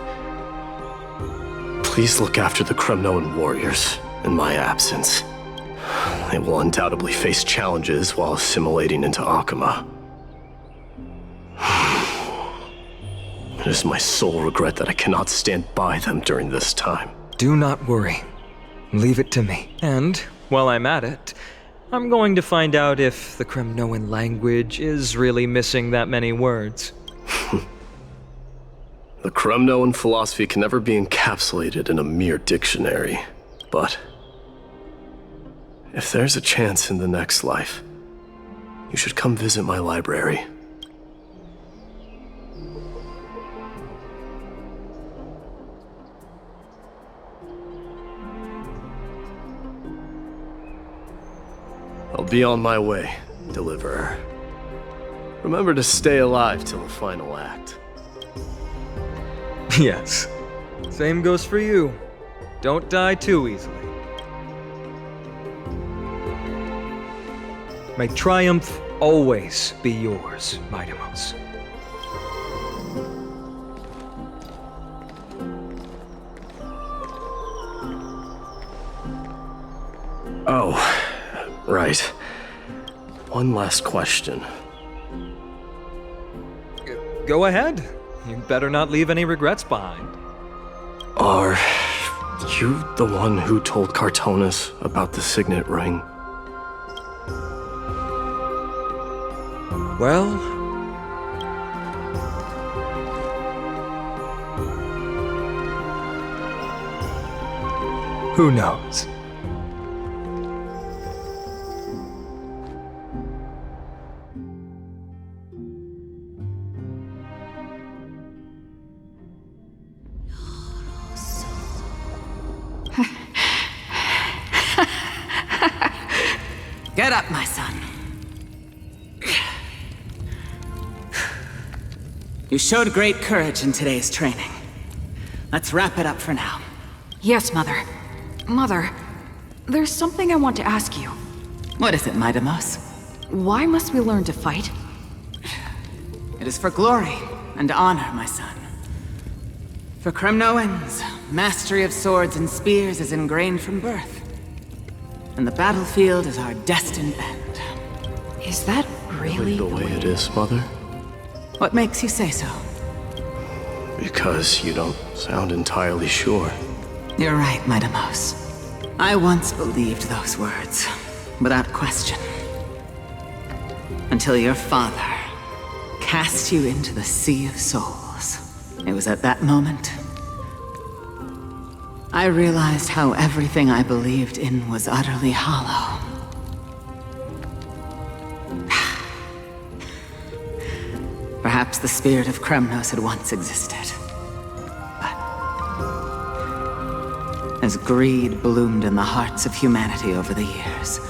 Please look after the Kremnoan warriors in my absence. They will undoubtedly face challenges while assimilating into Okhema. It is my sole regret that I cannot stand by them during this time. Do not worry. Leave it to me. And, while I'm at it, I'm going to find out if the Kremnoan language is really missing that many words. The Kremnoan philosophy can never be encapsulated in a mere dictionary, but if there's a chance in the next life, you should come visit my library. I'll be on my way, Deliverer. Remember to stay alive till the final act. Yes. Same goes for you. Don't die too easily. May triumph always be yours, Mydei. Oh, right. One last question. Go ahead. You better not leave any regrets behind. Are you the one who told Cartonis about the signet ring? Well... who knows? Get up, my son. You showed great courage in today's training. Let's wrap it up for now. Yes, Mother. Mother, there's something I want to ask you. What is it, Mydei? Why must we learn to fight? It is for glory and honor, my son. For Kremnoans, mastery of swords and spears is ingrained from birth. And the battlefield is our destined end. Is that really the way it is, Mother? What makes you say so? Because you don't sound entirely sure. You're right, Mydei. I once believed those words, without question. Until your father cast you into the Sea of Souls. It was at that moment I realized how everything I believed in was utterly hollow. Perhaps the spirit of Kremnos had once existed. But as greed bloomed in the hearts of humanity over the years,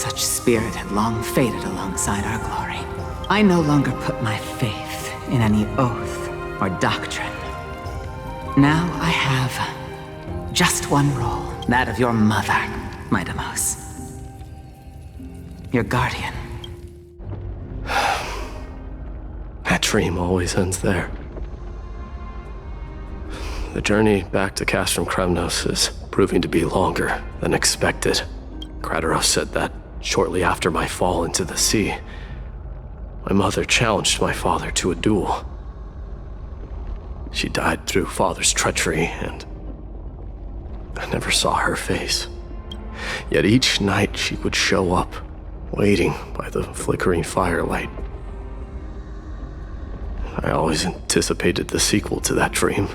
such spirit had long faded alongside our glory. I no longer put my faith in any oath or doctrine. Now I have just one role, that of your mother, Mydei. Your guardian. That dream always ends there. The journey back to Castrum Kremnos is proving to be longer than expected. Krateros said that shortly after my fall into the sea, my mother challenged my father to a duel. She died through father's treachery, and I never saw her face. Yet each night she would show up, waiting by the flickering firelight. I always anticipated the sequel to that dream,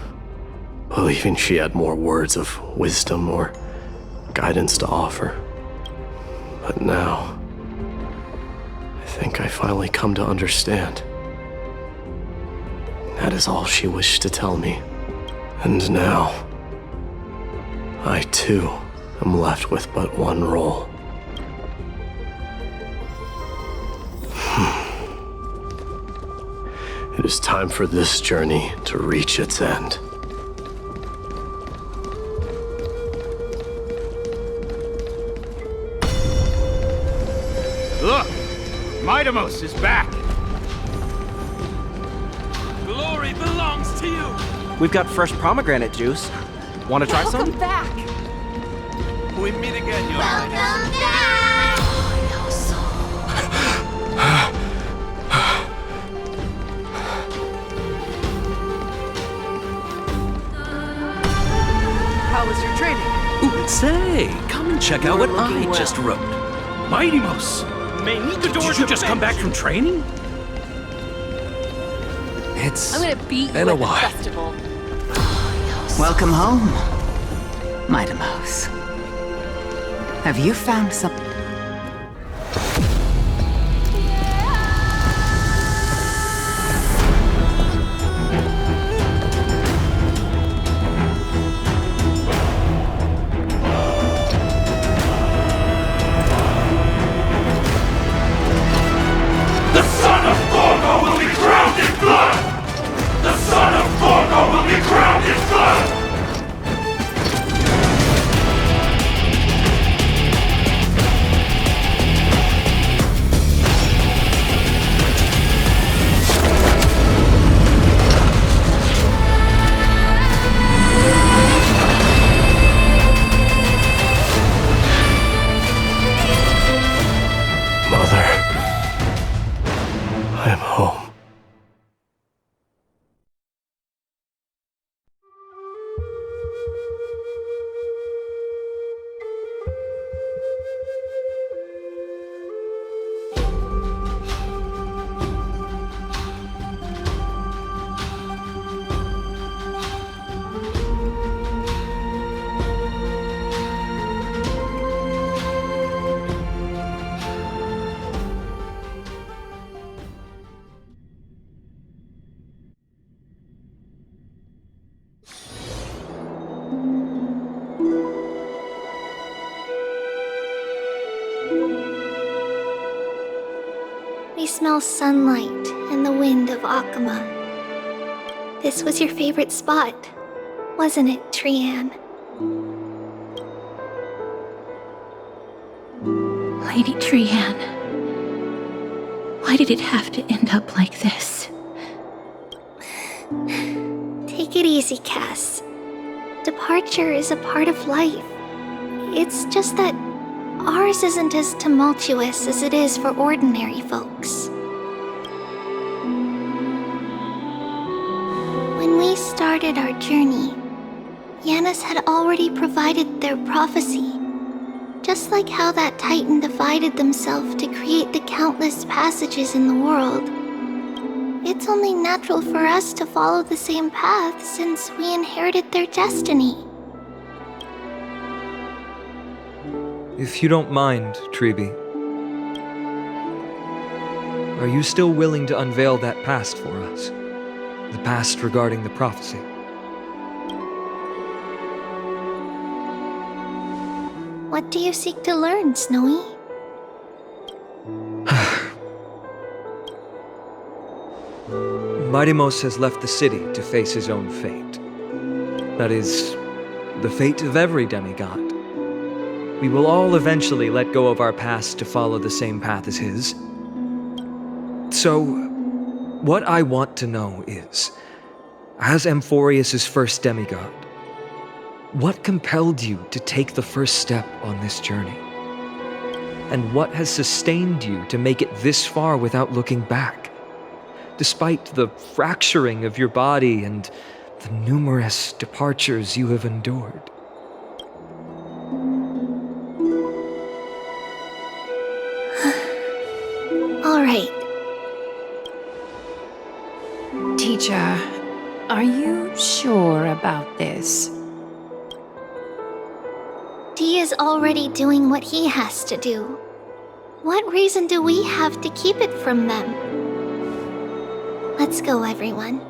believing she had more words of wisdom or guidance to offer. But now, think I finally come to understand. That is all she wished to tell me. And now, I too am left with but one role. It is time for this journey to reach its end. Look! Mydei is back! Glory belongs to you! We've got fresh pomegranate juice. Want to try some? Welcome back! We meet again, Your Welcome back! How was your training? Ooh, say, come and check out what I just wrote. Mydei! Did you just come back from training? It's I'm gonna beat you been a at the while. festival. Welcome home, Mydei. Have you found something? The son of Gorgo will be crowned in blood! The son of Gorgo will be crowned in blood! Mother, I'm home. We smell sunlight and the wind of Okhema. This was your favorite spot, wasn't it, Trianne? Lady Trianne, why did it have to end up like this? Take it easy, Cass. Departure is a part of life. It's just that ours isn't as tumultuous as it is for ordinary folks. When we started our journey, Yanis had already provided their prophecy. Just like how that Titan divided themselves to create the countless passages in the world. It's only natural for us to follow the same path since we inherited their destiny. If you don't mind, Tribbie, are you still willing to unveil that past for us? The past regarding the prophecy? What do you seek to learn, Snowy? Mydei has left the city to face his own fate. That is, the fate of every demigod. We will all eventually let go of our past to follow the same path as his. So, what I want to know is, as Amphoreus' first demigod, what compelled you to take the first step on this journey? And what has sustained you to make it this far without looking back? Despite the fracturing of your body and the numerous departures you have endured. All right. Teacher, are you sure about this? D is already doing what he has to do. what reason do we have to keep it from them? Let's go, everyone.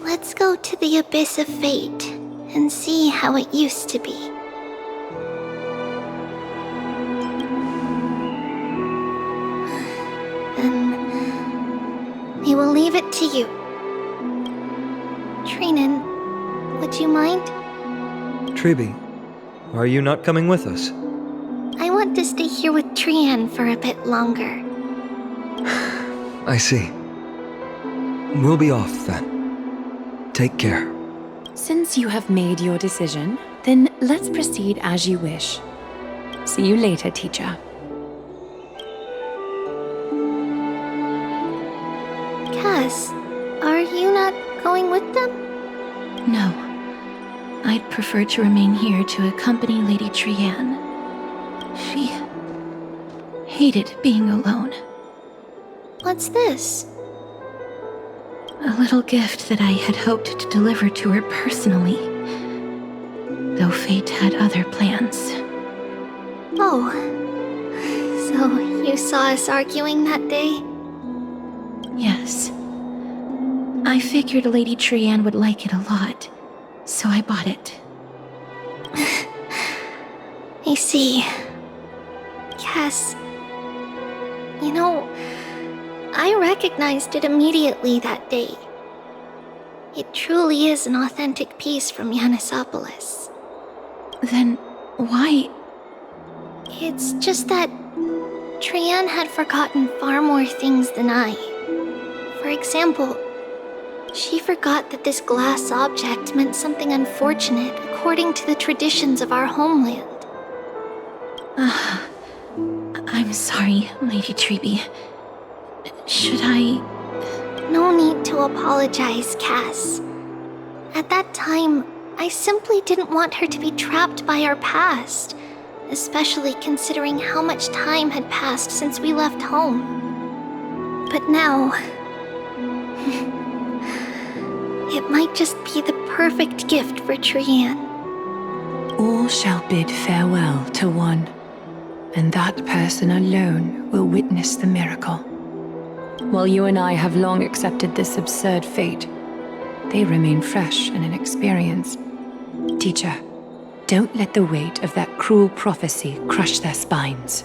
Let's go to the abyss of fate and see how it used to be. Then we will leave it to you. Trinan, would you mind? Tribbie, are you not coming with us? I want to stay here with Trian for a bit longer. I see. We'll be off then. Take care. Since you have made your decision, then let's proceed as you wish. See you later, teacher. Cass, are you not going with them? No. I'd prefer to remain here to accompany Lady Trian. She hated being alone. What's this? A little gift that I had hoped to deliver to her personally, though fate had other plans. Oh, so you saw us arguing that day? Yes. I figured Lady Trian would like it a lot, so I bought it. I see. Cass, you know, I recognized it immediately that day. It truly is an authentic piece from Yanisopolis. Then why? It's just that Trian had forgotten far more things than I. For example, she forgot that this glass object meant something unfortunate according to the traditions of our homeland. I'm sorry, Lady Tribbie. Should I... No need to apologize, Cass. At that time, I simply didn't want her to be trapped by our past, especially considering how much time had passed since we left home. But now... it might just be the perfect gift for Trian. All shall bid farewell to one, and that person alone will witness the miracle. While you and I have long accepted this absurd fate, they remain fresh and inexperienced. Teacher, don't let the weight of that cruel prophecy crush their spines.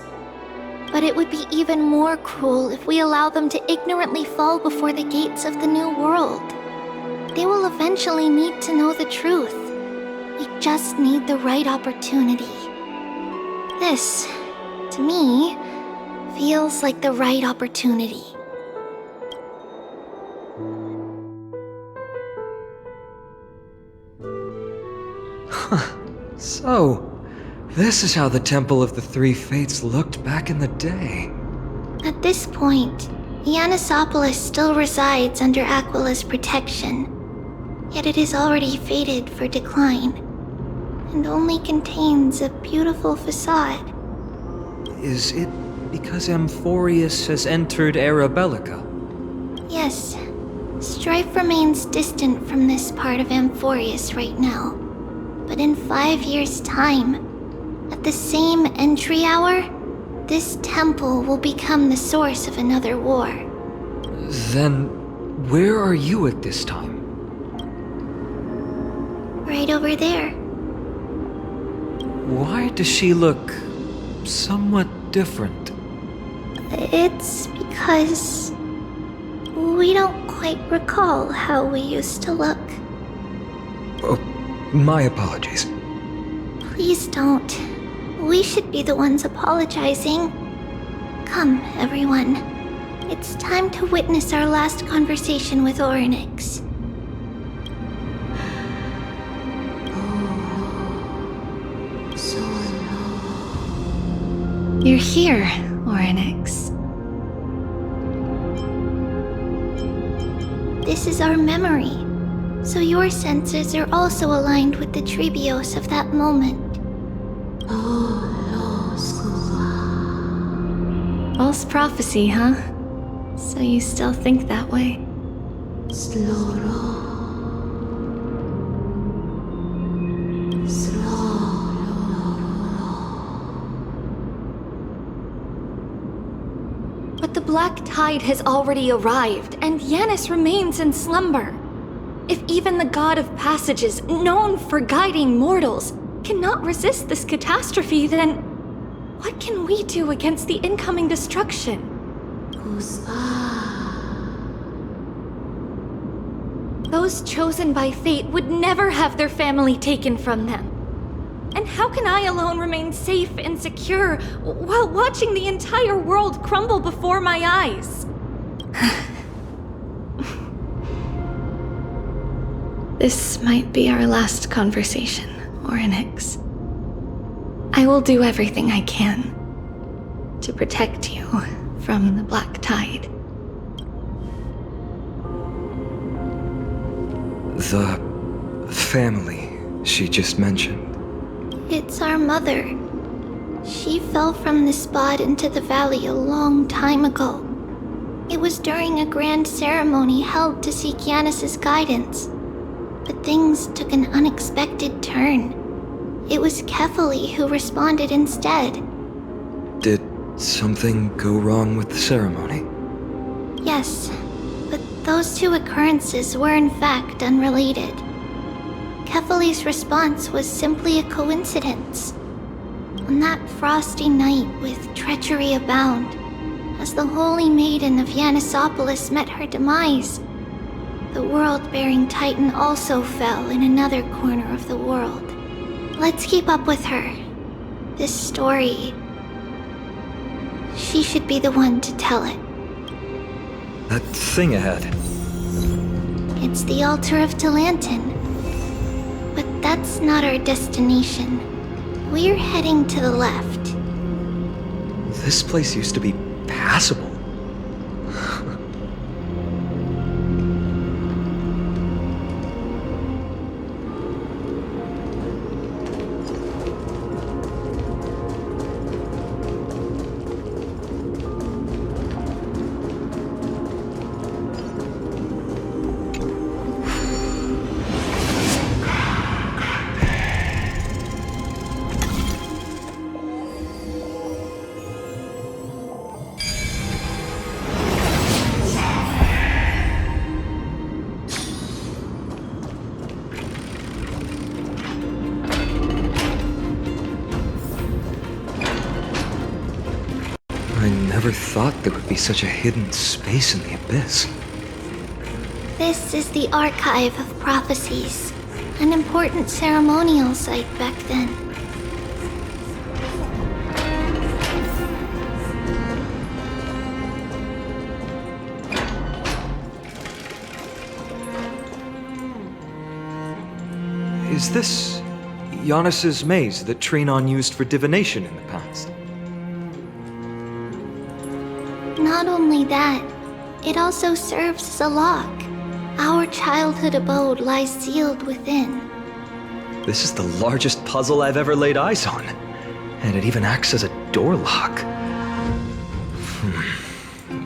But it would be even more cruel if we allow them to ignorantly fall before the gates of the new world. They will eventually need to know the truth. We just need the right opportunity. This, to me, feels like the right opportunity. So, this is how the Temple of the Three Fates looked back in the day. At this point, Yanisopolis still resides under Aquila's protection, yet it is already fated for decline, and only contains a beautiful facade. Is it because Amphoreus has entered Era Bellica? Yes, strife remains distant from this part of Amphoreus right now. But in 5 years' time, at the same entry hour, this temple will become the source of another war. Then, where are you at this time? Right over there. Why does she look somewhat different? It's because we don't quite recall how we used to look. Oh, my apologies. Please don't. We should be the ones apologizing. Come, everyone. It's time to witness our last conversation with Orynyx. You're here, Orynyx. This is our memory, so your senses are also aligned with the Tribbios of that moment. False prophecy, huh? So you still think that way? But the black tide has already arrived, and Yanis remains in slumber. If even the god of passages, known for guiding mortals, cannot resist this catastrophe, then what can we do against the incoming destruction? Those chosen by fate would never have their family taken from them. And how can I alone remain safe and secure while watching the entire world crumble before my eyes? This might be our last conversation, Orynyx. I will do everything I can to protect you from the black tide. The family she just mentioned. It's our mother. She fell from the spot into the valley a long time ago. It was during a grand ceremony held to seek Yanis' guidance. But things took an unexpected turn. It was Kefali who responded instead. Did something go wrong with the ceremony? Yes, but those two occurrences were in fact unrelated. Kefali's response was simply a coincidence. On that frosty night with treachery abound, as the holy maiden of Yanisopolis met her demise, the world-bearing titan also fell in another corner of the world. Let's keep up with her. This story... she should be the one to tell it. That thing ahead. It's the altar of Talantin. But that's not our destination. We're heading to the left. This place used to be passable. I never thought there would be such a hidden space in the abyss. This is the Archive of Prophecies, an important ceremonial site back then. Is this Yanis' maze that Phainon used for divination in the past? Not only that, it also serves as a lock. Our childhood abode lies sealed within. This is the largest puzzle I've ever laid eyes on. And it even acts as a door lock.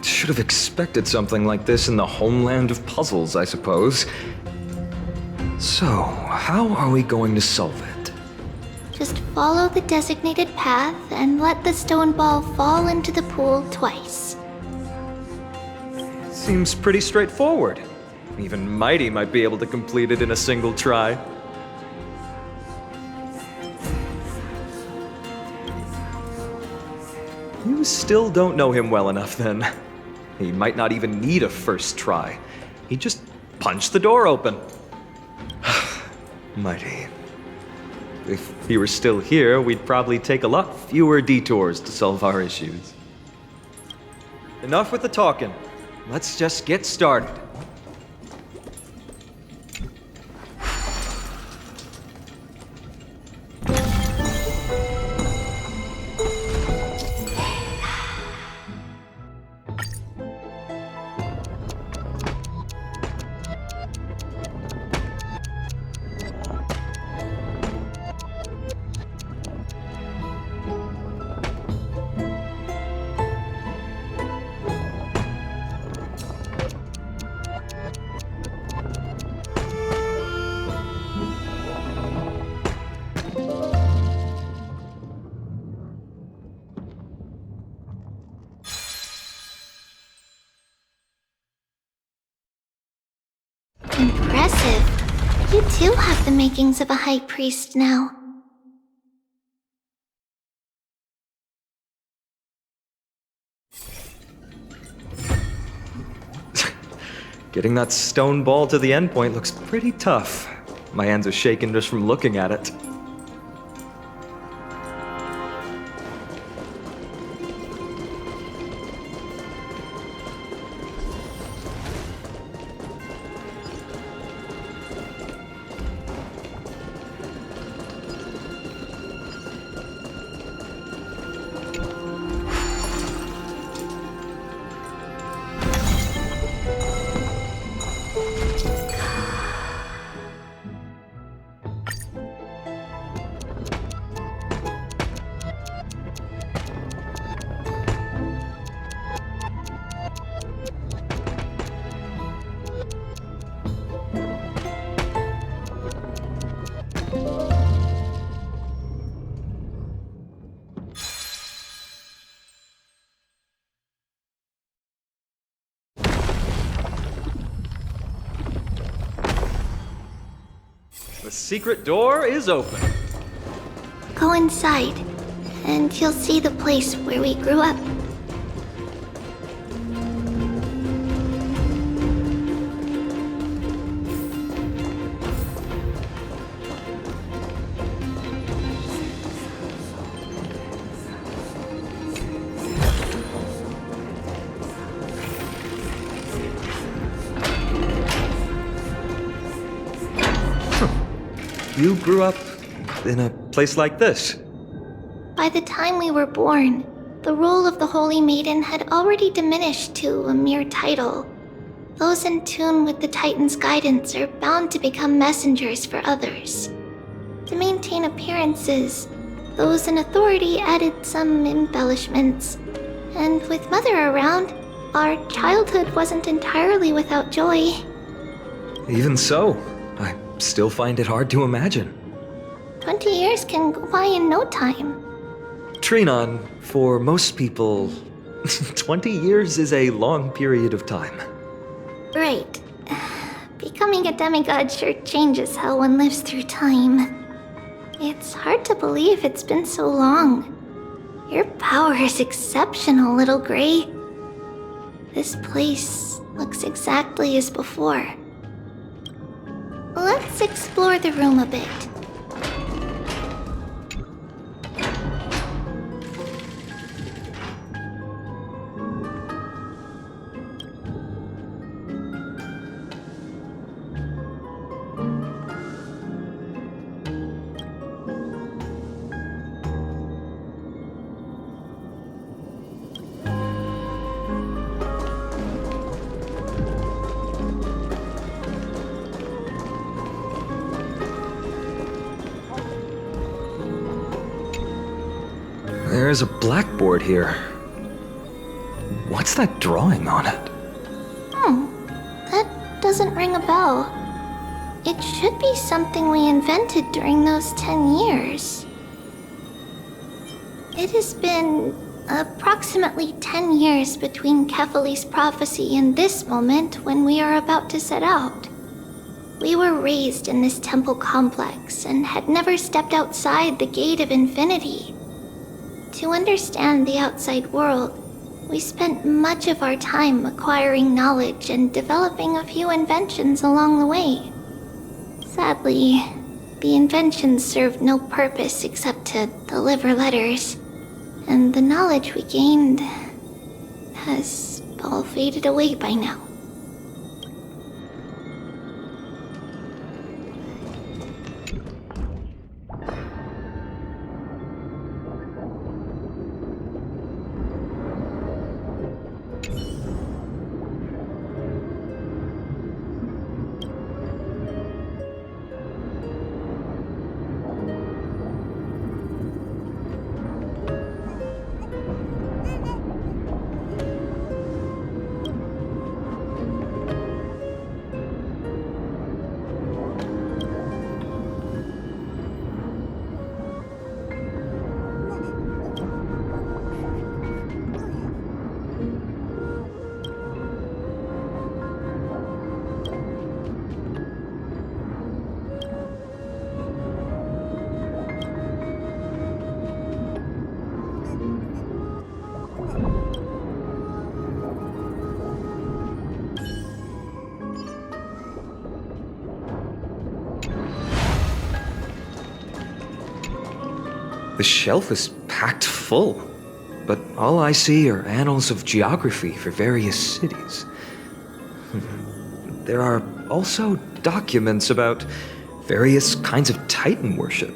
Should have expected something like this in the homeland of puzzles, I suppose. So, how are we going to solve it? Just follow the designated path and let the stone ball fall into the pool twice. Seems pretty straightforward. Even Mydei might be able to complete it in a single try. You still don't know him well enough, then. He might not even need a first try. He'd just punch the door open. Mydei. If he were still here, we'd probably take a lot fewer detours to solve our issues. Enough with the talking. Let's just get started. impressive. You too have the makings of a high priest now. Getting that stone ball to the endpoint looks pretty tough. My hands are shaking just from looking at it. The secret door is open. Go inside, and you'll see the place where we grew up. You grew up in a place like this? By the time we were born, the role of the Holy Maiden had already diminished to a mere title. Those in tune with the Titan's guidance are bound to become messengers for others. To maintain appearances, those in authority added some embellishments. And with Mother around, our childhood wasn't entirely without joy. Even so, I still find it hard to imagine. 20 years can go by in no time. Trinon, for most people, 20 years is a long period of time. Right. Becoming a demigod sure changes how one lives through time. It's hard to believe it's been so long. Your power is exceptional, Little Gray. This place looks exactly as before. Let's explore the room a bit. There's a blackboard here. What's that drawing on it? That doesn't ring a bell. It should be something we invented during those 10 years. It has been approximately 10 years between Kefali's prophecy and this moment when we are about to set out. We were raised in this temple complex and had never stepped outside the Gate of Infinity. To understand the outside world, we spent much of our time acquiring knowledge and developing a few inventions along the way. Sadly, the inventions served no purpose except to deliver letters, and the knowledge we gained has all faded away by now. The shelf is packed full, but all I see are annals of geography for various cities. There are also documents about various kinds of Titan worship.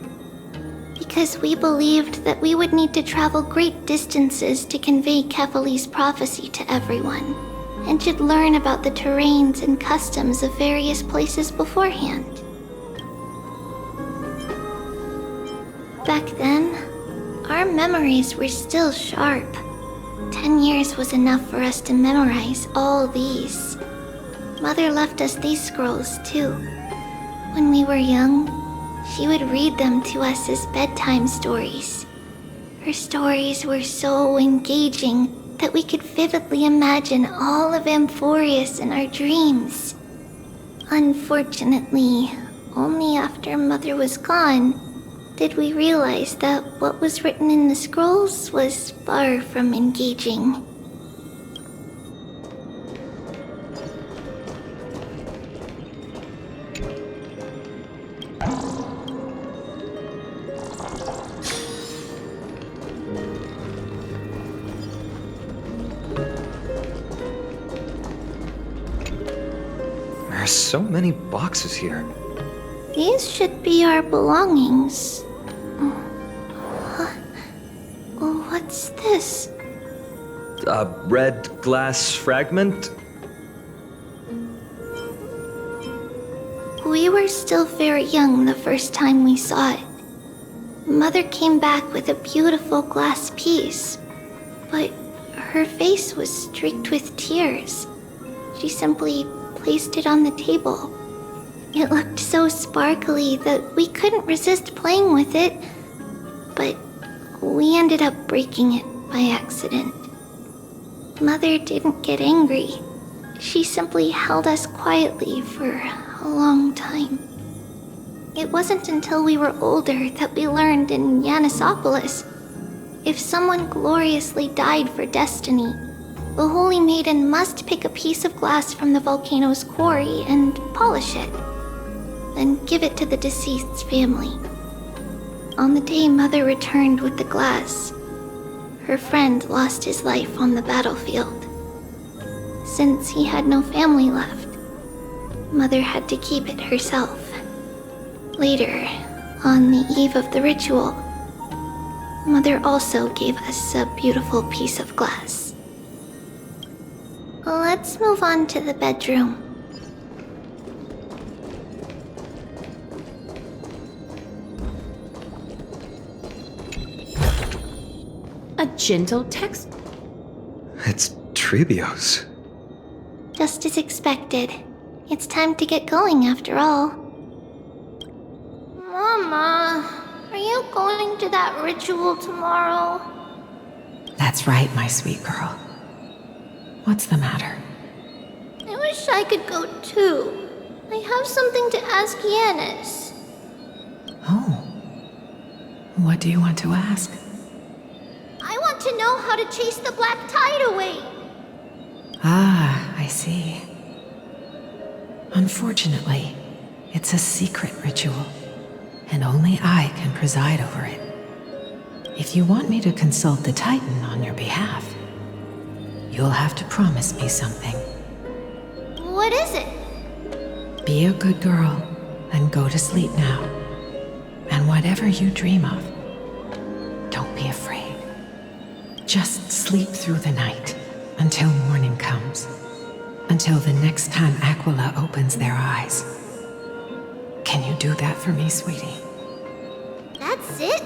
Because we believed that we would need to travel great distances to convey Kefali's prophecy to everyone, and should learn about the terrains and customs of various places beforehand. Back then, our memories were still sharp. 10 years was enough for us to memorize all these. Mother left us these scrolls too. When we were young, she would read them to us as bedtime stories. Her stories were so engaging that we could vividly imagine all of Amphoreus in our dreams. Unfortunately, only after Mother was gone did we realize that what was written in the scrolls was far from engaging. There's so many boxes here. These should be our belongings. What's this? A red glass fragment? We were still very young the first time we saw it. Mother came back with a beautiful glass piece, but her face was streaked with tears. She simply placed it on the table. It looked so sparkly that we couldn't resist playing with it, but we ended up breaking it by accident. Mother didn't get angry. She simply held us quietly for a long time. It wasn't until we were older that we learned in Yanissopolis, if someone gloriously died for destiny, the Holy Maiden must pick a piece of glass from the volcano's quarry and polish it, then give it to the deceased's family. On the day Mother returned with the glass, her friend lost his life on the battlefield. Since he had no family left, Mother had to keep it herself. Later, on the eve of the ritual, Mother also gave us a beautiful piece of glass. Let's move on to the bedroom. A gentle text. It's Tribbie's. Just as expected. It's time to get going after all. Mama, are you going to that ritual tomorrow? That's right, my sweet girl. What's the matter? I wish I could go too. I have something to ask Yanis. Oh. What do you want to ask? I want to know how to chase the black tide away. Ah, I see. Unfortunately, it's a secret ritual, and only I can preside over it. If you want me to consult the Titan on your behalf, you'll have to promise me something. What is it? Be a good girl and go to sleep now. And whatever you dream of, don't be afraid. Just sleep through the night until morning comes. Until the next time Aglaea opens their eyes. Can you do that for me, sweetie? That's it?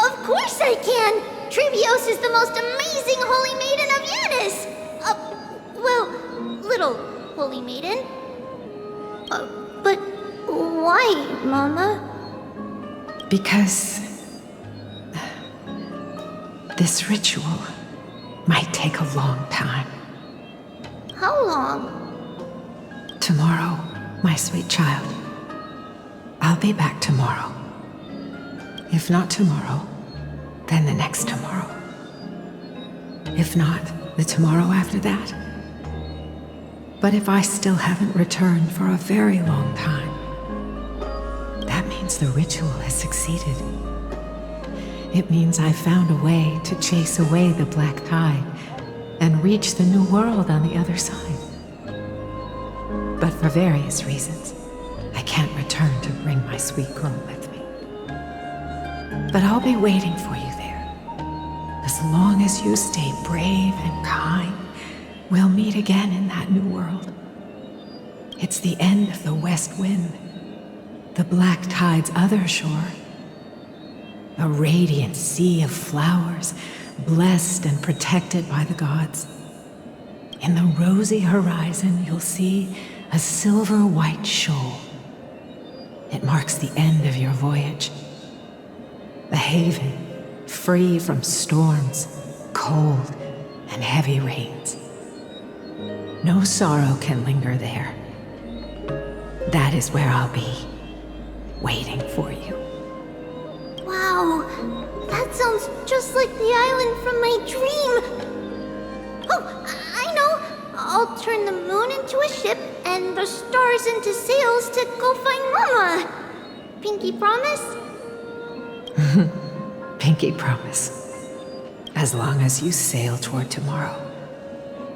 Of course I can! Tribbie is the most amazing Holy Maiden of Yanis! Little Holy Maiden? But why, Mama? Because this ritual might take a long time. How long? Tomorrow, my sweet child. I'll be back tomorrow. If not tomorrow, then the next tomorrow. If not, the tomorrow after that. But if I still haven't returned for a very long time, that means the ritual has succeeded. it means I've found a way to chase away the black tide and reach the new world on the other side. But for various reasons, I can't return to bring my sweet girl with me. But I'll be waiting for you there. As long as you stay brave and kind, we'll meet again in that new world. It's the end of the West Wind, the black tide's other shore. A radiant sea of flowers, blessed and protected by the gods. In the rosy horizon, you'll see a silver-white shoal. It marks the end of your voyage. A haven, free from storms, cold, and heavy rains. No sorrow can linger there. That is where I'll be, waiting for you. Wow, that sounds just like the island from my dream. Oh, I know. I'll turn the moon into a ship and the stars into sails to go find Mama. Pinky promise? Pinky promise. As long as you sail toward tomorrow.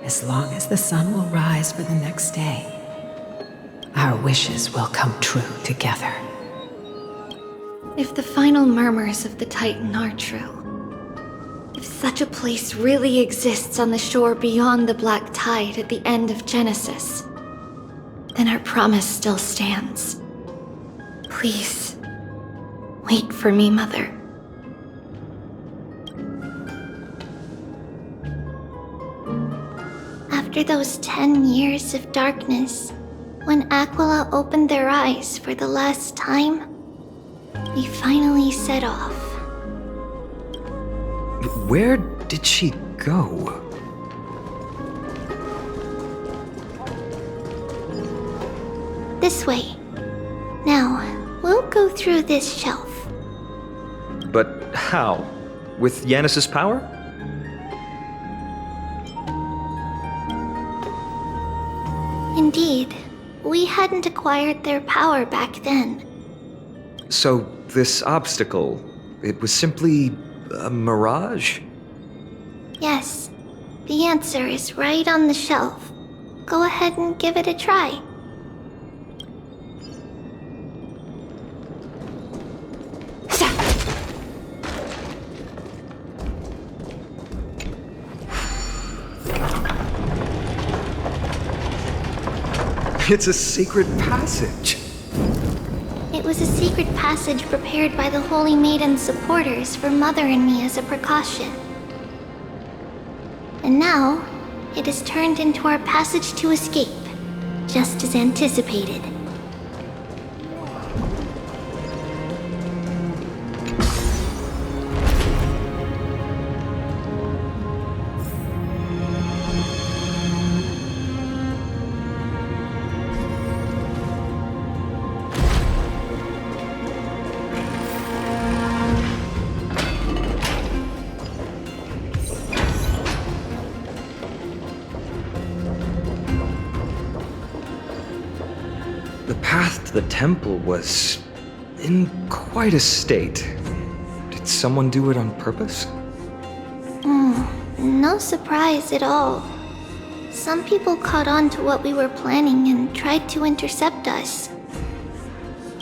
As long as the sun will rise for the next day. Our wishes will come true together. If the final murmurs of the Titan are true, if such a place really exists on the shore beyond the black tide at the end of Genesis, then our promise still stands. Please, wait for me, Mother. After those 10 years of darkness, when Aglaea opened their eyes for the last time, we finally set off. Where did she go? This way. Now, we'll go through this shelf. But how? With Yanis's power? Indeed, we hadn't acquired their power back then. So, this obstacle, it was simply a mirage? Yes, the answer is right on the shelf. Go ahead and give it a try. It's a secret passage. It was a secret passage prepared by the Holy Maiden's supporters for Mother and me as a precaution. And now, it is turned into our passage to escape, just as anticipated. The temple was in quite a state. Did someone do it on purpose? No surprise at all. Some people caught on to what we were planning and tried to intercept us,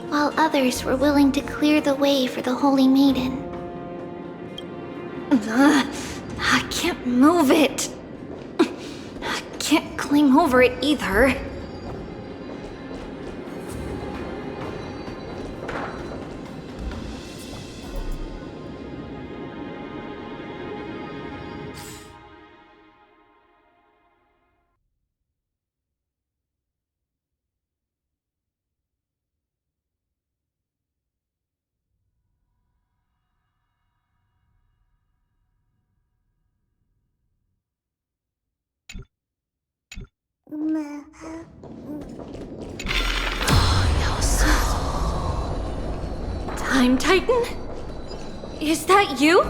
while others were willing to clear the way for the Holy Maiden. I can't move it. I can't climb over it either. Time Titan? Is that you?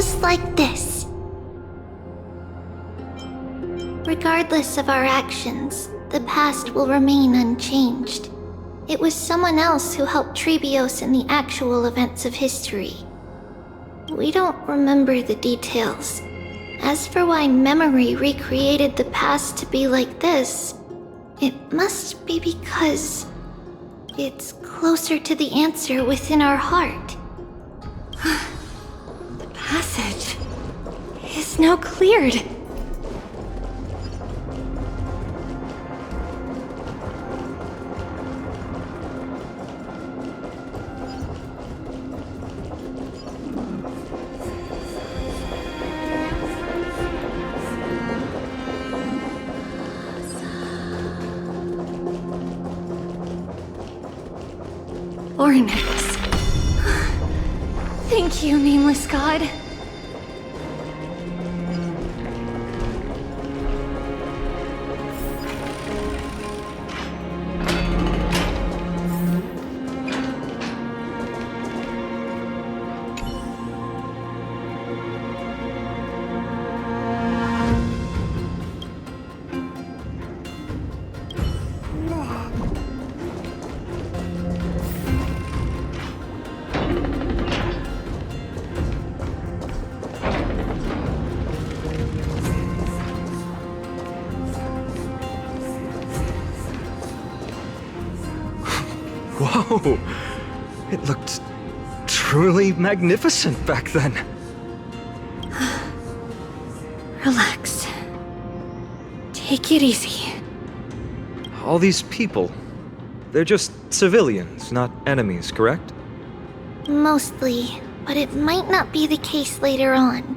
just like this. Regardless of our actions, the past will remain unchanged. It was someone else who helped Tribbios in the actual events of history. We don't remember the details. As for why memory recreated the past to be like this, it must be because it's closer to the answer within our heart. The passage is now cleared. Ornix. Thank you, nameless god. Whoa! It looked truly magnificent back then. Relax. Take it easy. All these people, they're just civilians, not enemies, correct? Mostly, but it might not be the case later on.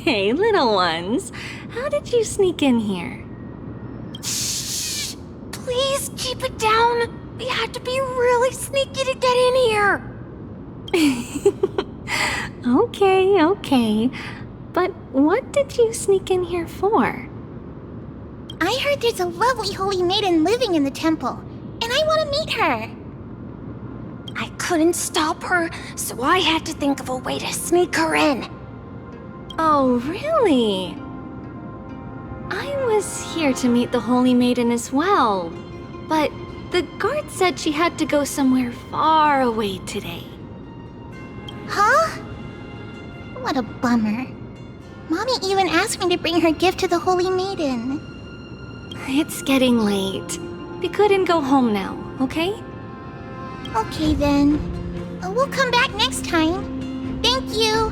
Hey, little ones. How did you sneak in here? Shh! Please keep it down. We had to be really sneaky to get in here. Okay. But what did you sneak in here for? I heard there's a lovely holy maiden living in the temple, and I want to meet her. I couldn't stop her, so I had to think of a way to sneak her in. Oh, really? I was here to meet the Holy Maiden as well, but the guard said she had to go somewhere far away today. Huh? What a bummer. Mommy even asked me to bring her gift to the Holy Maiden. It's getting late. We couldn't go home now, okay? Okay then. We'll come back next time. Thank you.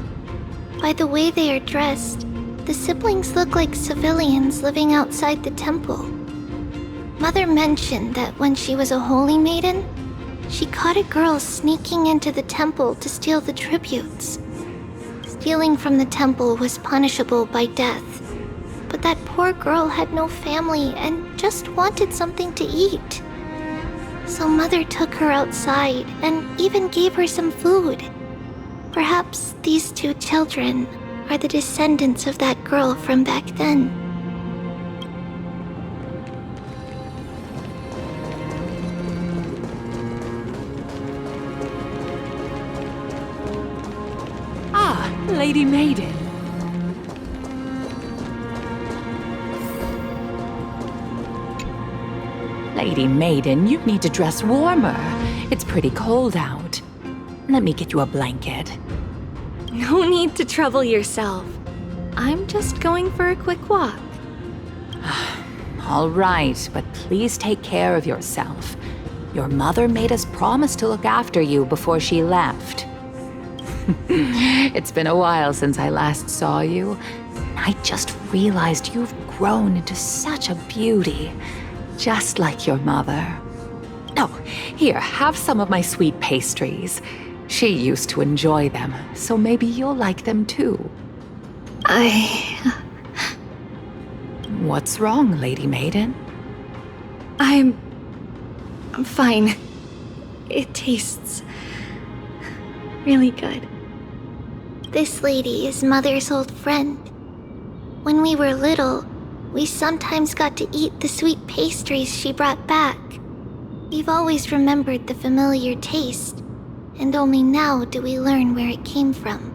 By the way they are dressed, the siblings look like civilians living outside the temple. Mother mentioned that when she was a holy maiden, she caught a girl sneaking into the temple to steal the tributes. Stealing from the temple was punishable by death, but that poor girl had no family and just wanted something to eat. So Mother took her outside and even gave her some food. Perhaps these two children are the descendants of that girl from back then. Ah, Lady Maiden. Lady Maiden, you need to dress warmer. It's pretty cold out. Let me get you a blanket. No need to trouble yourself. I'm just going for a quick walk. All right, but please take care of yourself. Your mother made us promise to look after you before she left. It's been a while since I last saw you. I just realized you've grown into such a beauty, just like your mother. Oh, here, have some of my sweet pastries. She used to enjoy them, so maybe you'll like them too. What's wrong, Lady Maiden? I'm fine. It tastes really good. This lady is Mother's old friend. When we were little, we sometimes got to eat the sweet pastries she brought back. We've always remembered the familiar taste, and only now do we learn where it came from.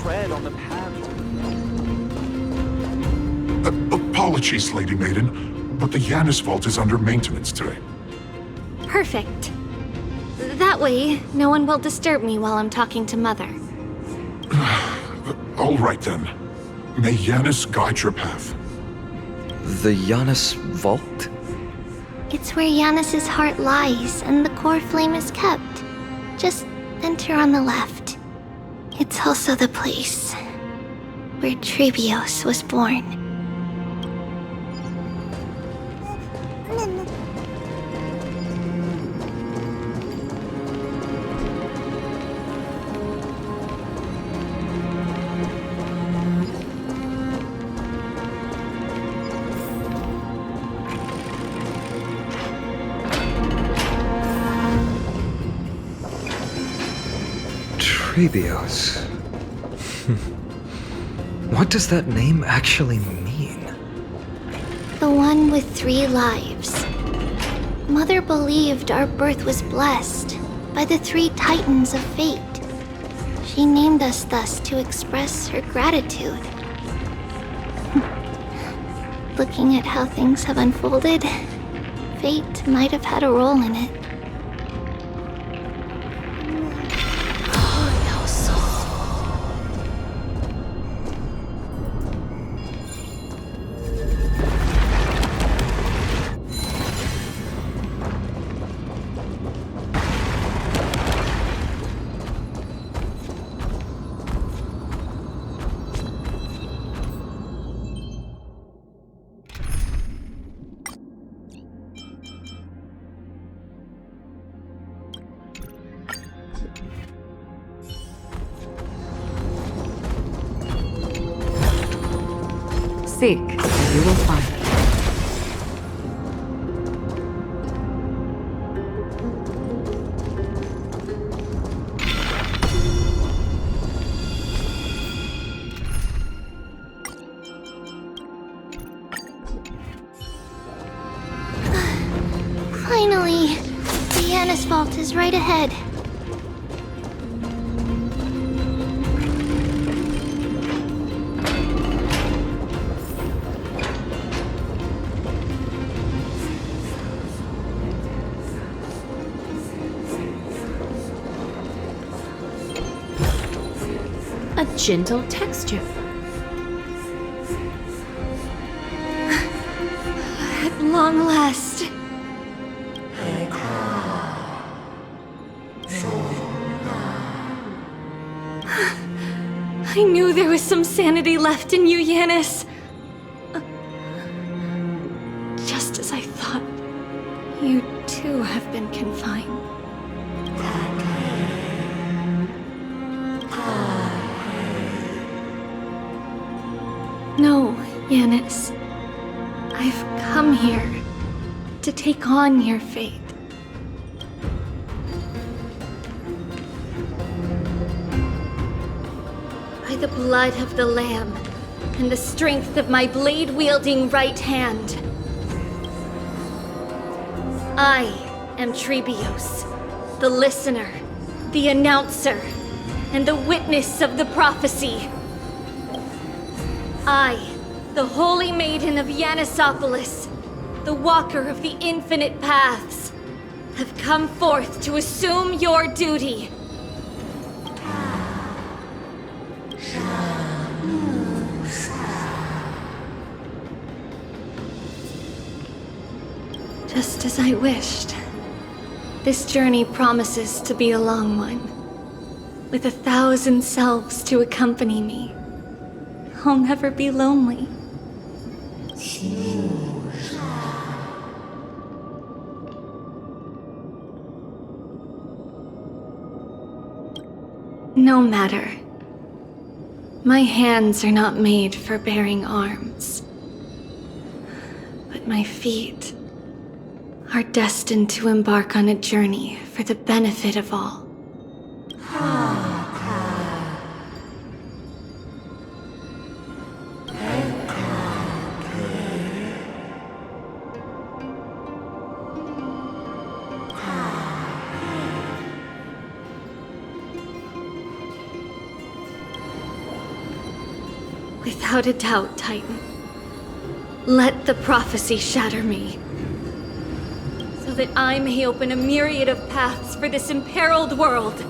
Tread on the path. Apologies, Lady Maiden, but the Janus Vault is under maintenance today. Perfect. That way, no one will disturb me while I'm talking to Mother. All right then. May Janus guide your path. The Janus Vault? It's where Janus's heart lies and the core flame is kept. Just enter on the left. It's also the place where Tribbie was born. Tribbie. What does that name actually mean? The one with 3 lives. Mother believed our birth was blessed by the 3 titans of fate. She named us thus to express her gratitude. Looking at how things have unfolded, fate might have had a role in it. Seek, and you will find. Finally! The Janus Vault is right ahead. A gentle texture. At long last. I knew there was some sanity left in you, Janus. Just as I thought, you too have been confined. No, Janus. I've come here to take on your fate. By the blood of the Lamb and the strength of my blade-wielding right hand, I am Tribbie, the listener, the announcer, and the witness of the prophecy. I The Holy Maiden of Yanisopolis, the Walker of the Infinite Paths, have come forth to assume your duty. Just as I wished. This journey promises to be a long one, with 1,000 selves to accompany me. I'll never be lonely. No matter. My hands are not made for bearing arms. But my feet are destined to embark on a journey for the benefit of all. Without a doubt, Titan. Let the prophecy shatter me, so that I may open a myriad of paths for this imperiled world.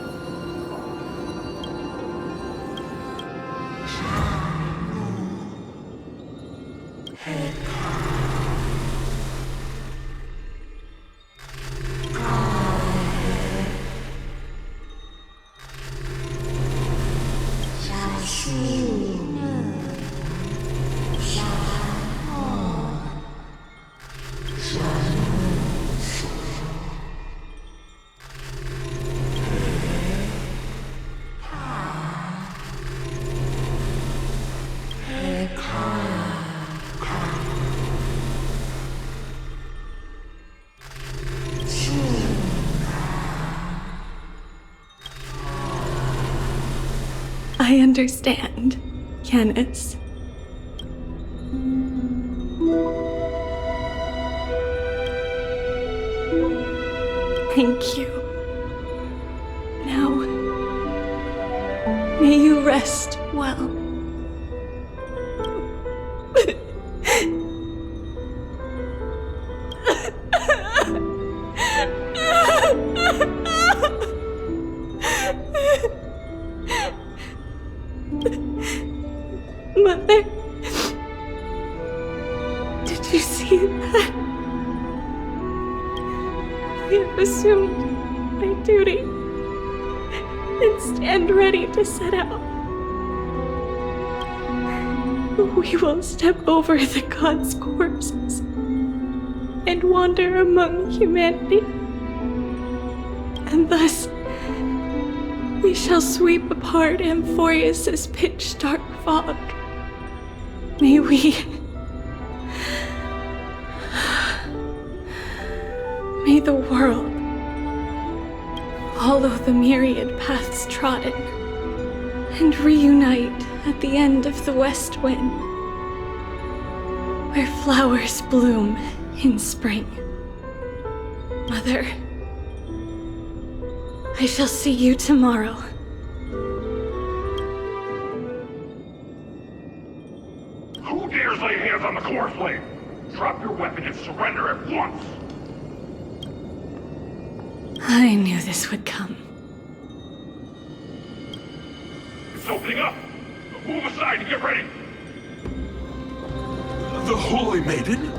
I understand, Yanis. Thank you. Now, may you rest well. Mother, did you see that? I have assumed my duty and stand ready to set out. We will step over the gods' corpses and wander among humanity, and thus we shall sweep apart Amphoreus' pitch-dark fog. May the world follow the myriad paths trodden and reunite at the end of the west wind, where flowers bloom in spring. Mother, I shall see you tomorrow. Who dares lay hands on the core flame? Drop your weapon and surrender at once! I knew this would come. It's opening up! Move aside and get ready! The Holy Maiden?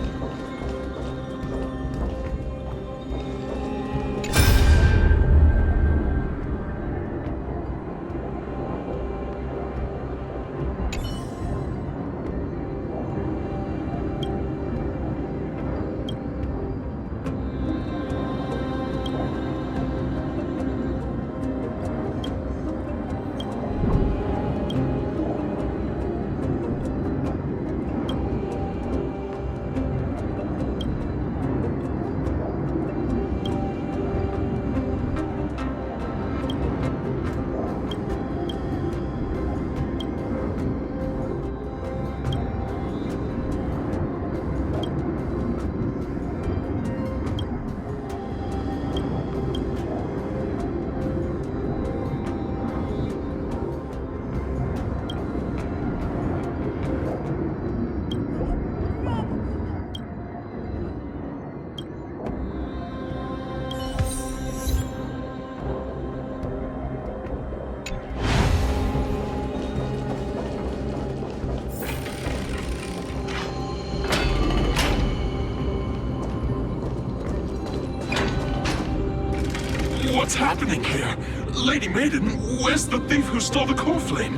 What's happening here? Lady Maiden, where's the thief who stole the core flame?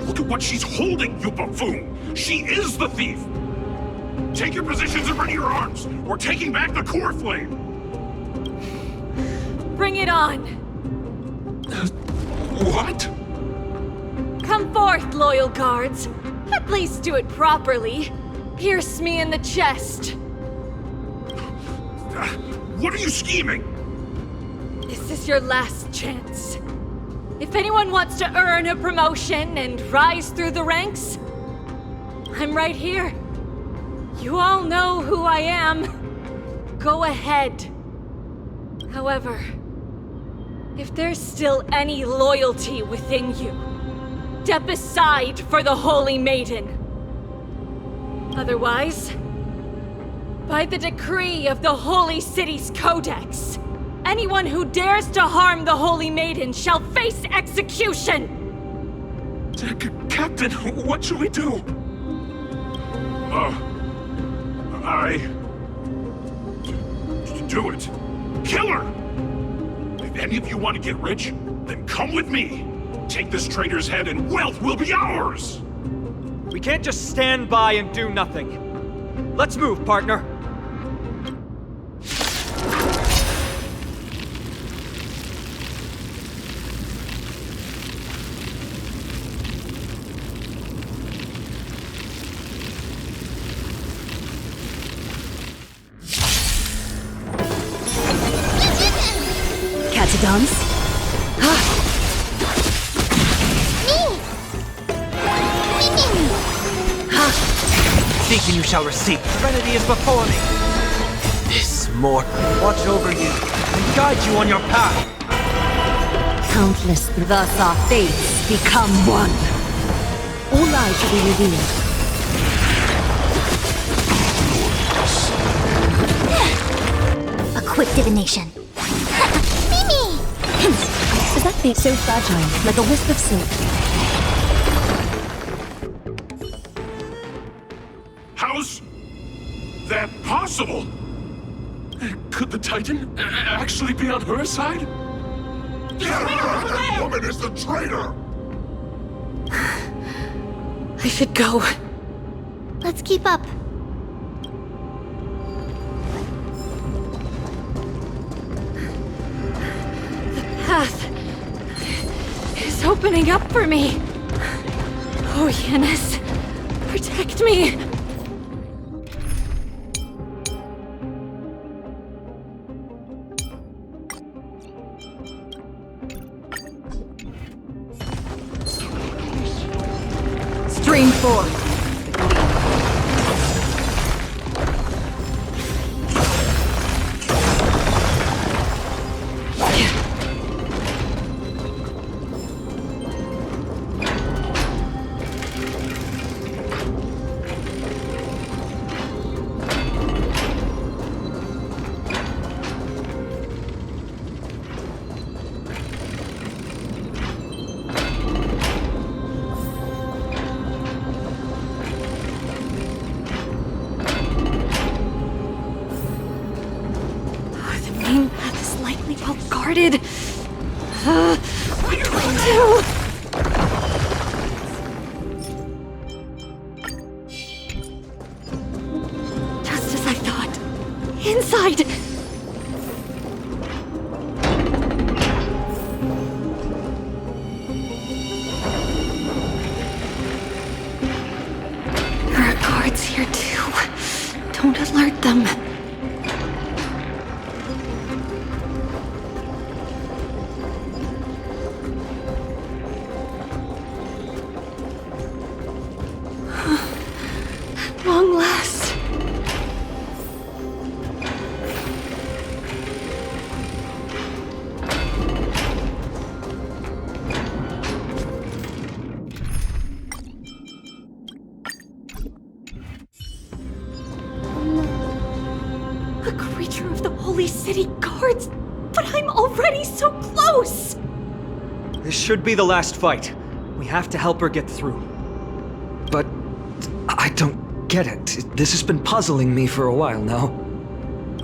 Look at what she's holding, you buffoon! She is the thief! Take your positions and ready your arms! We're taking back the core flame! Bring it on! What? Come forth, loyal guards. At least do it properly. Pierce me in the chest. What are you scheming? This is your last chance. If anyone wants to earn a promotion and rise through the ranks, I'm right here. You all know who I am. Go ahead. However, if there's still any loyalty within you, step aside for the Holy Maiden. Otherwise, by the decree of the Holy City's Codex, anyone who dares to harm the Holy Maiden shall face execution! Captain, what should we do? Do it. Kill her! If any of you want to get rich, then come with me. Take this traitor's head and wealth will be ours! We can't just stand by and do nothing. Let's move, partner. Catadons? Seek and you shall receive. Serenity is before me. This mortal watch over you and guide you on your path. Countless, thus our fates become one. All lives will be revealed. A quick divination. Mimi! Is that fate so fragile, like a wisp of silk? How's that possible? Could the Titan actually be on her side? That woman is the traitor! I should go. Let's keep up. The path is opening up for me. Oh, Yanis, protect me. Stream forth. What do I do? Just as I thought. Inside! There are guards here too. Don't alert them. Long last. A creature of the Holy City Guards, but I'm already so close. This should be the last fight. We have to help her get through. But I don't get it. This has been puzzling me for a while now.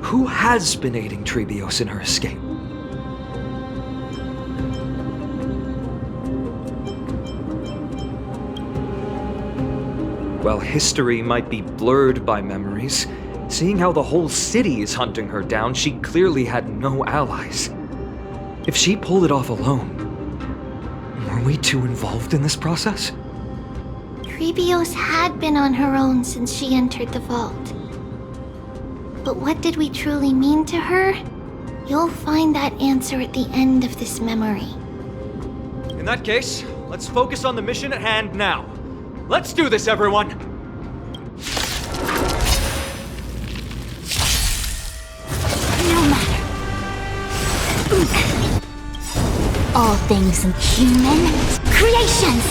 Who has been aiding Tribbios in her escape? while history might be blurred by memories, seeing how the whole city is hunting her down, she clearly had no allies. If she pulled it off alone, were we too involved in this process? Tribbios had been on her own since she entered the vault. But what did we truly mean to her? You'll find that answer at the end of this memory. In that case, let's focus on the mission at hand now. Let's do this, everyone! No matter. All things human creations!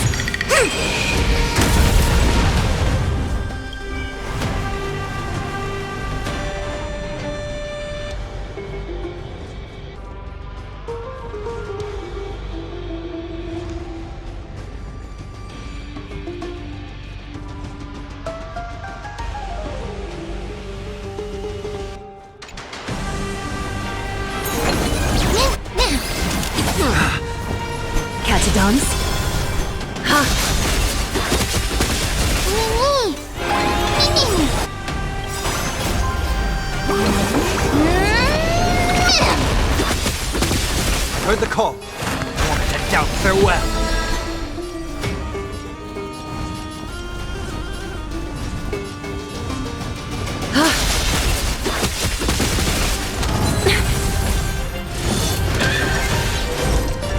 Catadons? Ha! Heard the call. Wanted to doubt farewell.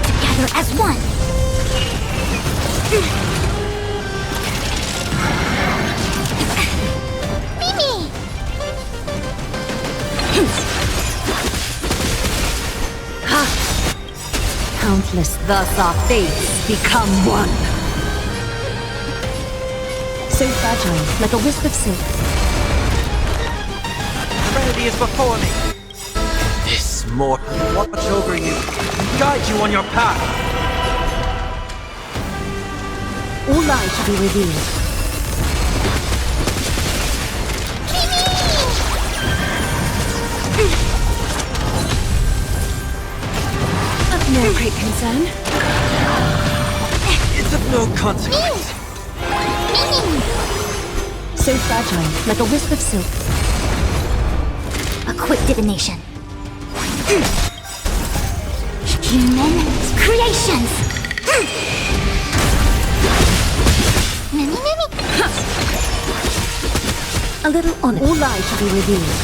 Together as one! Mimi! Countless, thus our fates become one. So fragile, like a wisp of silk. Serenity is before me. This mortal will watch over you and guide you on your path. All lies shall be revealed. Of no great concern. It's of no consequence. So fragile, like a wisp of silk. A quick divination. Human creations! Many. A little honor. All lies shall be revealed.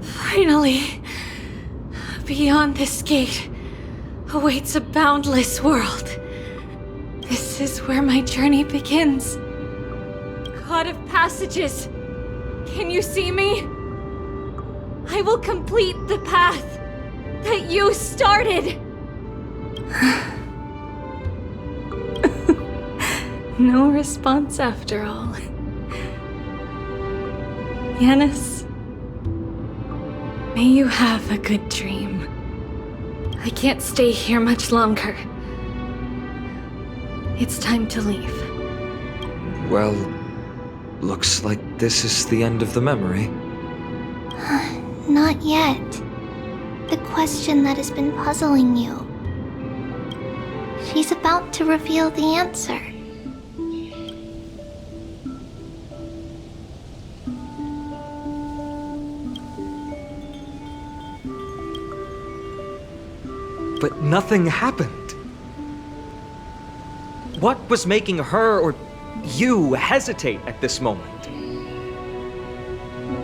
Finally, beyond this gate awaits a boundless world. This is where my journey begins. God of Passages, can you see me? I will complete the path that you started. No response after all. Yanis, may you have a good dream. I can't stay here much longer. It's time to leave. Well, looks like this is the end of the memory. Not yet. The question that has been puzzling you. She's about to reveal the answer. But nothing happened. What was making her or you hesitate at this moment?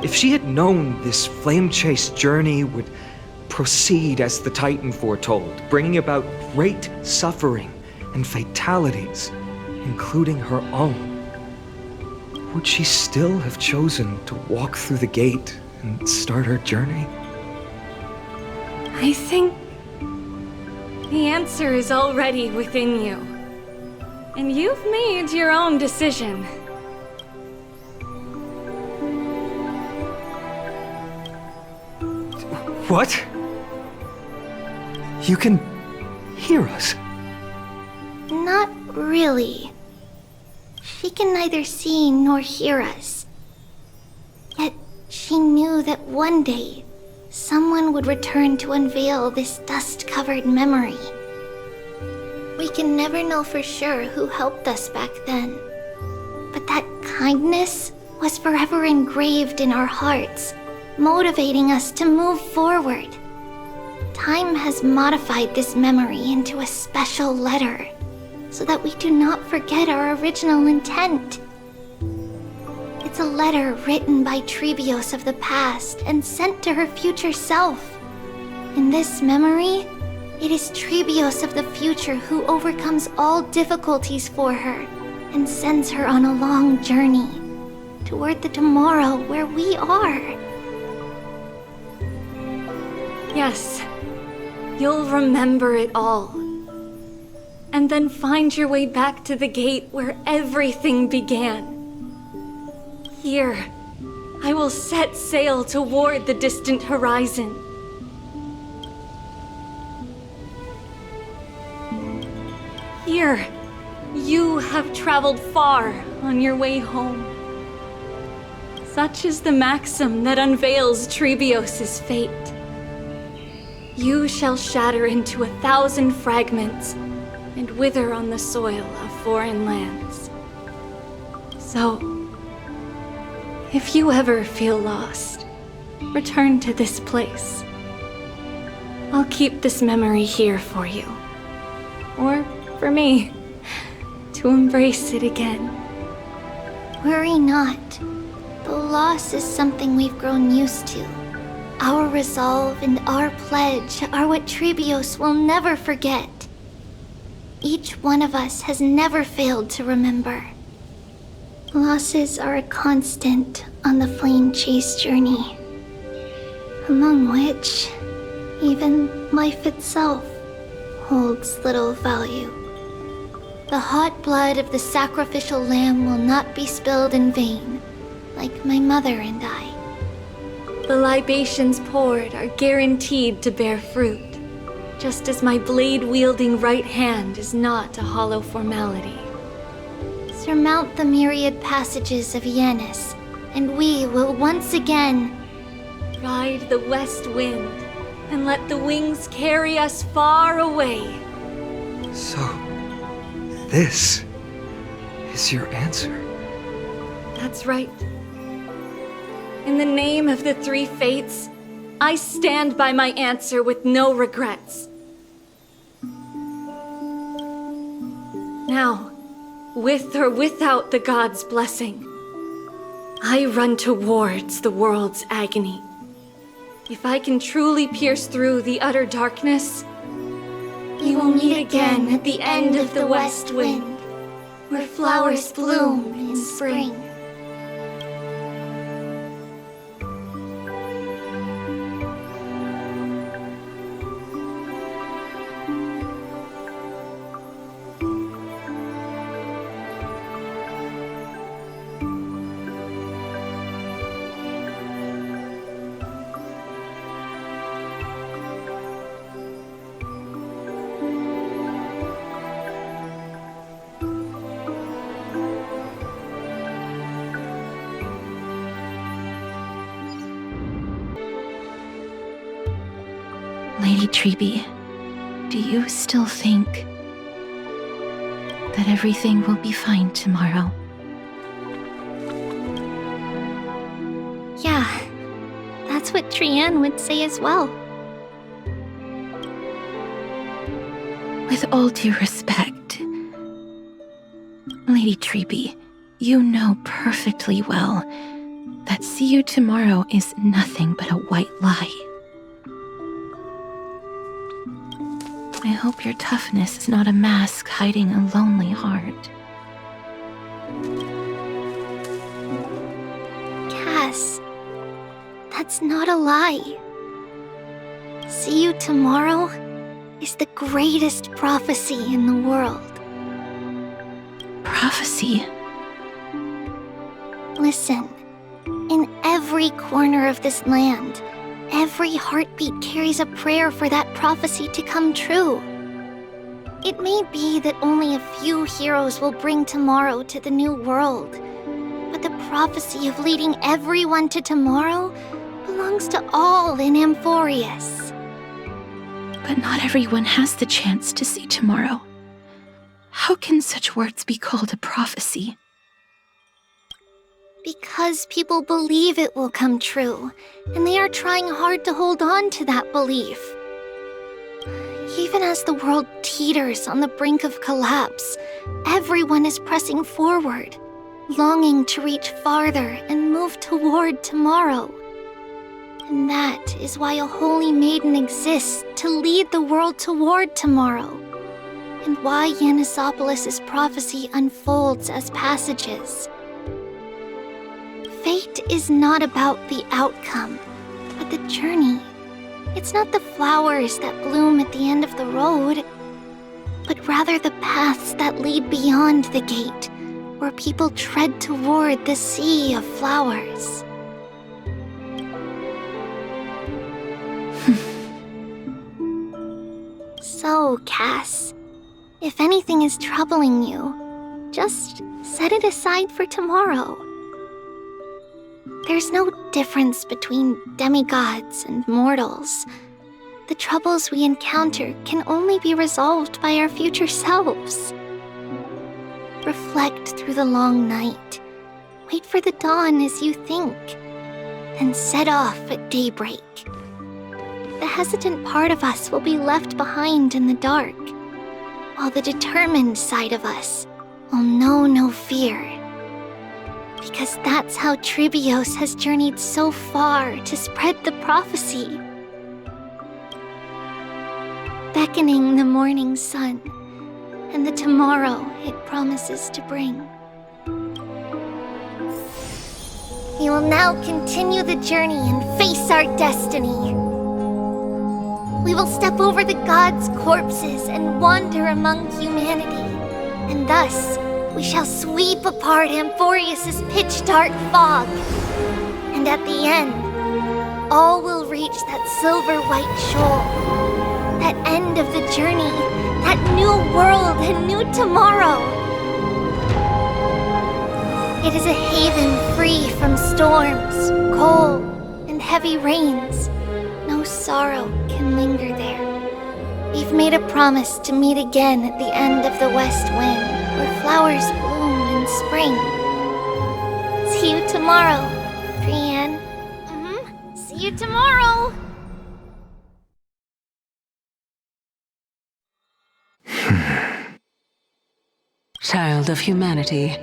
If she had known this flame-chased journey would proceed as the Titan foretold, bringing about great suffering and fatalities, including her own, would she still have chosen to walk through the gate and start her journey? I think the answer is already within you. And you've made your own decision. What? You can hear us? Not really. She can neither see nor hear us. Yet she knew that one day, someone would return to unveil this dust-covered memory. We can never know for sure who helped us back then, but that kindness was forever engraved in our hearts, motivating us to move forward. Time has modified this memory into a special letter, so that we do not forget our original intent. It's a letter written by Tribios of the past and sent to her future self. In this memory, it is Tribios of the future who overcomes all difficulties for her and sends her on a long journey toward the tomorrow where we are. Yes, you'll remember it all. And then find your way back to the gate where everything began. Here, I will set sail toward the distant horizon. Here, you have traveled far on your way home. Such is the maxim that unveils Tribios' fate. You shall shatter into 1,000 fragments and wither on the soil of foreign lands. So, if you ever feel lost, return to this place. I'll keep this memory here for you. Or for me, to embrace it again. Worry not, though loss is something we've grown used to. Our resolve and our pledge are what Tribios will never forget. Each one of us has never failed to remember. Losses are a constant on the flame chase journey, among which even life itself holds little value. The hot blood of the sacrificial lamb will not be spilled in vain, like my mother and I. The libations poured are guaranteed to bear fruit, just as my blade-wielding right hand is not a hollow formality. Surmount the myriad passages of Yanis, and we will once again ride the west wind and let the wings carry us far away. So, this is your answer? That's right. In the name of the three fates, I stand by my answer with no regrets. Now, with or without the god's blessing, I run towards the world's agony. If I can truly pierce through the utter darkness, we will meet again at the end of the west wind, where flowers bloom in spring. Lady Tribbie, do you still think that everything will be fine tomorrow? Yeah, that's what Trianne would say as well. With all due respect, Lady Tribbie, you know perfectly well that see you tomorrow is nothing but a white lie. I hope your toughness is not a mask hiding a lonely heart. Cass, that's not a lie. See you tomorrow is the greatest prophecy in the world. Prophecy? Listen, in every corner of this land, every heartbeat carries a prayer for that prophecy to come true. It may be that only a few heroes will bring tomorrow to the new world, but the prophecy of leading everyone to tomorrow belongs to all in Amphoreus. But not everyone has the chance to see tomorrow. How can such words be called a prophecy? Because people believe it will come true, and they are trying hard to hold on to that belief. Even as the world teeters on the brink of collapse, everyone is pressing forward, longing to reach farther and move toward tomorrow. And that is why a holy maiden exists to lead the world toward tomorrow, and why Yanisopoulos' prophecy unfolds as passages. Fate is not about the outcome, but the journey. It's not the flowers that bloom at the end of the road, but rather the paths that lead beyond the gate, where people tread toward the sea of flowers. So, Cass, if anything is troubling you, just set it aside for tomorrow. There's no difference between demigods and mortals. The troubles we encounter can only be resolved by our future selves. Reflect through the long night. Wait for the dawn as you think. Then set off at daybreak. The hesitant part of us will be left behind in the dark, while the determined side of us will know no fear. Because that's how Tribbios has journeyed so far to spread the prophecy. Beckoning the morning sun, and the tomorrow it promises to bring. We will now continue the journey and face our destiny. We will step over the gods' corpses and wander among humanity, and thus we shall sweep apart Amphoreus' pitch-dark fog. And at the end, all will reach that silver-white shoal, that end of the journey, that new world and new tomorrow. It is a haven free from storms, cold, and heavy rains. No sorrow can linger there. We've made a promise to meet again at the end of the west wind, where flowers bloom in spring. See you tomorrow, Brienne. See you tomorrow! Child of humanity,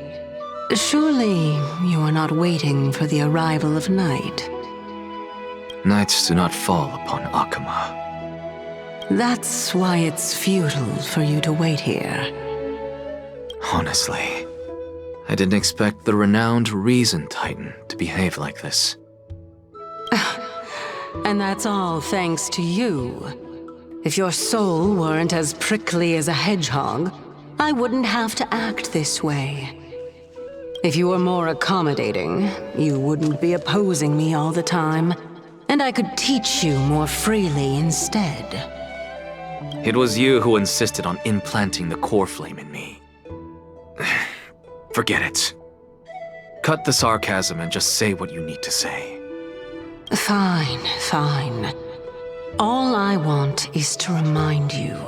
surely you are not waiting for the arrival of night. Nights do not fall upon Okhema. That's why it's futile for you to wait here. Honestly, I didn't expect the renowned Reason Titan to behave like this. And that's all thanks to you. If your soul weren't as prickly as a hedgehog, I wouldn't have to act this way. If you were more accommodating, you wouldn't be opposing me all the time, and I could teach you more freely instead. It was you who insisted on implanting the core flame in me. Forget it. Cut the sarcasm and just say what you need to say. Fine, fine. All I want is to remind you,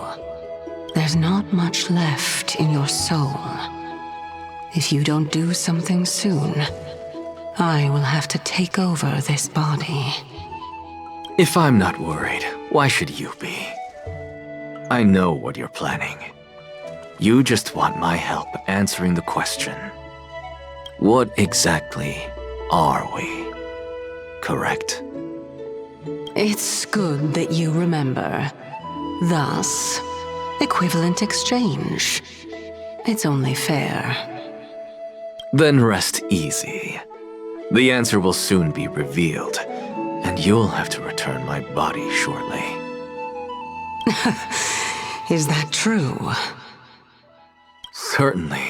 there's not much left in your soul. If you don't do something soon, I will have to take over this body. If I'm not worried, why should you be? I know what you're planning. You just want my help answering the question. What exactly are we? Correct? It's good that you remember. Thus, equivalent exchange. It's only fair. Then rest easy. The answer will soon be revealed, and you'll have to return my body shortly. Is that true? Certainly.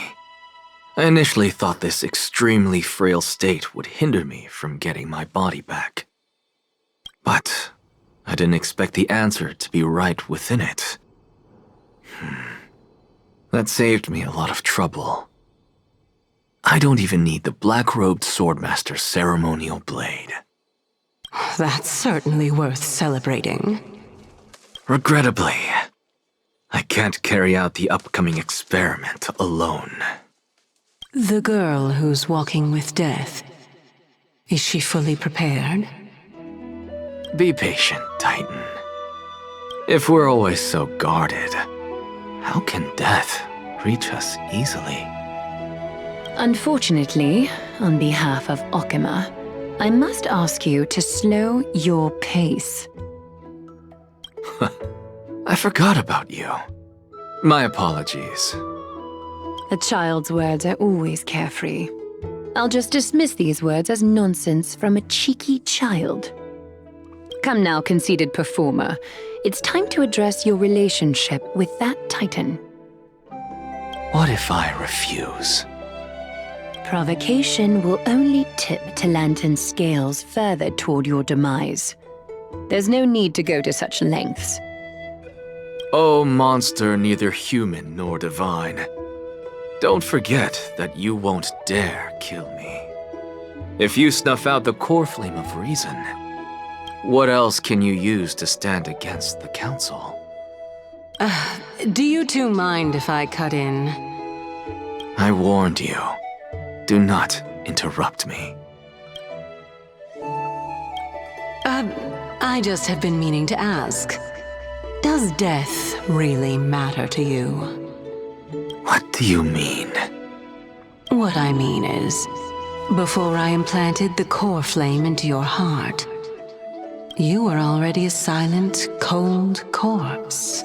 I initially thought this extremely frail state would hinder me from getting my body back. But I didn't expect the answer to be right within it. That saved me a lot of trouble. I don't even need the black-robed swordmaster's ceremonial blade. That's certainly worth celebrating. Regrettably, I can't carry out the upcoming experiment alone. The girl who's walking with death, is she fully prepared? Be patient, Titan. If we're always so guarded, how can death reach us easily? Unfortunately, on behalf of Okhema, I must ask you to slow your pace. I forgot about you. My apologies. A child's words are always carefree. I'll just dismiss these words as nonsense from a cheeky child. Come now, conceited performer. It's time to address your relationship with that Titan. What if I refuse? Provocation will only tip Talantan's scales further toward your demise. There's no need to go to such lengths. Oh, monster neither human nor divine. Don't forget that you won't dare kill me. If you snuff out the core flame of reason, what else can you use to stand against the Council? Do you two mind if I cut in? I warned you. Do not interrupt me. I just have been meaning to ask. Does death really matter to you? What do you mean? What I mean is, before I implanted the core flame into your heart, you were already a silent, cold corpse.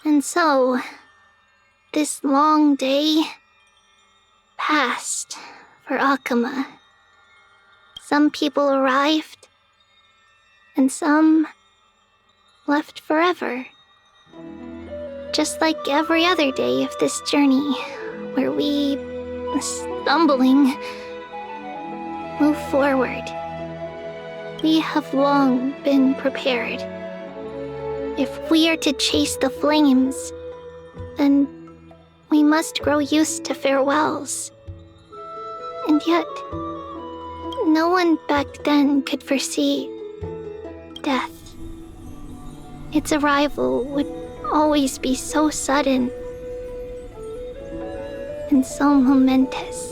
And so, this long day passed for Okhema. Some people arrived, and some left forever. just like every other day of this journey, where we, stumbling, move forward. We have long been prepared. If we are to chase the flames, then we must grow used to farewells. And yet, no one back then could foresee death. Its arrival would always be so sudden and so momentous.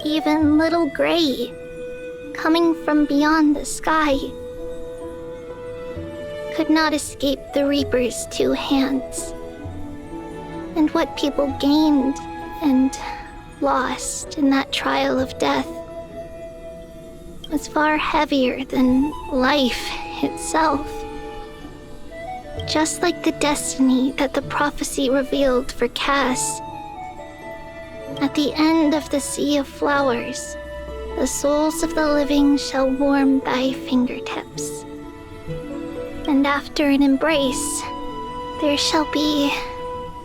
Even little Gray, coming from beyond the sky, could not escape the Reaper's two hands. And what people gained and lost in that trial of death was far heavier than life itself. Just like the destiny that the prophecy revealed for Cass. At the end of the Sea of Flowers, the souls of the living shall warm thy fingertips. And after an embrace, there shall be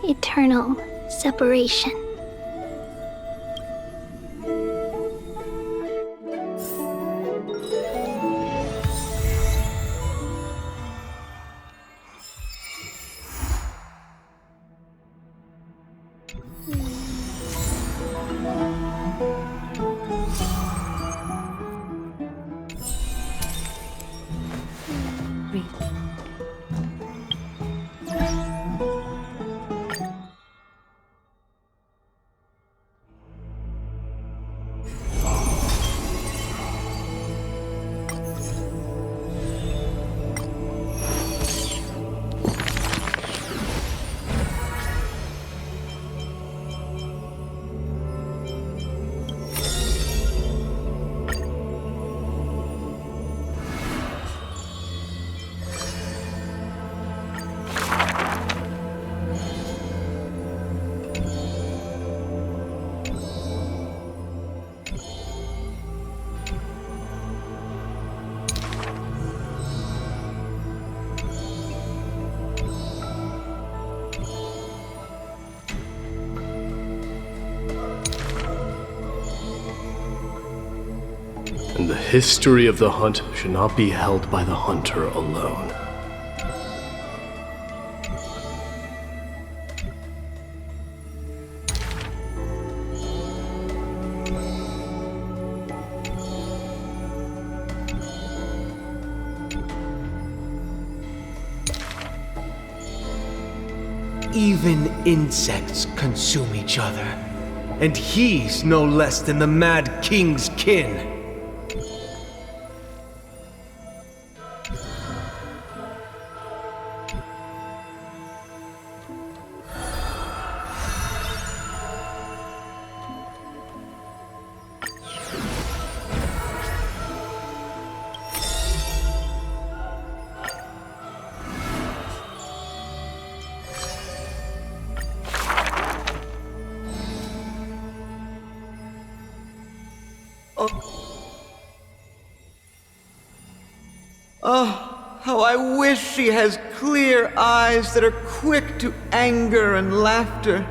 eternal separation. And the history of the hunt should not be held by the hunter alone. Even insects consume each other, and he's no less than the Mad King's kin. Oh, how I wish she has clear eyes that are quick to anger and laughter.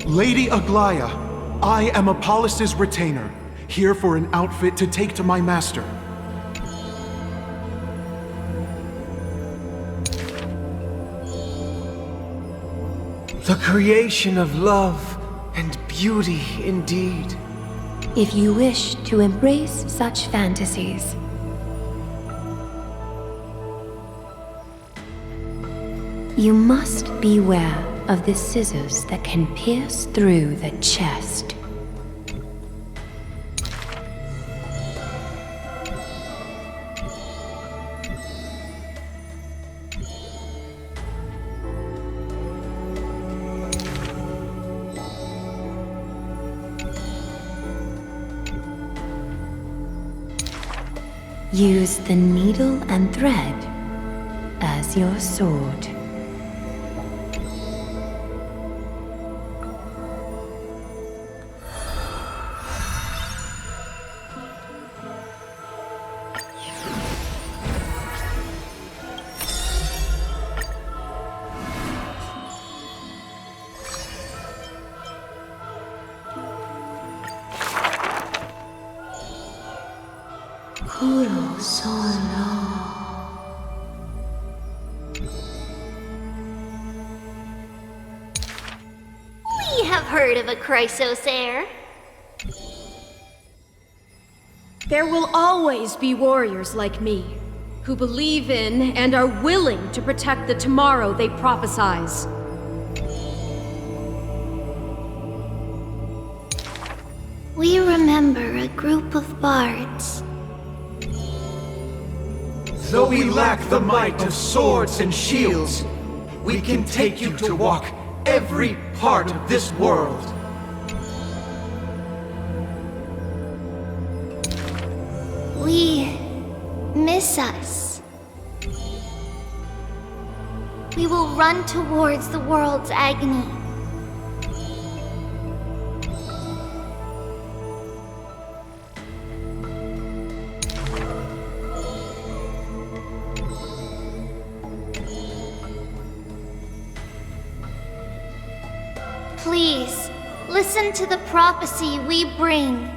Lady Aglaea, I am Apollos' retainer, here for an outfit to take to my master. The creation of love and beauty indeed. If you wish to embrace such fantasies, you must beware of the scissors that can pierce through the chest. Use the needle and thread as your sword. We have heard of a Chrysos heir. There will always be warriors like me, who believe in and are willing to protect the tomorrow they prophesize. We remember a group of bards. Though we lack the might of swords and shields, we can take you to walk every part of this world. We miss us. We will run towards the world's agony. Please, listen to the prophecy we bring.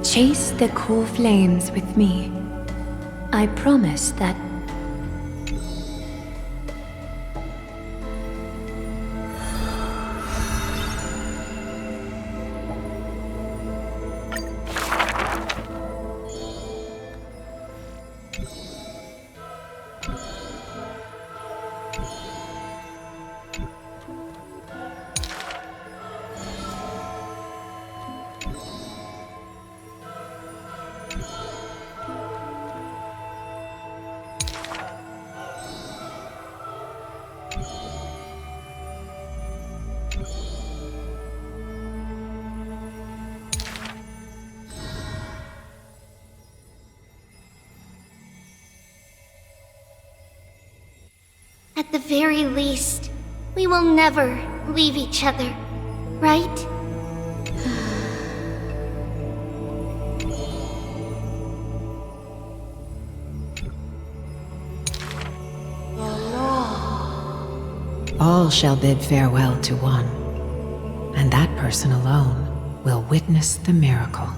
Chase the core flames with me. I promise that At the very least, we will never leave each other, right? All shall bid farewell to one, and that person alone will witness the miracle.